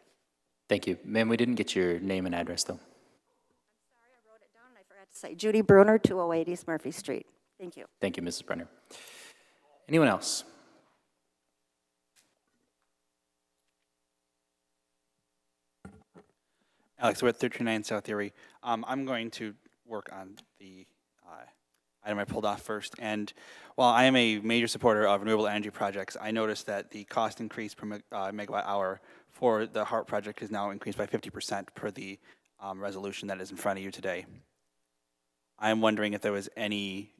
Thank you. Ma'am, we didn't get your name and address, though. Say Judy Bruner, 208 East Murphy Street. Thank you. Thank you, Mrs. Brenner. Anyone else? Alex, we're at 329 South Erie. I'm going to work on the item I pulled off first. And while I am a major supporter of renewable energy projects, I noticed that the cost increase per megawatt hour for the HART project is now increased by 50% per the resolution that is in front of you today. I'm wondering if there was any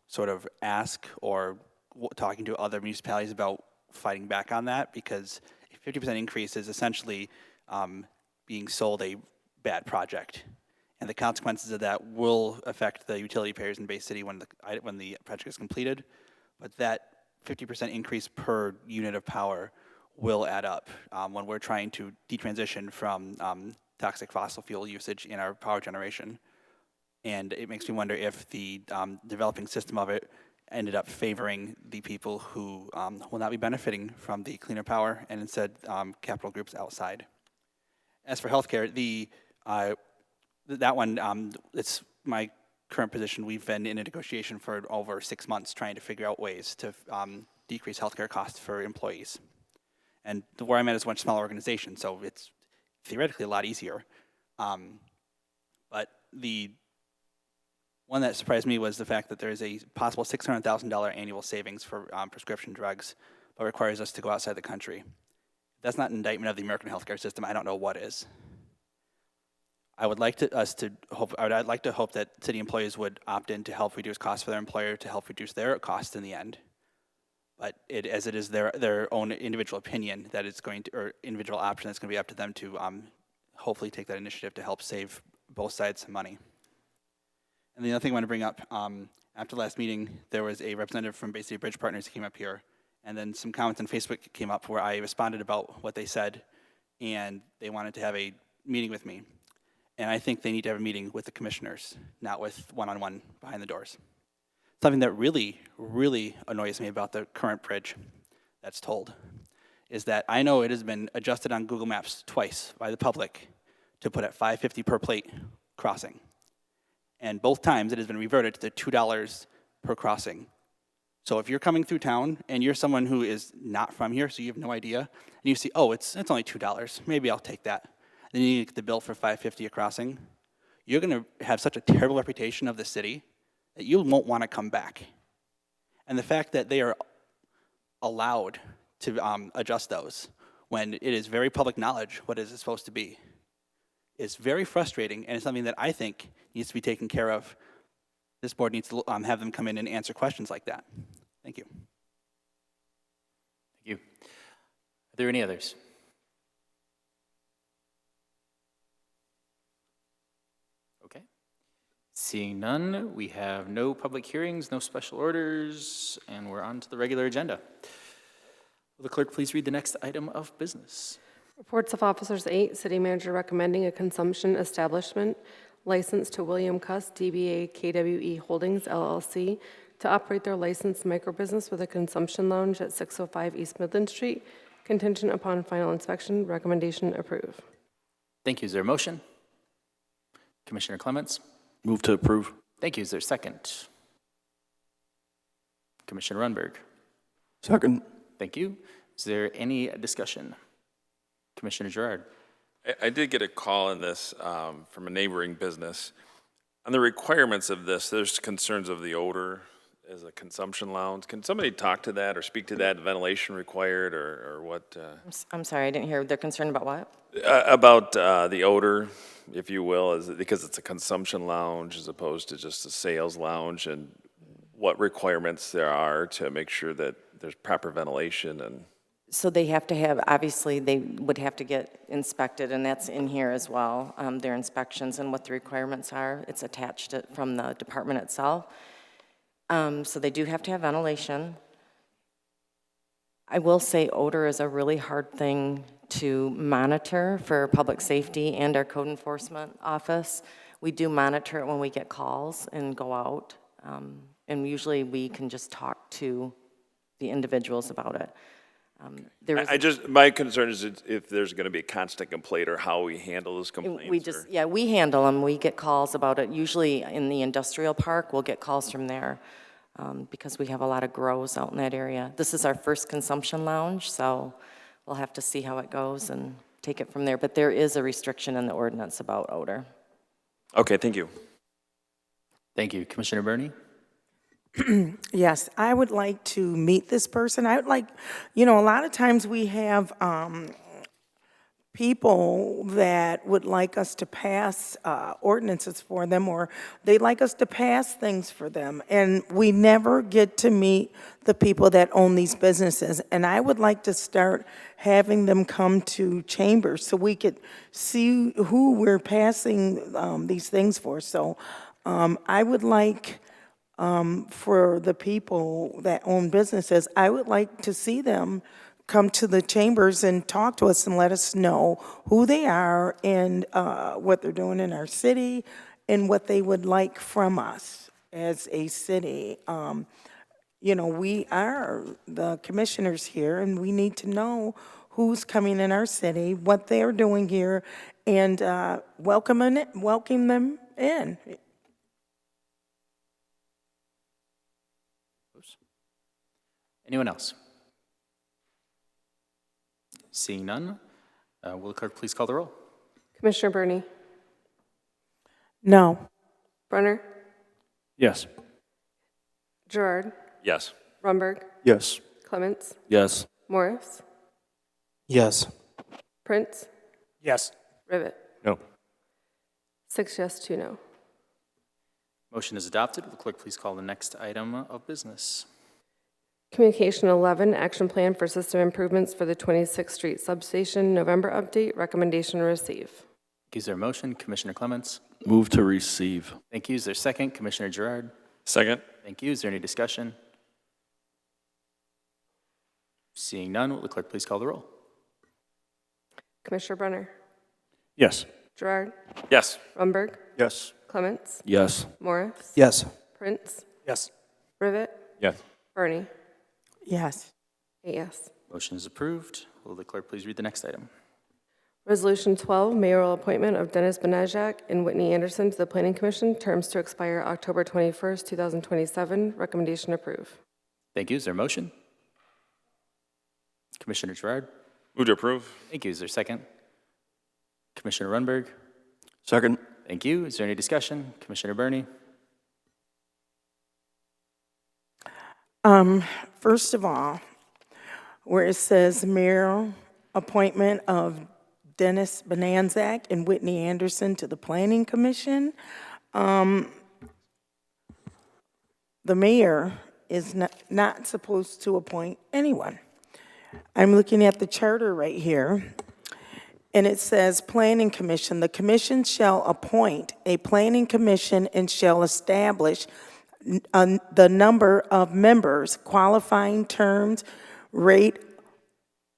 sort of ask or talking to other municipalities about fighting back on that, because a 50% increase is essentially being sold a bad project. And the consequences of that will affect the utility payers in Bay City when the project is completed. But that 50% increase per unit of power will add up when we're trying to detransition from toxic fossil fuel usage in our power generation. And it makes me wonder if the developing system of it ended up favoring the people who will not be benefiting from the cleaner power, and instead capital groups outside. As for healthcare, that one, it's my current position. We've been in a negotiation for over 6 months trying to figure out ways to decrease healthcare costs for employees. And where I'm at is a much smaller organization, so it's theoretically a lot easier. But the one that surprised me was the fact that there is a possible $600,000 annual savings for prescription drugs, but requires us to go outside the country. If that's not an indictment of the American healthcare system, I don't know what is. I would like I'd like to hope that city employees would opt in to help reduce costs for their employer, to help reduce their costs in the end. But as it is their own individual opinion that it's going to, or individual option, that's going to be up to them to hopefully take that initiative to help save both sides some money. And the other thing I want to bring up, after the last meeting, there was a representative from Bay City Bridge Partners who came up here, and then some comments on Facebook came up where I responded about what they said, and they wanted to have a meeting with me. And I think they need to have a meeting with the commissioners, not with one-on-one behind the doors. Something that really, really annoys me about the current bridge that's told is that I know it has been adjusted on Google Maps twice by the public to put at $5.50 per plate crossing. And both times it has been reverted to the $2 per crossing. So if you're coming through town and you're someone who is not from here, so you have no idea, and you see, oh, it's only $2, maybe I'll take that. Then you get the bill for $5.50 a crossing. You're going to have such a terrible reputation of the city that you won't want to come back. And the fact that they are allowed to adjust those when it is very public knowledge what is it supposed to be is very frustrating, and it's something that I think needs to be taken care of. This board needs to have them come in and answer questions like that. Thank you. Thank you. Are there any others? Okay. Seeing none, we have no public hearings, no special orders, and we're on to the regular agenda. Will the clerk please read the next item of business? Reports of Officers 8, City Manager recommending a consumption establishment license to William Cuss, DBA KWE Holdings LLC, to operate their licensed microbusiness with a consumption lounge at 605 East Midland Street, contingent upon final inspection. Recommendation approve. Thank you. Is there a motion? Commissioner Clements? Move to approve. Thank you. Is there a second? Commissioner Runberg? Second. Thank you. Is there any discussion? Commissioner Gerard? I did get a call on this from a neighboring business. On the requirements of this, there's concerns of the odor as a consumption lounge. Can somebody talk to that or speak to that, ventilation required or what? I'm sorry, I didn't hear. They're concerned about what? About the odor, if you will, is it because it's a consumption lounge as opposed to just a sales lounge, and what requirements there are to make sure that there's proper ventilation and... So they have to have, obviously, they would have to get inspected, and that's in here as well, their inspections and what the requirements are. It's attached from the department itself. So they do have to have ventilation. I will say odor is a really hard thing to monitor for public safety and our code enforcement office. We do monitor it when we get calls and go out, and usually we can just talk to the individuals about it. My concern is if there's going to be a constant complaint or how we handle those complaints. We handle them. We get calls about it. Usually in the industrial park, we'll get calls from there because we have a lot of grows out in that area. This is our first consumption lounge, so we'll have to see how it goes and take it from there. But there is a restriction in the ordinance about odor. Okay, thank you. Thank you. Commissioner Burney? Yes, I would like to meet this person. I would like, a lot of times we have people that would like us to pass ordinances for them, or they'd like us to pass things for them, and we never get to meet the people that own these businesses. And I would like to start having them come to chambers so we could see who we're passing these things for. So I would like... for the people that own businesses, I would like to see them come to the chambers and talk to us and let us know who they are and what they're doing in our city and what they would like from us as a city. We are the commissioners here, and we need to know who's coming in our city, what they're doing here, and welcome them in. Anyone else? Seeing none, will the clerk please call the roll? Commissioner Burney? No. Brunner? Yes. Gerard? Yes. Rumberg? Yes. Clements? Yes. Morris? Yes. Prince? Yes. Rivet? No. 6 yes, 2 no. Motion is adopted. Will the clerk please call the next item of business? Communication 11, action plan for system improvements for the 26th Street substation, November update, recommendation to receive. Is there a motion? Commissioner Clements? Move to receive. Thank you. Is there a second? Commissioner Gerard? Second. Thank you. Is there any discussion? Seeing none, will the clerk please call the roll? Commissioner Brunner? Yes. Gerard? Yes. Rumberg? Yes. Clements? Yes. Morris? Yes. Prince? Yes. Rivet? Yes. Burney? Yes. 8 yes. Motion is approved. Will the clerk please read the next item? Resolution 12, mayoral appointment of Dennis Benajak and Whitney Anderson to the Planning Commission, terms to expire October 21st, 2027. Recommendation approve. Thank you. Is there a motion? Commissioner Gerard? Move to approve. Thank you. Is there a second? Commissioner Runberg? Second. Thank you. Is there any discussion? Commissioner Burney? First of all, where it says mayoral appointment of Dennis Benanzak and Whitney Anderson to the Planning Commission, the mayor is not supposed to appoint anyone. I'm looking at the charter right here, and it says Planning Commission. The commission shall appoint a planning commission and shall establish the number of members, qualifying terms, rate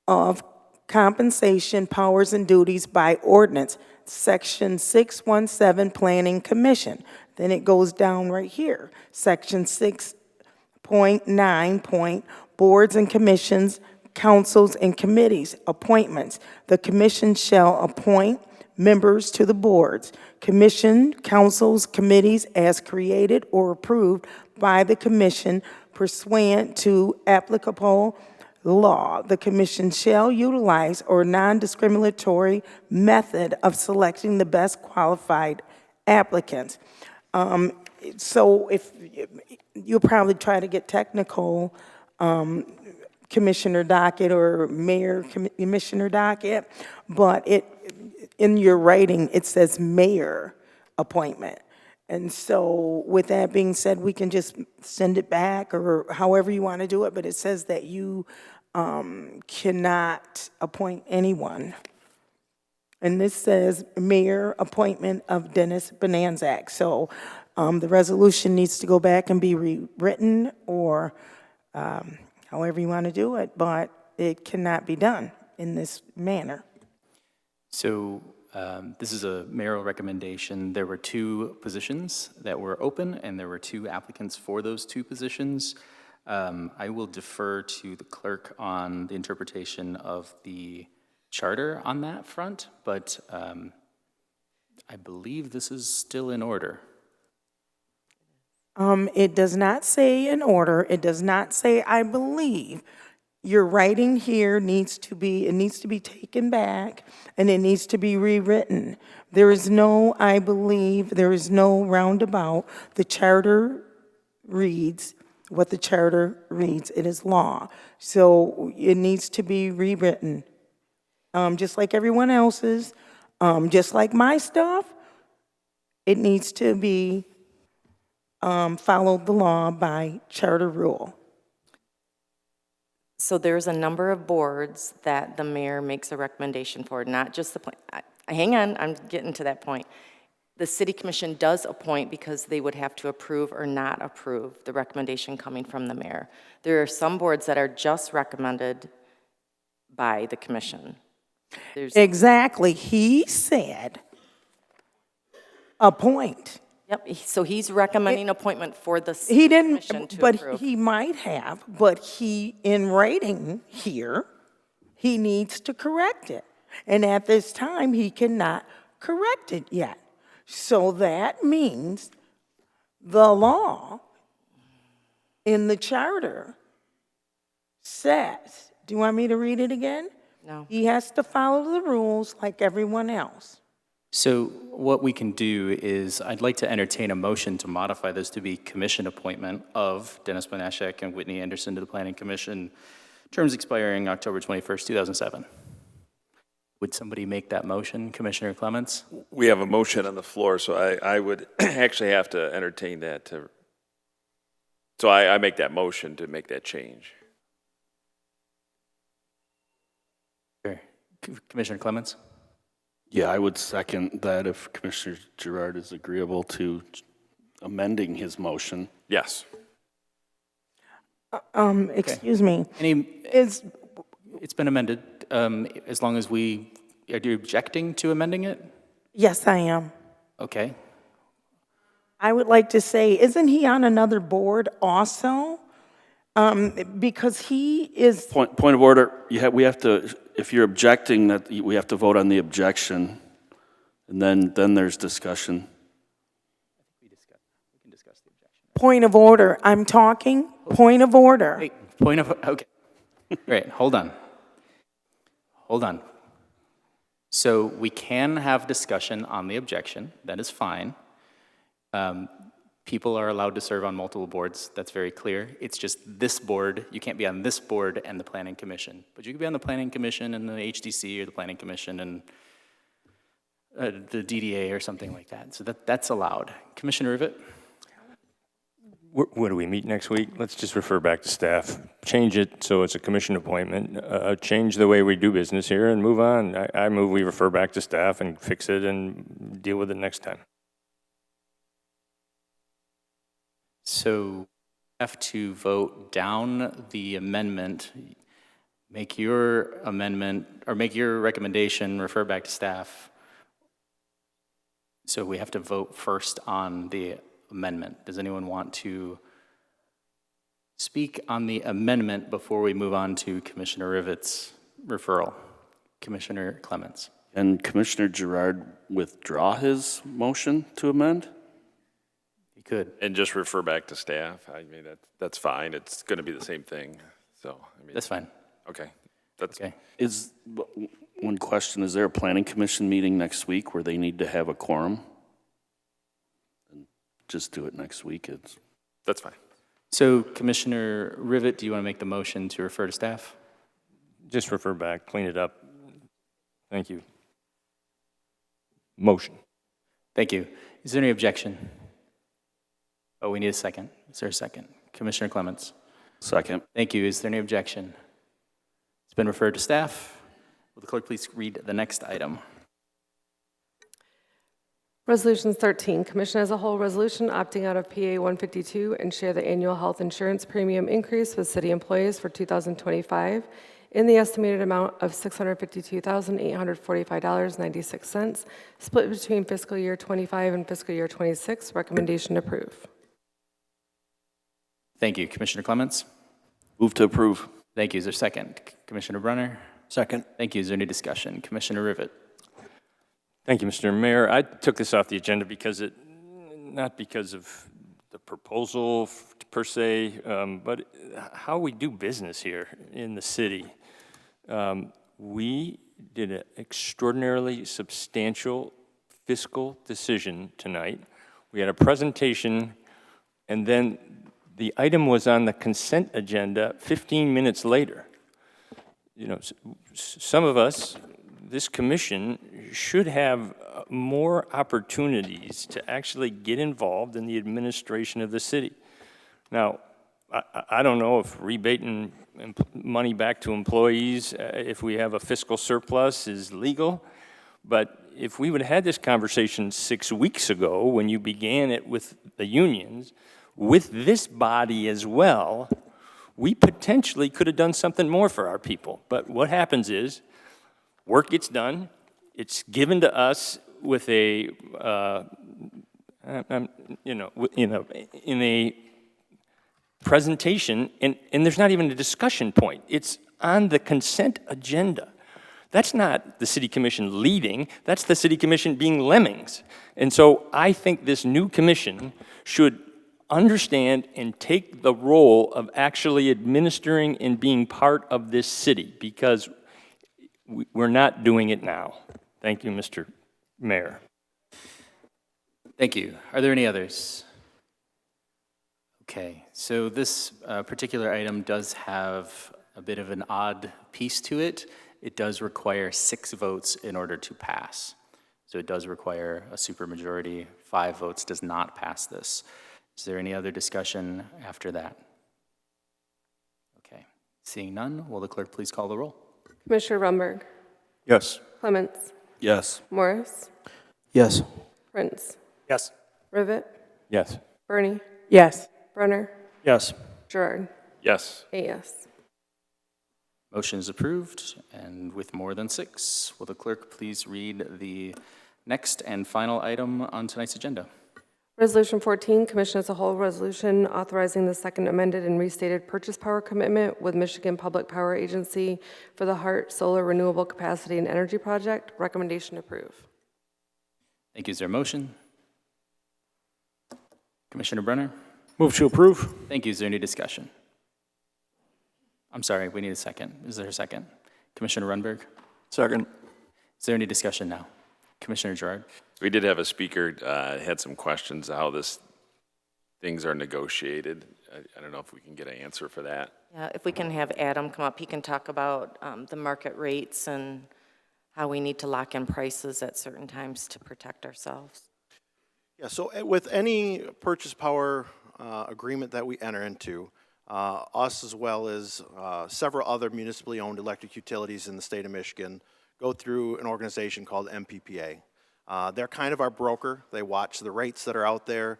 of compensation, powers, and duties by ordinance. Section 617, Planning Commission. Then it goes down right here. Section 6.9, Boards and Commissions, Councils and Committees, Appointments. The commission shall appoint members to the boards, commission, councils, committees as created or approved by the commission pursuant to applicable law. The commission shall utilize a non-discriminatory method of selecting the best qualified applicants. So if you'll probably try to get technical, Commissioner Docket or Mayor Commissioner Docket, but in your writing, it says mayor appointment. And so with that being said, we can just send it back or however you want to do it, but it says that you cannot appoint anyone. And this says mayor appointment of Dennis Bonanzac. So the resolution needs to go back and be rewritten or however you want to do it, but it cannot be done in this manner. So this is a mayoral recommendation. There were 2 positions that were open, and there were 2 applicants for those 2 positions. I will defer to the clerk on the interpretation of the charter on that front, but I believe this is still in order. It does not say in order. It does not say I believe. Your writing here needs to be taken back and it needs to be rewritten. There is no I believe, there is no roundabout. The charter reads what the charter reads. It is law. So it needs to be rewritten. Just like everyone else's, just like my stuff, it needs to be followed the law by charter rule. So there's a number of boards that the mayor makes a recommendation for, not just the, hang on, I'm getting to that point. The city commission does appoint because they would have to approve or not approve the recommendation coming from the mayor. There are some boards that are just recommended by the commission. Exactly. He said appoint. Yep, so he's recommending appointment for the city commission to approve. But he might have, but he, in writing here, he needs to correct it. And at this time, he cannot correct it yet. So that means the law in the charter says, do you want me to read it again? No. He has to follow the rules like everyone else. So what we can do is, I'd like to entertain a motion to modify this to be commission appointment of Dennis Bonanzac and Whitney Anderson to the Planning Commission, terms expiring October 21st, 2007. Would somebody make that motion, Commissioner Clements? We have a motion on the floor, so I would actually have to entertain that. So I make that motion to make that change. Sure. Commissioner Clements? Yeah, I would second that if Commissioner Girard is agreeable to amending his motion. Yes. Excuse me. It's been amended, as long as are you objecting to amending it? Yes, I am. Okay. I would like to say, isn't he on another board also? Because he is. Point of order, we have to, if you're objecting, that we have to vote on the objection, and then there's discussion. We can discuss the objection. Point of order. I'm talking. Point of order. Wait, okay. Great, hold on. So we can have discussion on the objection, that is fine. People are allowed to serve on multiple boards, that's very clear. It's just this board, you can't be on this board and the Planning Commission. But you can be on the Planning Commission and the HDC or the Planning Commission and the DDA or something like that. So that's allowed. Commissioner Rivett? What do we meet next week? Let's just refer back to staff. Change it so it's a commission appointment. Change the way we do business here and move on. I move we refer back to staff and fix it and deal with it next time. So have to vote down the amendment, make your amendment, or make your recommendation, refer back to staff, So we have to vote first on the amendment. Does anyone want to speak on the amendment before we move on to Commissioner Rivet's referral? Commissioner Clements. And Commissioner Gerard withdraw his motion to amend? He could. And just refer back to staff. I mean, that's fine. It's going to be the same thing. So, I mean. That's fine. Okay. That's Okay. One question, is there a planning commission meeting next week where they need to have a quorum? And just do it next week. That's fine. So Commissioner Rivet, do you want to make the motion to refer to staff? Just refer back, clean it up. Thank you. Motion. Thank you. Is there any objection? Oh, we need a second. Is there a second? Commissioner Clements. Second. Thank you. Is there any objection? It's been referred to staff. Will the clerk please read the next item? Resolution 13, Commission as a whole resolution opting out of PA 152 and share the annual health insurance premium increase with city employees for 2025 in the estimated amount of $652,845.96, split between fiscal year 25 and fiscal year 26. Recommendation approve. Thank you. Commissioner Clements? Move to approve. Thank you. Is there a second? Commissioner Brunner? Second. Thank you. Is there any discussion? Commissioner Rivet? Thank you, Mr. Mayor. I took this off the agenda not because of the proposal per se, but how we do business here in the city. We did an extraordinarily substantial fiscal decision tonight. We had a presentation, and then the item was on the consent agenda 15 minutes later. You know, some of us, this commission, should have more opportunities to actually get involved in the administration of the city. Now, I don't know if rebating money back to employees, if we have a fiscal surplus, is legal, but if we would have had this conversation 6 weeks ago when you began it with the unions, with this body as well, we potentially could have done something more for our people. But what happens is, work gets done, it's given to us with a, in a presentation, and there's not even a discussion point. It's on the consent agenda. That's not the city commission leading, that's the city commission being lemmings. And so I think this new commission should understand and take the role of actually administering and being part of this city, because we're not doing it now. Thank you, Mr. Mayor. Thank you. Are there any others? Okay, so this particular item does have a bit of an odd piece to it. It does require 6 votes in order to pass. So it does require a supermajority. 5 votes does not pass this. Is there any other discussion after that? Okay, seeing none, will the clerk please call the roll? Commissioner Rumberg. Yes. Clements. Yes. Morris. Yes. Prince. Yes. Rivet. Yes. Bernie. Yes. Brunner. Yes. Gerard. Yes. 8 yes. Motion is approved, and with more than 6, will the clerk please read the next and final item on tonight's agenda? Resolution 14, Commission as a whole resolution authorizing the second amended and restated purchase power commitment with Michigan Public Power Agency for the Hart Solar Renewable Capacity and Energy Project. Recommendation approve. Thank you. Is there a motion? Commissioner Brunner? Move to approve. Thank you. Is there any discussion? I'm sorry, we need a second. Is there a second? Commissioner Runberg? Second. Is there any discussion now? Commissioner Gerard? We did have a speaker, had some questions how things are negotiated. I don't know if we can get an answer for that. Yeah, if we can have Adam come up, he can talk about the market rates and how we need to lock in prices at certain times to protect ourselves. Yeah, so with any purchase power agreement that we enter into, us as well as several other municipally owned electric utilities in the state of Michigan go through an organization called MPPA. They're kind of our broker. They watch the rates that are out there.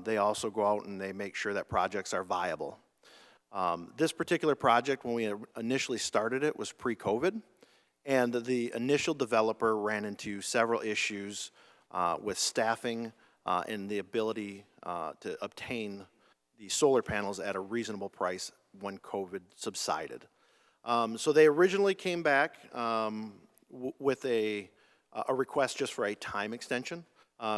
They also go out and they make sure that projects are viable. This particular project, when we initially started it, was pre-COVID, and the initial developer ran into several issues with staffing and the ability to obtain the solar panels at a reasonable price when COVID subsided. So they originally came back with a request just for a time extension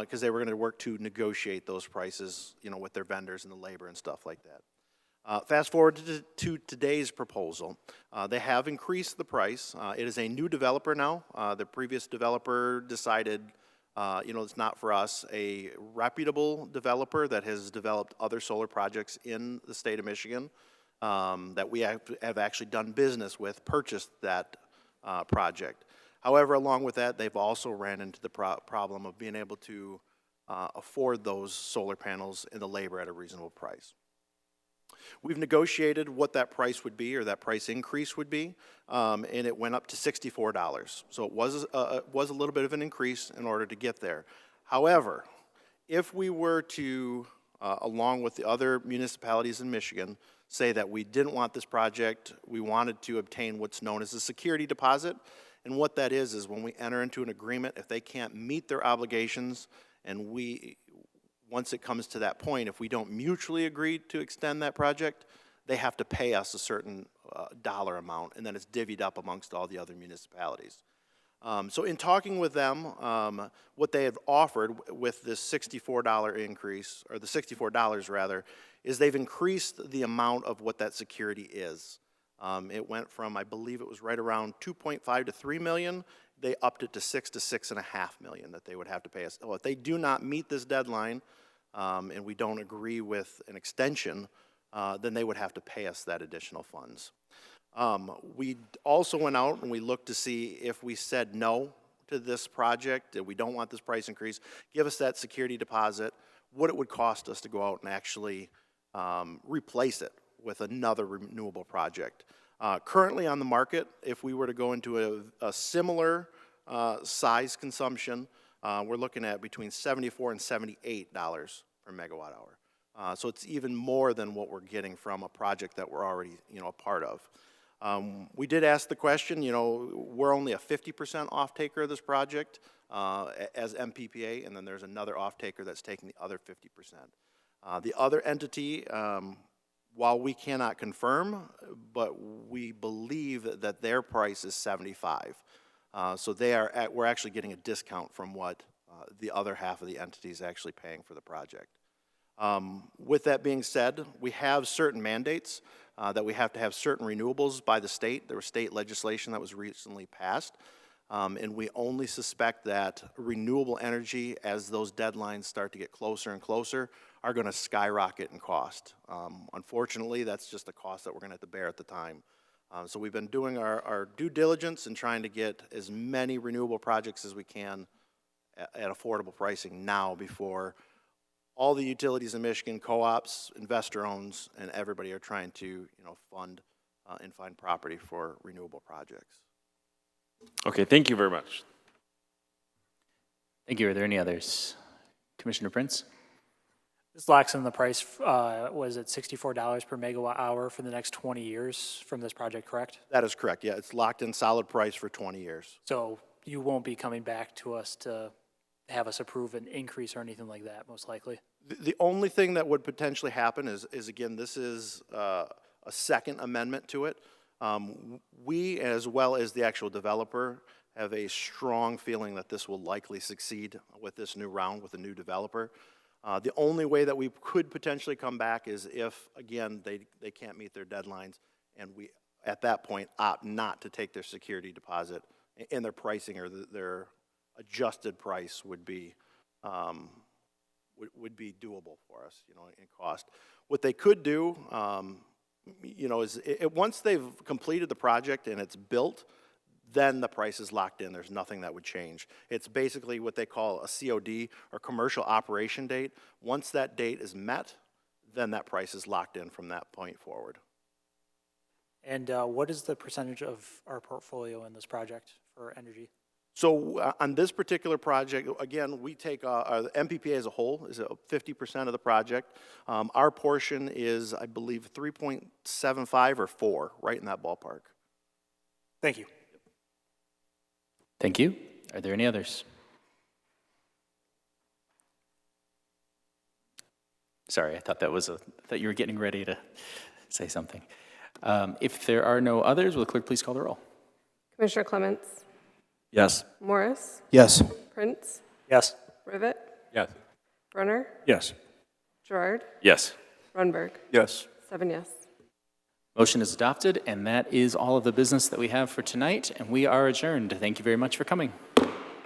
because they were going to work to negotiate those prices, with their vendors and the labor and stuff like that. Fast forward to today's proposal. They have increased the price. It is a new developer now. The previous developer decided, it's not for us. A reputable developer that has developed other solar projects in the state of Michigan that we have actually done business with, purchased that project. However, along with that, they've also ran into the problem of being able to afford those solar panels and the labor at a reasonable price. We've negotiated what that price would be, or that price increase would be, and it went up to $64. So it was a little bit of an increase in order to get there. However, if we were to, along with the other municipalities in Michigan, say that we didn't want this project, we wanted to obtain what's known as a security deposit. And what that is when we enter into an agreement, if they can't meet their obligations, and once it comes to that point, if we don't mutually agree to extend that project, they have to pay us a certain dollar amount, and then it's divvied up amongst all the other municipalities. So in talking with them, what they have offered with this $64 increase, or the $64 rather, is they've increased the amount of what that security is. It went from, I believe it was right around 2.5 to 3 million. They upped it to 6 to 6.5 million that they would have to pay us. Well, if they do not meet this deadline, and we don't agree with an extension, then they would have to pay us that additional funds. We also went out and we looked to see if we said no to this project, that we don't want this price increase, give us that security deposit, what it would cost us to go out and actually replace it with another renewable project. Currently on the market, if we were to go into a similar size consumption, we're looking at between $74 and $78 per megawatt hour. So it's even more than what we're getting from a project that we're already, a part of. We did ask the question, we're only a 50% off-taker of this project as MPPA, and then there's another off-taker that's taking the other 50%. The other entity, while we cannot confirm, but we believe that their price is 75. So we're actually getting a discount from what the other half of the entity is actually paying for the project. With that being said, we have certain mandates that we have to have certain renewables by the state. There was state legislation that was recently passed, and we only suspect that renewable energy, as those deadlines start to get closer and closer, are going to skyrocket in cost. Unfortunately, that's just a cost that we're going to have to bear at the time. So we've been doing our due diligence and trying to get as many renewable projects as we can at affordable pricing now before all the utilities in Michigan, co-ops, investor-owns, and everybody are trying to fund and find property for renewable projects. Okay, thank you very much. Thank you. Are there any others? Commissioner Prince? This locks in the price, was it $64 per megawatt hour for the next 20 years from this project, correct? That is correct, yeah. It's locked in solid price for 20 years. So you won't be coming back to us to have us approve an increase or anything like that, most likely? The only thing that would potentially happen is again, this is a second amendment to it. We, as well as the actual developer, have a strong feeling that this will likely succeed with this new round with a new developer. The only way that we could potentially come back is if, again, they can't meet their deadlines, and we, at that point, opt not to take their security deposit, and their pricing or their adjusted price would be doable for us, in cost. What they could do, is once they've completed the project and it's built, then the price is locked in. There's nothing that would change. It's basically what they call a COD, or commercial operation date. Once that date is met, then that price is locked in from that point forward. And what is the percentage of our portfolio in this project for energy? So on this particular project, again, we take the MPPA as a whole is 50% of the project. Our portion is, I believe, 3.75 or 4, right in that ballpark. Thank you. Thank you. Are there any others? Sorry, I thought that you were getting ready to say something. If there are no others, will the clerk please call the roll? Commissioner Clements, Yes. Morris, Yes. Prince, Yes. Rivet, Yes. Brunner, Yes. Gerard, Yes. Runberg. Yes. 7 yes. Motion is adopted, and that is all of the business that we have for tonight, and we are adjourned. Thank you very much for coming.